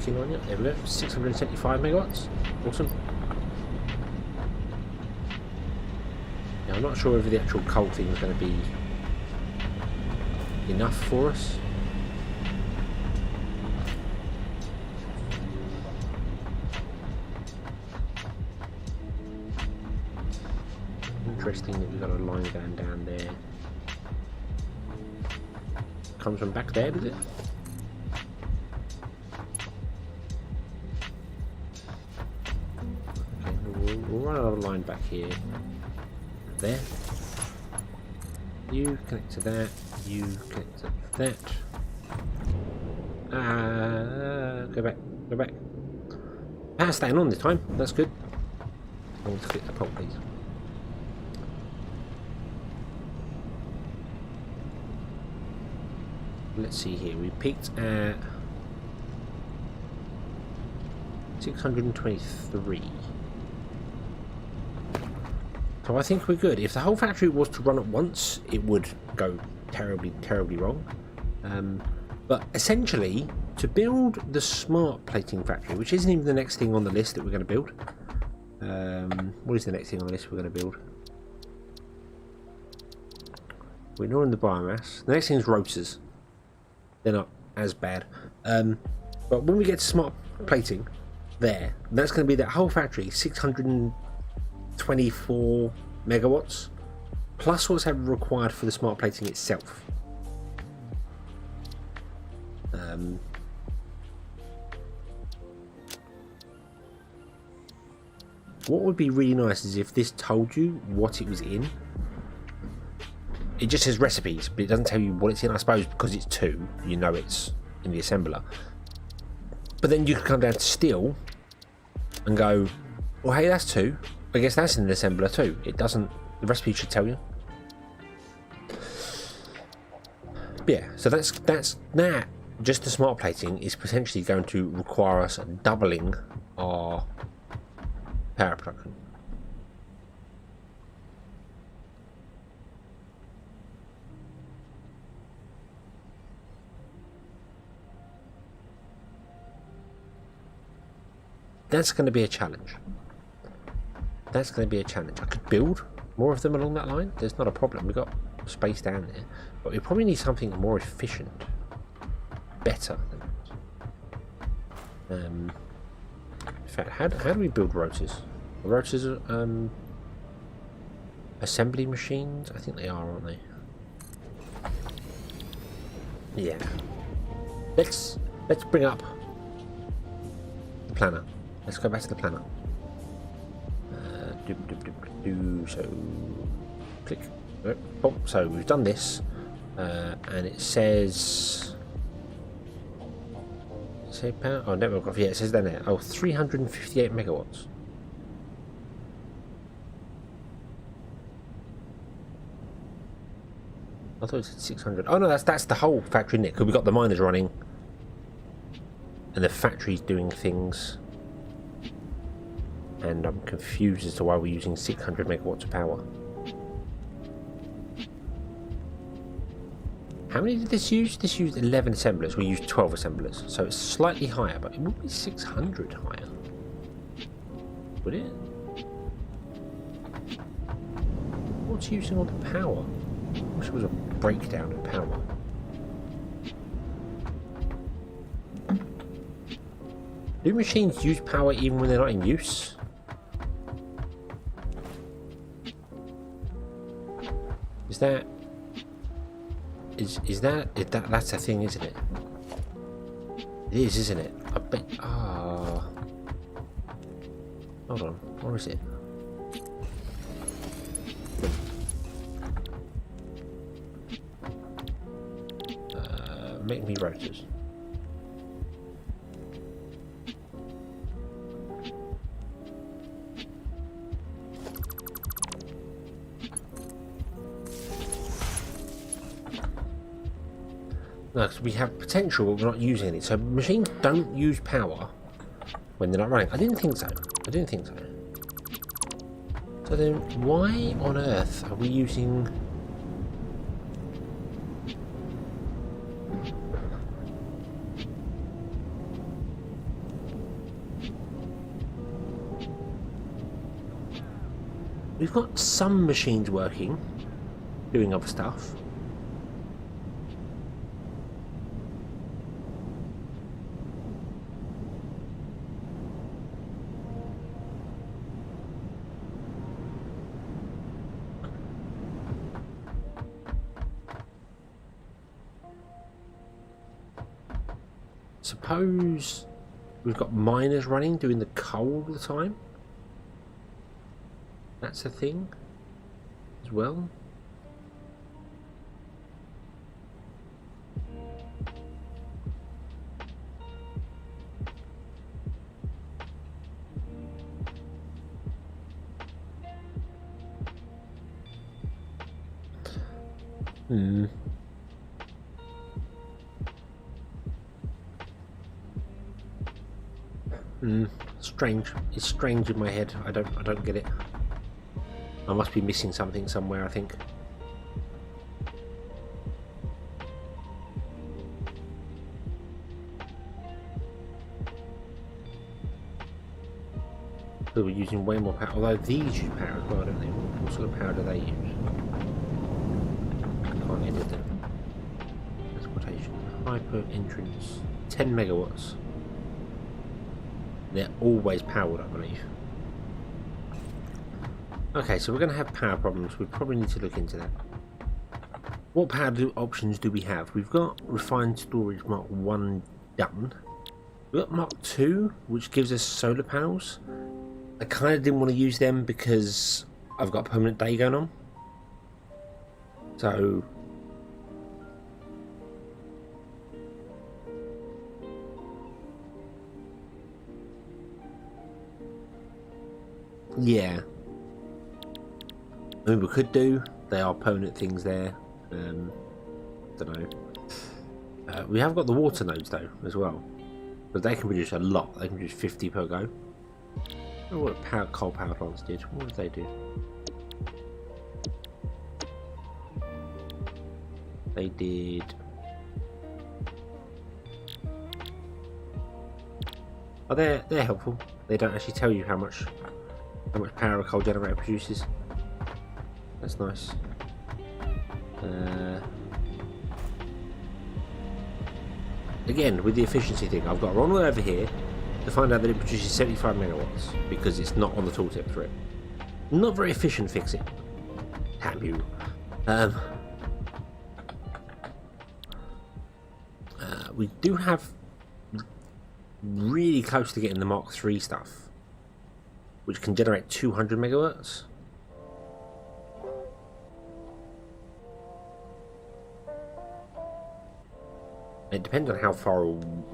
On it. There we go, 675 megawatts. Awesome. Now I'm not sure whether the actual coal thing is going to be enough for us. Interesting that we've got a line going down there. Comes from back there, does it? We'll run another line back here. There. You connect to that. You connect to that. Go back. Go back. Power staying on this time. That's good. I want to click the pole, please. Let's see here. We peaked at 623. So I think we're good. If the whole factory was to run at once, it would go terribly, terribly wrong. But essentially, to build the smart plating factory, which isn't even the next thing on the list that we're going to build. What is the next thing on the list we're going to build? We're ignoring the biomass. The next thing is rotors. They're not as bad. But when we get to smart plating, that's going to be that whole factory, 624 megawatts, plus what's required for the smart plating itself. What would be really nice is if this told you what it was in. It just says recipes, but it doesn't tell you what it's in. I suppose because it's 2, you know it's in the assembler. But then you could come down to steel and go, well, hey, that's 2. I guess that's in the assembler too. It doesn't. The recipe should tell you. But yeah, so that's that. Just the smart plating is potentially going to require us doubling our power production. That's going to be a challenge. That's going to be a challenge. I could build more of them along that line. There's not a problem. We've got space down there. But we probably need something more efficient. Better than that. In fact, how do we build rotors? Are rotors assembly machines? I think they are, aren't they? Yeah. Let's bring up the planner. Let's go back to the planner. So click. Oh, so we've done this, and it says. Say power. Oh, network off. Yeah, it says down there. Oh, 358 megawatts. I thought it said 600. Oh no, that's the whole factory, isn't it? Because we've got the miners running, and the factory's doing things. And I'm confused as to why we're using 600 megawatts of power. How many did this use? This used 11 assemblers. We used 12 assemblers, so it's slightly higher, but it would be 600 higher. Would it? What's using all the power? I wish it was a breakdown of power. Do machines use power even when they're not in use? That's a thing, isn't it? It is, isn't it? I bet. Ah. Hold on. Where is it? Make me rotors. No, because we have potential, but we're not using it. So machines don't use power when they're not running. I didn't think so. So then, why on earth are we using? We've got some machines working, doing other stuff. Suppose we've got miners running, doing the coal all the time. That's a thing as well. Strange. It's strange in my head. I don't get it. I must be missing something somewhere, I think. So we're using way more power, although these use power as well, don't they? What sort of power do they use? I can't edit them. Exploitation. Hyper entrance. 10 megawatts. They're always powered, I believe. Okay, so we're going to have power problems. We probably need to look into that. What power options do we have? We've got refined storage Mark 1 done. We've got Mark 2, which gives us solar panels. I kind of didn't want to use them because I've got a permanent day going on. So yeah. I mean, we could do. They are permanent things there. Don't know. We have got the water nodes though as well, but they can produce a lot. They can produce 50 per go. I don't know what coal power plants did. What did they do? They did. Oh, they're helpful. They don't actually tell you how much power a coal generator produces. That's nice. Again, with the efficiency thing, I've got to run all over here to find out that it produces 75 megawatts because it's not on the tooltip for it. Not very efficient, fix it. Damn you. We do have really close to getting the Mark 3 stuff. which can generate 200 megawatts. It depends on how far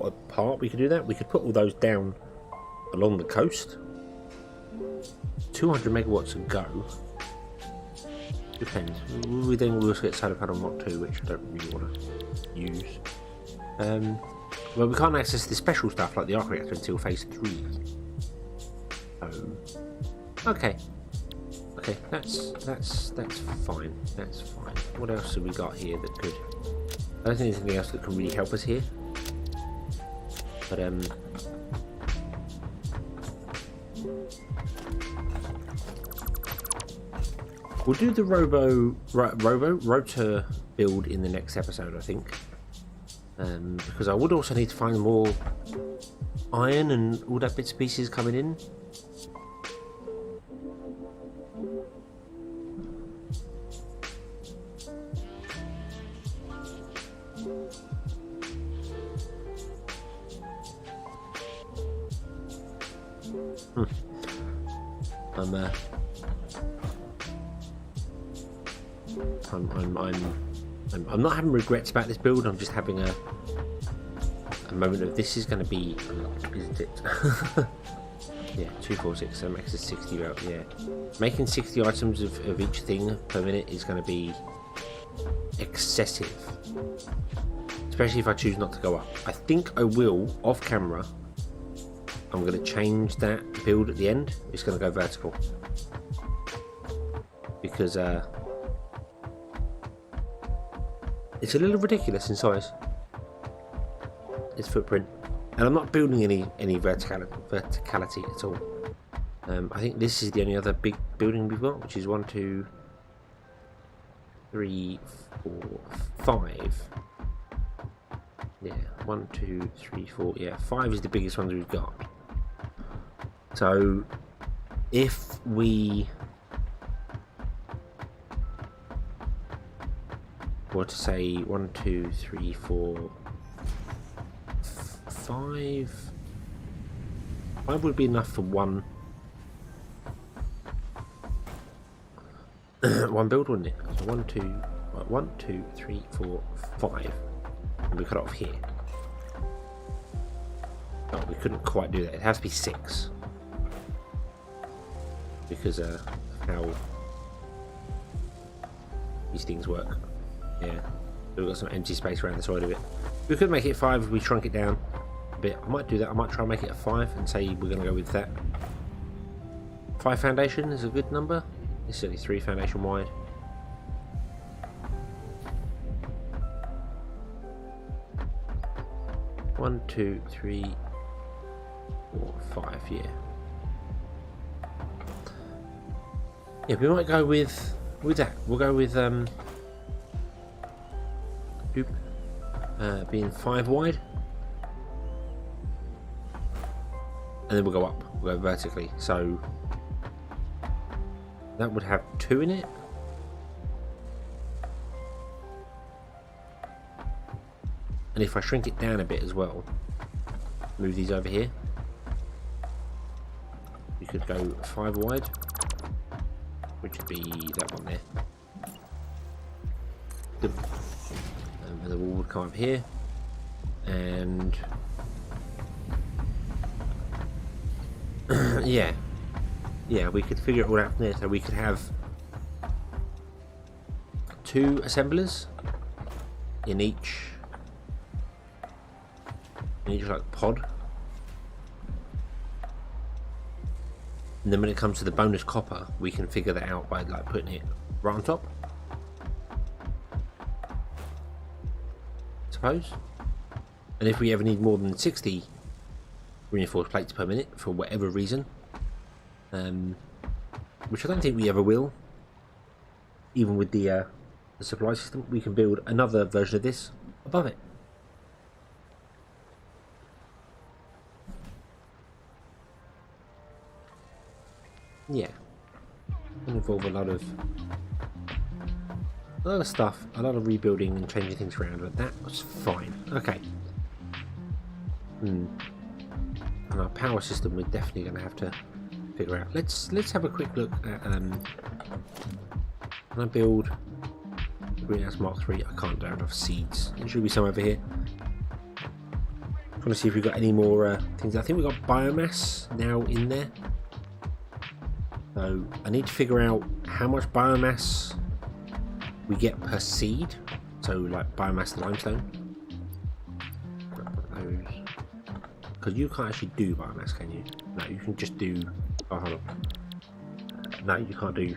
apart we could do that. We could put all those down along the coast. 200 megawatts a go. Depends. We then will also get solar panel Mark 2, which I don't really want to use. Well, we can't access the special stuff like the arc reactor until phase 3. Okay. Okay, that's fine. That's fine. What else have we got here that could? I don't think there's anything else that can really help us here. But we'll do the rotor build in the next episode, I think. Because I would also need to find more iron and all that bits and pieces coming in. I'm not having regrets about this build. I'm just having a moment of this is going to be a lot, isn't it? Yeah, 246. So that makes it 60 out. Yeah, making 60 items of each thing per minute is going to be excessive, especially if I choose not to go up. I think I will off camera. I'm going to change that build at the end. It's going to go vertical because it's a little ridiculous in size, its footprint, and I'm not building any verticality at all. I think this is the only other big building we've got, which is 1, 2, 3, 4, 5. Yeah, 1, 2, 3, 4. Yeah, 5 is the biggest one that we've got. So if we were to say 1, 2, 3, 4, 5 would be enough for one build, wouldn't it? So 1, 2, 3, 4, 5, and we cut off here. Oh, we couldn't quite do that. It has to be 6 because of how these things work. Yeah, we've got some empty space around the side of it. We could make it 5 if we shrunk it down a bit. I might do that. I might try and make it a 5 and say we're going to go with that. 5 foundation is a good number. It's only 3 foundation wide. One, 2, 3, 4, 5. Yeah. Yeah, we might go with that. We'll go with being 5 wide, and then we'll go up. We'll go vertically. So that would have 2 in it. And if I shrink it down a bit as well, move these over here, we could go 5 wide, which would be that one there. And the wall would come up here, and yeah, we could figure it all out from there. So we could have 2 assemblers in each like pod, and then when it comes to the bonus copper, we can figure that out by like putting it right on top, I suppose. And if we ever need more than 60 reinforced plates per minute for whatever reason, which I don't think we ever will, even with the supply system, we can build another version of this above it. Yeah, it'll involve a lot of stuff, a lot of rebuilding and changing things around, but that was fine. Okay. And our power system, we're definitely going to have to figure out. Let's have a quick look at. Can I build greenhouse Mark 3? I can't. Don't have enough seeds. It should be some over here. I want to see if we've got any more things. I think we've got biomass now in there. So I need to figure out how much biomass we get per seed. So like biomass limestone. Because you can't actually do biomass, can you? No, you can just do. Oh, hold on. No, you can't do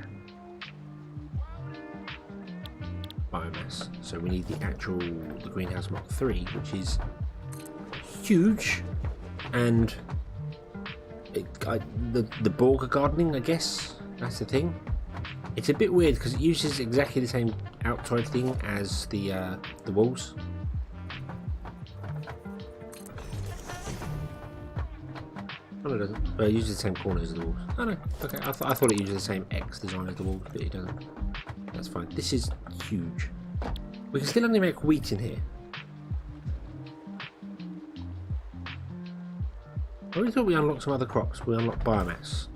biomass. So we need the actual greenhouse Mark 3, which is huge, and the Borger gardening, I guess that's the thing. It's a bit weird because it uses exactly the same outside thing as the walls. Oh, no, it doesn't. But it uses the same corners as the walls. Oh no, okay. I thought it uses the same X design as the walls, but it doesn't. That's fine. This is huge. We can still only make wheat in here. I really thought we unlocked some other crops. We unlocked biomass.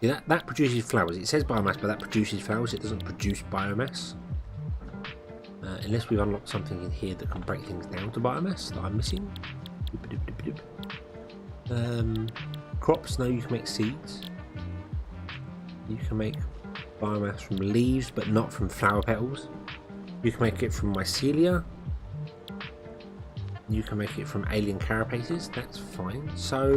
Yeah, that produces flowers. It says biomass, but that produces flowers. It doesn't produce biomass. Unless we've unlocked something in here that can break things down to biomass that I'm missing. Crops, no, you can make seeds. You can make biomass from leaves, but not from flower petals. You can make it from mycelia. You can make it from alien carapaces. That's fine. So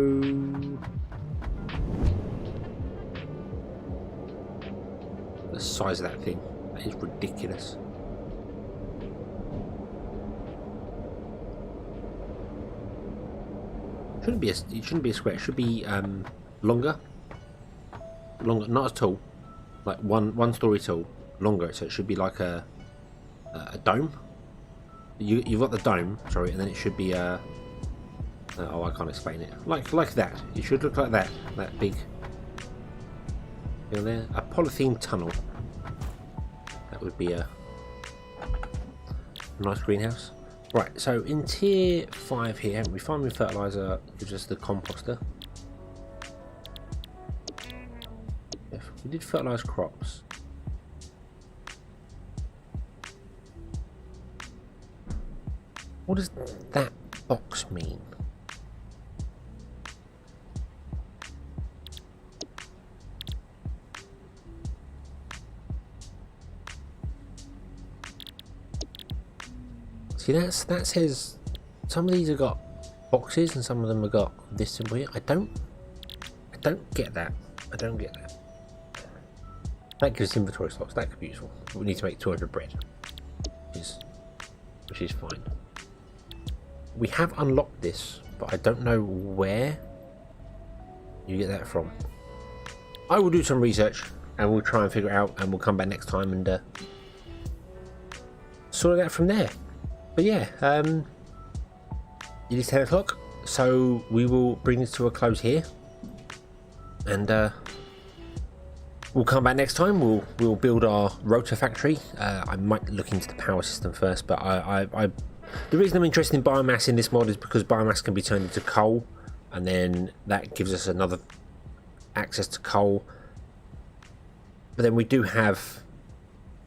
the size of that thing, that is ridiculous. It shouldn't be a square. It should be longer, not as tall, like one story tall, longer. So it should be like a dome. You've got the dome, sorry, and then it should be oh, I can't explain it. Like that. It should look like that. That big thing there. A polythene tunnel. That would be a nice greenhouse. Right, so in tier 5 here, we farming fertilizer gives us the composter. If we did fertilize crops. What does that box mean? See, that says some of these have got boxes and some of them have got this symbol here. I don't get that. I don't get that. That gives inventory slots. That could be useful. But we need to make 200 bread, which is fine. We have unlocked this, but I don't know where you get that from. I will do some research and we'll try and figure it out, and we'll come back next time and sort it out from there. But yeah, it is 10 o'clock, so we will bring this to a close here, and we'll come back next time. We'll build our rotor factory. I might look into the power system first, but the reason I'm interested in biomass in this mod is because biomass can be turned into coal, and then that gives us another access to coal. But then we do have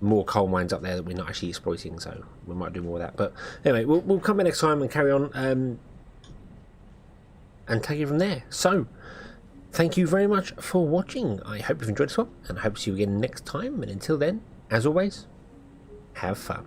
more coal mines up there that we're not actually exploiting, so we might do more of that. But anyway, we'll come back next time and carry on and take it from there. So thank you very much for watching. I hope you've enjoyed this one, and I hope to see you again next time. And until then, as always, have fun.